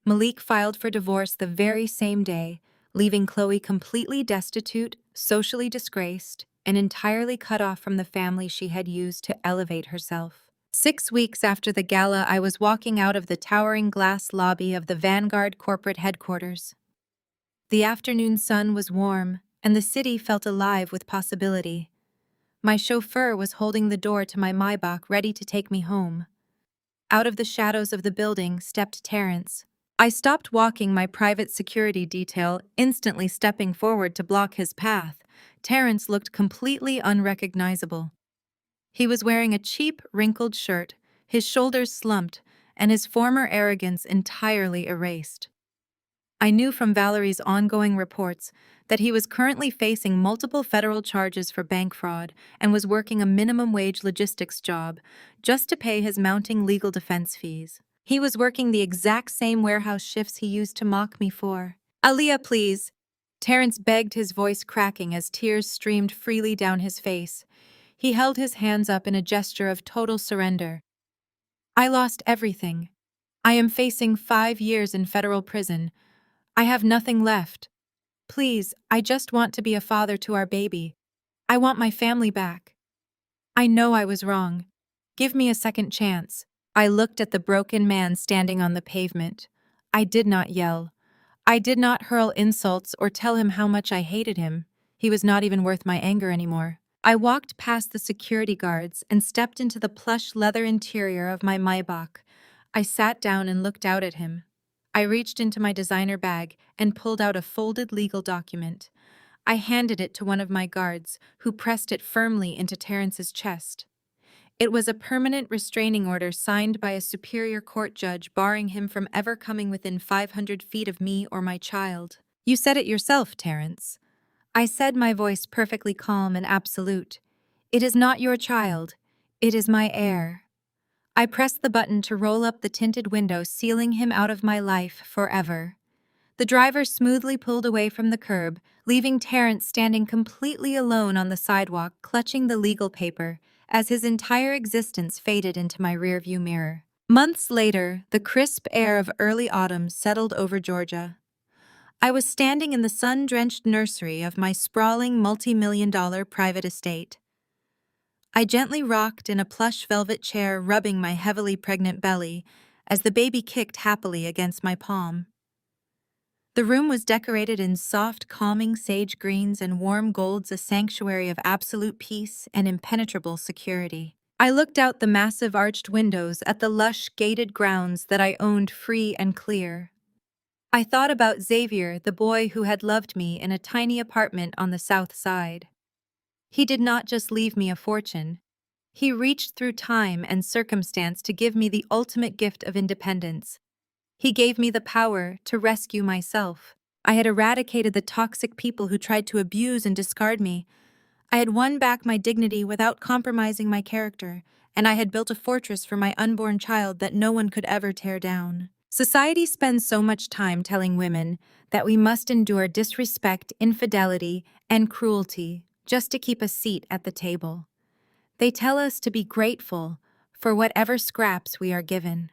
Malik filed for divorce the very same day, leaving Chloe completely destitute, socially disgraced, and entirely cut off from the family she had used to elevate herself. 6 weeks after the gala, I was walking out of the towering glass lobby of the Vanguard corporate headquarters. The afternoon sun was warm, and the city felt alive with possibility. My chauffeur was holding the door to my Maybach, ready to take me home. Out of the shadows of the building stepped Terrence. I stopped walking my private security detail, instantly stepping forward to block his path. Terrence looked completely unrecognizable. He was wearing a cheap, wrinkled shirt, his shoulders slumped, and his former arrogance entirely erased. I knew from Valerie's ongoing reports that he was currently facing multiple federal charges for bank fraud and was working a minimum wage logistics job just to pay his mounting legal defense fees. He was working the exact same warehouse shifts he used to mock me for. "Aaliyah, please." Terrence begged, his voice cracking as tears streamed freely down his face. He held his hands up in a gesture of total surrender. "I lost everything. I am facing 5 years in federal prison. I have nothing left. Please, I just want to be a father to our baby. I want my family back. I know I was wrong. Give me a second chance." I looked at the broken man standing on the pavement. I did not yell. I did not hurl insults or tell him how much I hated him. He was not even worth my anger anymore. I walked past the security guards and stepped into the plush leather interior of my Maybach. I sat down and looked out at him. I reached into my designer bag and pulled out a folded legal document. I handed it to one of my guards, who pressed it firmly into Terrence's chest. It was a permanent restraining order signed by a superior court judge barring him from ever coming within 500 feet of me or my child. "You said it yourself, Terrence." I said, my voice perfectly calm and absolute. "It is not your child. It is my heir." I pressed the button to roll up the tinted window, sealing him out of my life forever. The driver smoothly pulled away from the curb, leaving Terrence standing completely alone on the sidewalk, clutching the legal paper, as his entire existence faded into my rearview mirror. Months later, the crisp air of early autumn settled over Georgia. I was standing in the sun-drenched nursery of my sprawling multi-million-dollar private estate. I gently rocked in a plush velvet chair, rubbing my heavily pregnant belly as the baby kicked happily against my palm. The room was decorated in soft, calming sage greens and warm golds, a sanctuary of absolute peace and impenetrable security. I looked out the massive arched windows at the lush, gated grounds that I owned free and clear. I thought about Xavier, the boy who had loved me in a tiny apartment on the south side. He did not just leave me a fortune. He reached through time and circumstance to give me the ultimate gift of independence. He gave me the power to rescue myself. I had eradicated the toxic people who tried to abuse and discard me. I had won back my dignity without compromising my character, and I had built a fortress for my unborn child that no one could ever tear down. Society spends so much time telling women that we must endure disrespect, infidelity, and cruelty just to keep a seat at the table. They tell us to be grateful for whatever scraps we are given.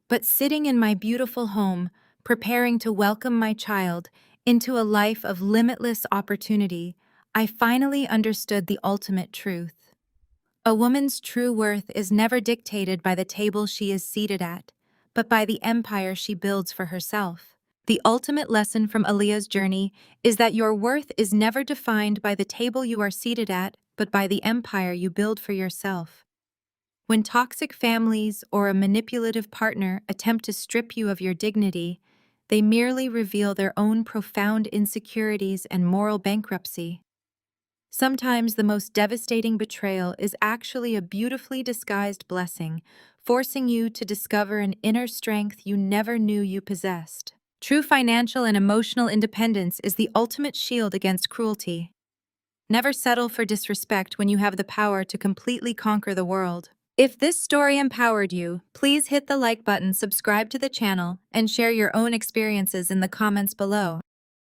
But sitting in my beautiful home, preparing to welcome my child into a life of limitless opportunity, I finally understood the ultimate truth. A woman's true worth is never dictated by the table she is seated at, but by the empire she builds for herself. The ultimate lesson from Aaliyah's journey is that your worth is never defined by the table you are seated at, but by the empire you build for yourself. When toxic families or a manipulative partner attempt to strip you of your dignity, they merely reveal their own profound insecurities and moral bankruptcy. Sometimes the most devastating betrayal is actually a beautifully disguised blessing, forcing you to discover an inner strength you never knew you possessed. True financial and emotional independence is the ultimate shield against cruelty. Never settle for disrespect when you have the power to completely conquer the world. If this story empowered you, please hit the like button, subscribe to the channel, and share your own experiences in the comments below.